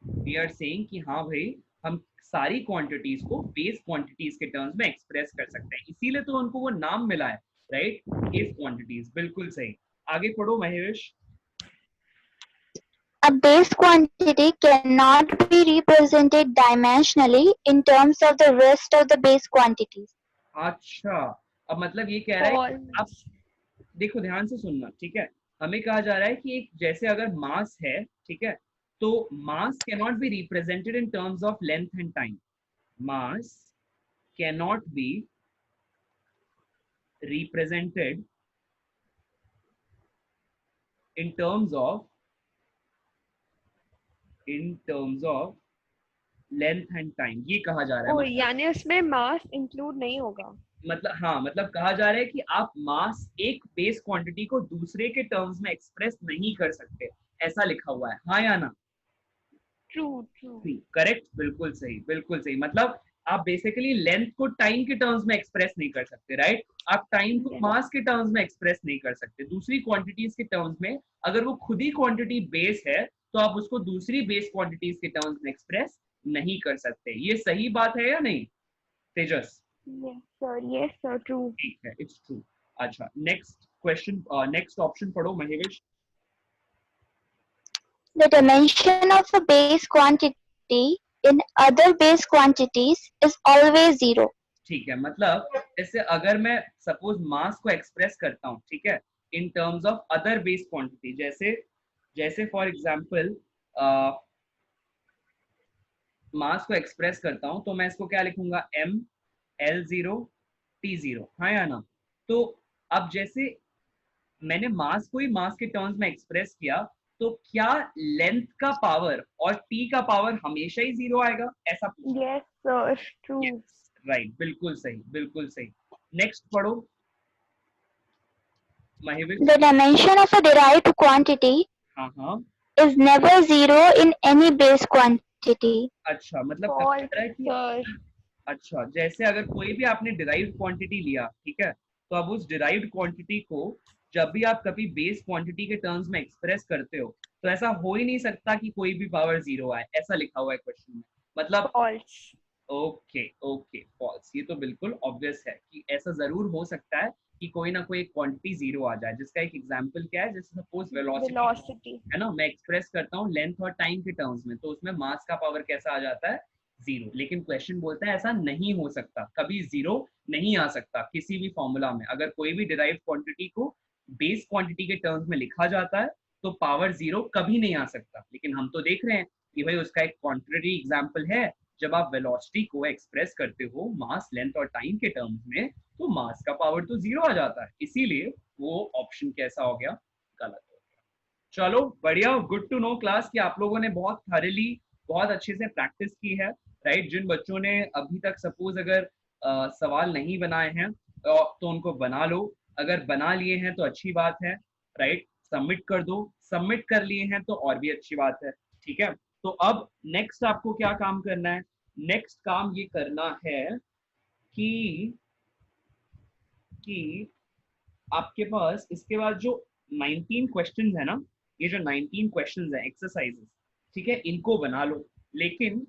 वी आर सेइंग कि हाँ भाई हम सारी क्वांटिटीज को बेस क्वांटिटीज के टर्म्स में एक्सप्रेस कर सकते हैं, इसीलिए तो उनको वो नाम मिला है. Right, base quantities. बिल्कुल सही. आगे पढ़ो Mahevish. A base quantity cannot be represented dimensionally in terms of the rest of the base quantities. अच्छा, अब मतलब ये कह रहा है कि आप देखो ध्यान से सुनना, ठीक है। हमें कहा जा रहा है कि एक जैसे अगर मास है, ठीक है, तो mass cannot be represented in terms of length and time. Mass cannot be represented in terms of length and time. ये कहा जा रहा है. यानी उसमें मास इंक्लूड नहीं होगा. मतलब हाँ, मतलब कहा जा रहा है कि आप मास एक बेस क्वांटिटी को दूसरे के टर्म्स में एक्सप्रेस नहीं कर सकते, ऐसा लिखा हुआ है. हाँ या ना? ट्रू ट्रू करेक्ट, बिल्कुल सही, बिल्कुल सही. मतलब आप बेसिकली लेंथ को टाइम के टर्म्स में एक्सप्रेस नहीं कर सकते, राइट? आप टाइम को मास के टर्म्स में एक्सप्रेस नहीं कर सकते, दूसरी क्वांटिटीज के टर्म्स में. अगर वो खुद ही क्वांटिटी बेस है तो आप उसको दूसरी बेस क्वांटिटीज के टर्म्स में एक्सप्रेस नहीं कर सकते. ये सही बात है या नहीं तेजस? yes sir true. ठीक है, इट्स ट्रू. अच्छा, नेक्स्ट क्वेश्चन, नेक्स्ट ऑप्शन पढ़ो Mahesh. The dimension of a base quantity in other base quantities is always 0. ठीक है, मतलब जैसे अगर मैं सपोज मास को एक्सप्रेस करता हूँ, ठीक है, इन terms of other base quantity, जैसे फॉर एग्जांपल मास को एक्सप्रेस करता हूँ तो मैं इसको क्या लिखूंगा, m L0 T0. हाँ या ना? तो अब जैसे मैंने मास को ही मास के टर्म्स में एक्सप्रेस किया, तो क्या लेंथ का पावर और t का पावर हमेशा ही 0 आएगा, ऐसा? yes sir true. राइट, बिल्कुल सही, बिल्कुल सही. नेक्स्ट पढ़ो Mahesh. The dimension of a derived quantity हाँ is never 0 in any base quantity. अच्छा, मतलब कह रहा है कि अच्छा, जैसे अगर कोई भी आपने डिराइव्ड क्वांटिटी लिया, ठीक है, तो अब उस डिराइव्ड क्वांटिटी को जब भी आप कभी बेस क्वांटिटी के टर्म्स में एक्सप्रेस करते हो तो ऐसा हो ही नहीं सकता कि कोई भी पावर 0 आए, ऐसा लिखा हुआ है क्वेश्चन में. मतलब ओके फॉल्स. ये तो बिल्कुल ऑब्वियस है कि ऐसा जरूर हो सकता है कि कोई ना कोई क्वांटिटी 0 आ जाए, जिसका एक एग्जांपल क्या है, जैसे सपोज वेलोसिटी है ना, मैं एक्सप्रेस करता हूँ लेंथ और टाइम के टर्म्स में, तो उसमें मास का पावर कैसा आ जाता है, 0. लेकिन क्वेश्चन बोलता है ऐसा नहीं हो सकता, कभी 0 नहीं आ सकता किसी भी फॉर्मूला में. अगर कोई भी डिराइव्ड क्वांटिटी को बेस क्वांटिटी के टर्म्स में लिखा जाता है तो पावर 0 कभी नहीं आ सकता. लेकिन हम तो देख रहे हैं कि भाई उसका एक कॉन्ट्ररी एग्जांपल है, जब आप वेलोसिटी को एक्सप्रेस करते हो मास, लेंथ और टाइम के टर्म्स में, तो मास का पावर तो 0 आ जाता है. इसीलिए वो ऑप्शन कैसा हो गया, गलत हो गया. चलो बढ़िया, गुड टू नो क्लास कि आप लोगों ने बहुत थॉरली, बहुत अच्छे से प्रैक्टिस की है, राइट? जिन बच्चों ने अभी तक सपोज अगर सवाल नहीं बनाए हैं तो उनको बना लो, अगर बना लिए हैं तो अच्छी बात है, राइट? सबमिट कर दो, सबमिट कर लिए हैं तो और भी अच्छी बात है, ठीक है. तो अब नेक्स्ट आपको क्या काम करना है, नेक्स्ट काम ये करना है कि आपके पास इसके बाद जो 19 क्वेश्चंस है ना, ये जो 19 क्वेश्चंस है एक्सरसाइजेस, ठीक है, इनको बना लो. लेकिन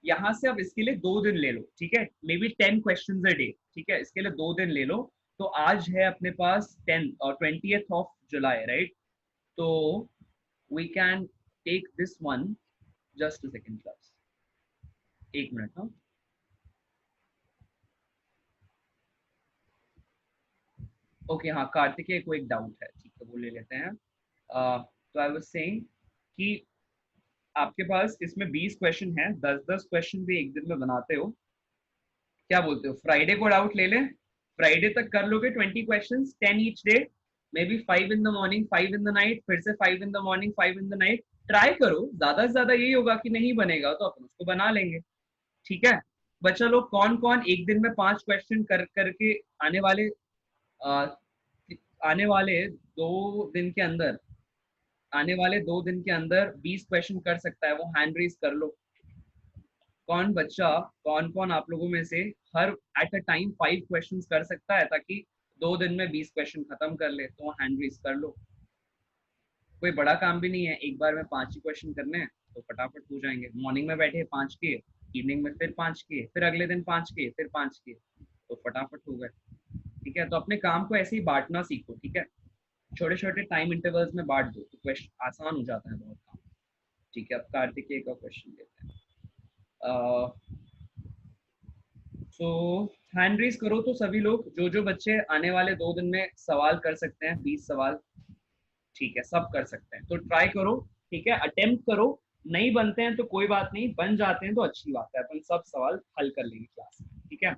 यहाँ से अब इसके लिए 2 दिन ले लो, ठीक है, may be 10 questions a day, ठीक है, इसके लिए 2 दिन ले लो. तो आज है अपने पास 10 और 20th ऑफ जुलाई, राइट? तो we can take this one, just a second class, 1 minute. हाँ, ओके, हाँ, कार्तिकेय को एक डाउट है, ठीक है, वो ले लेते हैं. तो आई वाज सेइंग कि आपके पास इसमें 20 क्वेश्चन हैं, 10-10 क्वेश्चन भी एक दिन में बनाते हो, क्या बोलते हो? फ्राइडे को डाउट ले लें, फ्राइडे तक कर लोगे 20 questions, 10 each day, may be 5 in the morning, 5 in the night, फिर से 5 in the morning, 5 in the night. Try करो, ज्यादा से ज्यादा यही होगा कि नहीं बनेगा तो अपन उसको बना लेंगे, ठीक है. बच्चा लोग कौन कौन एक दिन में 5 क्वेश्चन करके आने वाले 2 दिन के अंदर, आने वाले 2 दिन के अंदर 20 क्वेश्चन कर सकता है, वो हैंड रेज कर लो. कौन बच्चा, कौन कौन आप लोगों में से her at a time 5 questions कर सकता है ताकि 2 दिन में 20 क्वेश्चन खत्म कर ले, तो हैंड रेज कर लो. कोई बड़ा काम भी नहीं है, एक बार में 5 ही क्वेश्चन करने हैं तो फटाफट हो जाएंगे. मॉर्निंग में बैठे 5 किए, इवनिंग में फिर 5 किए, फिर अगले दिन 5 किए, फिर 5 किए, तो फटाफट हो गए, ठीक है. तो अपने काम को ऐसे ही बांटना सीखो, ठीक है, छोटे छोटे टाइम इंटरवल्स में बांट दो, तो क्वेश्चन आसान हो जाता है बहुत काम. ठीक है, अब कार्तिकेय का क्वेश्चन लेते हैं। सो हैंड रेज करो तो सभी लोग, जो बच्चे आने वाले 2 दिन में सवाल कर सकते हैं, 20 सवाल। ठीक है, सब कर सकते हैं तो ट्राई करो, ठीक है, अटेम्प्ट करो। नहीं बनते हैं तो कोई बात नहीं, बन जाते हैं तो अच्छी बात है, अपन सब सवाल हल कर लेंगे क्लास में, ठीक है।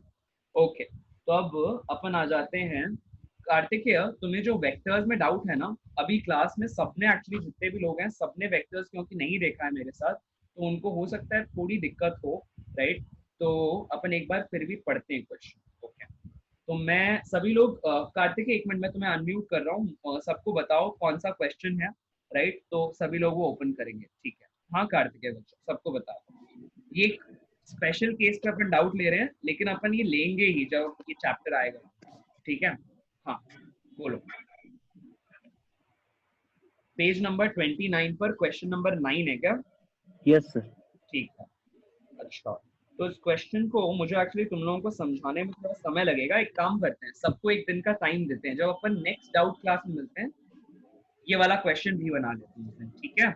ओके, तो अब अपन आ जाते हैं कार्तिकेय, तुम्हें जो वेक्टर्स में डाउट है ना, अभी क्लास में सबने एक्चुअली जितने भी लोग हैं सबने वेक्टर्स क्योंकि नहीं देखा है मेरे साथ, तो उनको हो सकता है थोड़ी दिक्कत हो, राइट। तो अपन एक बार फिर भी पढ़ते हैं क्वेश्चन। ओके, तो मैं सभी लोग कार्तिकेय 1 मिनट में तुम्हें अनम्यूट कर रहा हूँ, सबको बताओ कौन सा क्वेश्चन है, राइट। तो सभी लोग वो ओपन करेंगे, ठीक है। हाँ कार्तिकेय बच्चों, सबको बताओ। ये स्पेशल केस पे अपन डाउट ले रहे हैं, लेकिन अपन ये लेंगे ही जब ये चैप्टर आएगा, ठीक है। हाँ बोलो। पेज नंबर 29 पर क्वेश्चन नंबर 9 है क्या? Yes sir. ठीक है, अच्छा। तो इस क्वेश्चन को मुझे एक्चुअली तुम लोगों को समझाने में थोड़ा समय लगेगा। एक काम करते हैं, सबको 1 दिन का टाइम देते हैं, जब अपन नेक्स्ट डाउट क्लास में मिलते हैं ये वाला क्वेश्चन भी बना लेते हैं, ठीक है।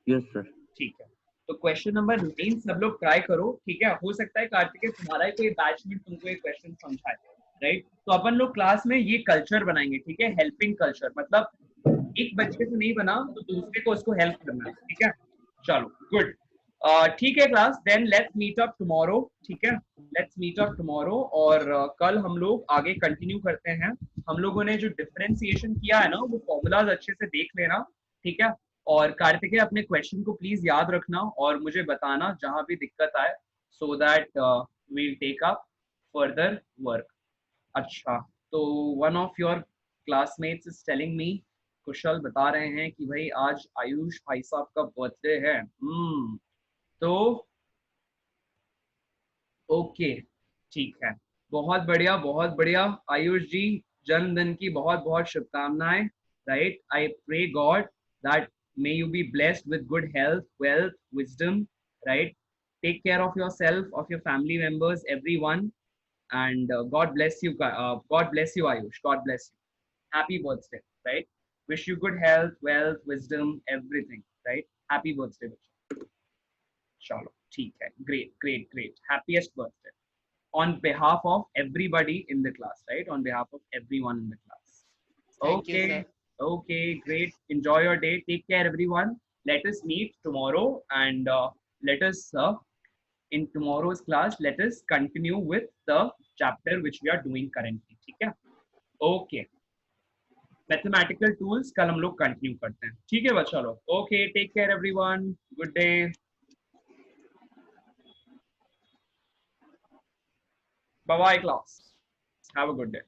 Yes sir. ठीक है, तो क्वेश्चन नंबर 9 सब लोग ट्राई करो, ठीक है। हो सकता है कार्तिकेय तुम्हारा ही कोई बैचमेट तुमको एक क्वेश्चन समझाए, राइट। तो अपन लोग क्लास में ये कल्चर बनाएंगे, ठीक है, हेल्पिंग कल्चर, मतलब एक बच्चे से नहीं बना तो दूसरे को उसको हेल्प करना, ठीक है। चलो गुड, ठीक है class, then let's meet up tomorrow, ठीक है, लेट्स मीट अप टुमारो। और कल हम लोग आगे कंटिन्यू करते हैं। हम लोगों ने जो डिफरेंशिएशन किया है ना, वो फॉर्मूलाज अच्छे से देख लेना, ठीक है। और कार्तिकेय अपने क्वेश्चन को प्लीज याद रखना और मुझे बताना जहां भी दिक्कत आए, so that will take up further work. अच्छा, तो one of your classmates is telling me, Kushal बता रहे हैं कि भाई आज आयुष भाई साहब का बर्थडे है। तो ओके, ठीक है, बहुत बढ़िया बहुत बढ़िया। आयुष जी, जन्मदिन की बहुत बहुत शुभकामनाएं, right. I pray God that may you be blessed with good health, wealth, wisdom, right. Take care of yourself, of your family members, everyone, and God bless you, God bless you Ayush, God bless you, happy birthday, right. Wish you good health, wealth, wisdom, everything, right. Happy birthday chalo, theek hai, great great great, happiest birthday on behalf of everybody in the class, right, on behalf of everyone in the class. Thank you, Okay, sir. okay, great, enjoy your day, take care everyone. Let us meet tomorrow, and let us in tomorrow's class let us continue with the chapter which we are doing currently, ठीक है। Okay, mathematical tools कल हम लोग continue करते हैं, ठीक है बच्चा लोग। Okay, take care everyone, good day, bye bye class, have a good day.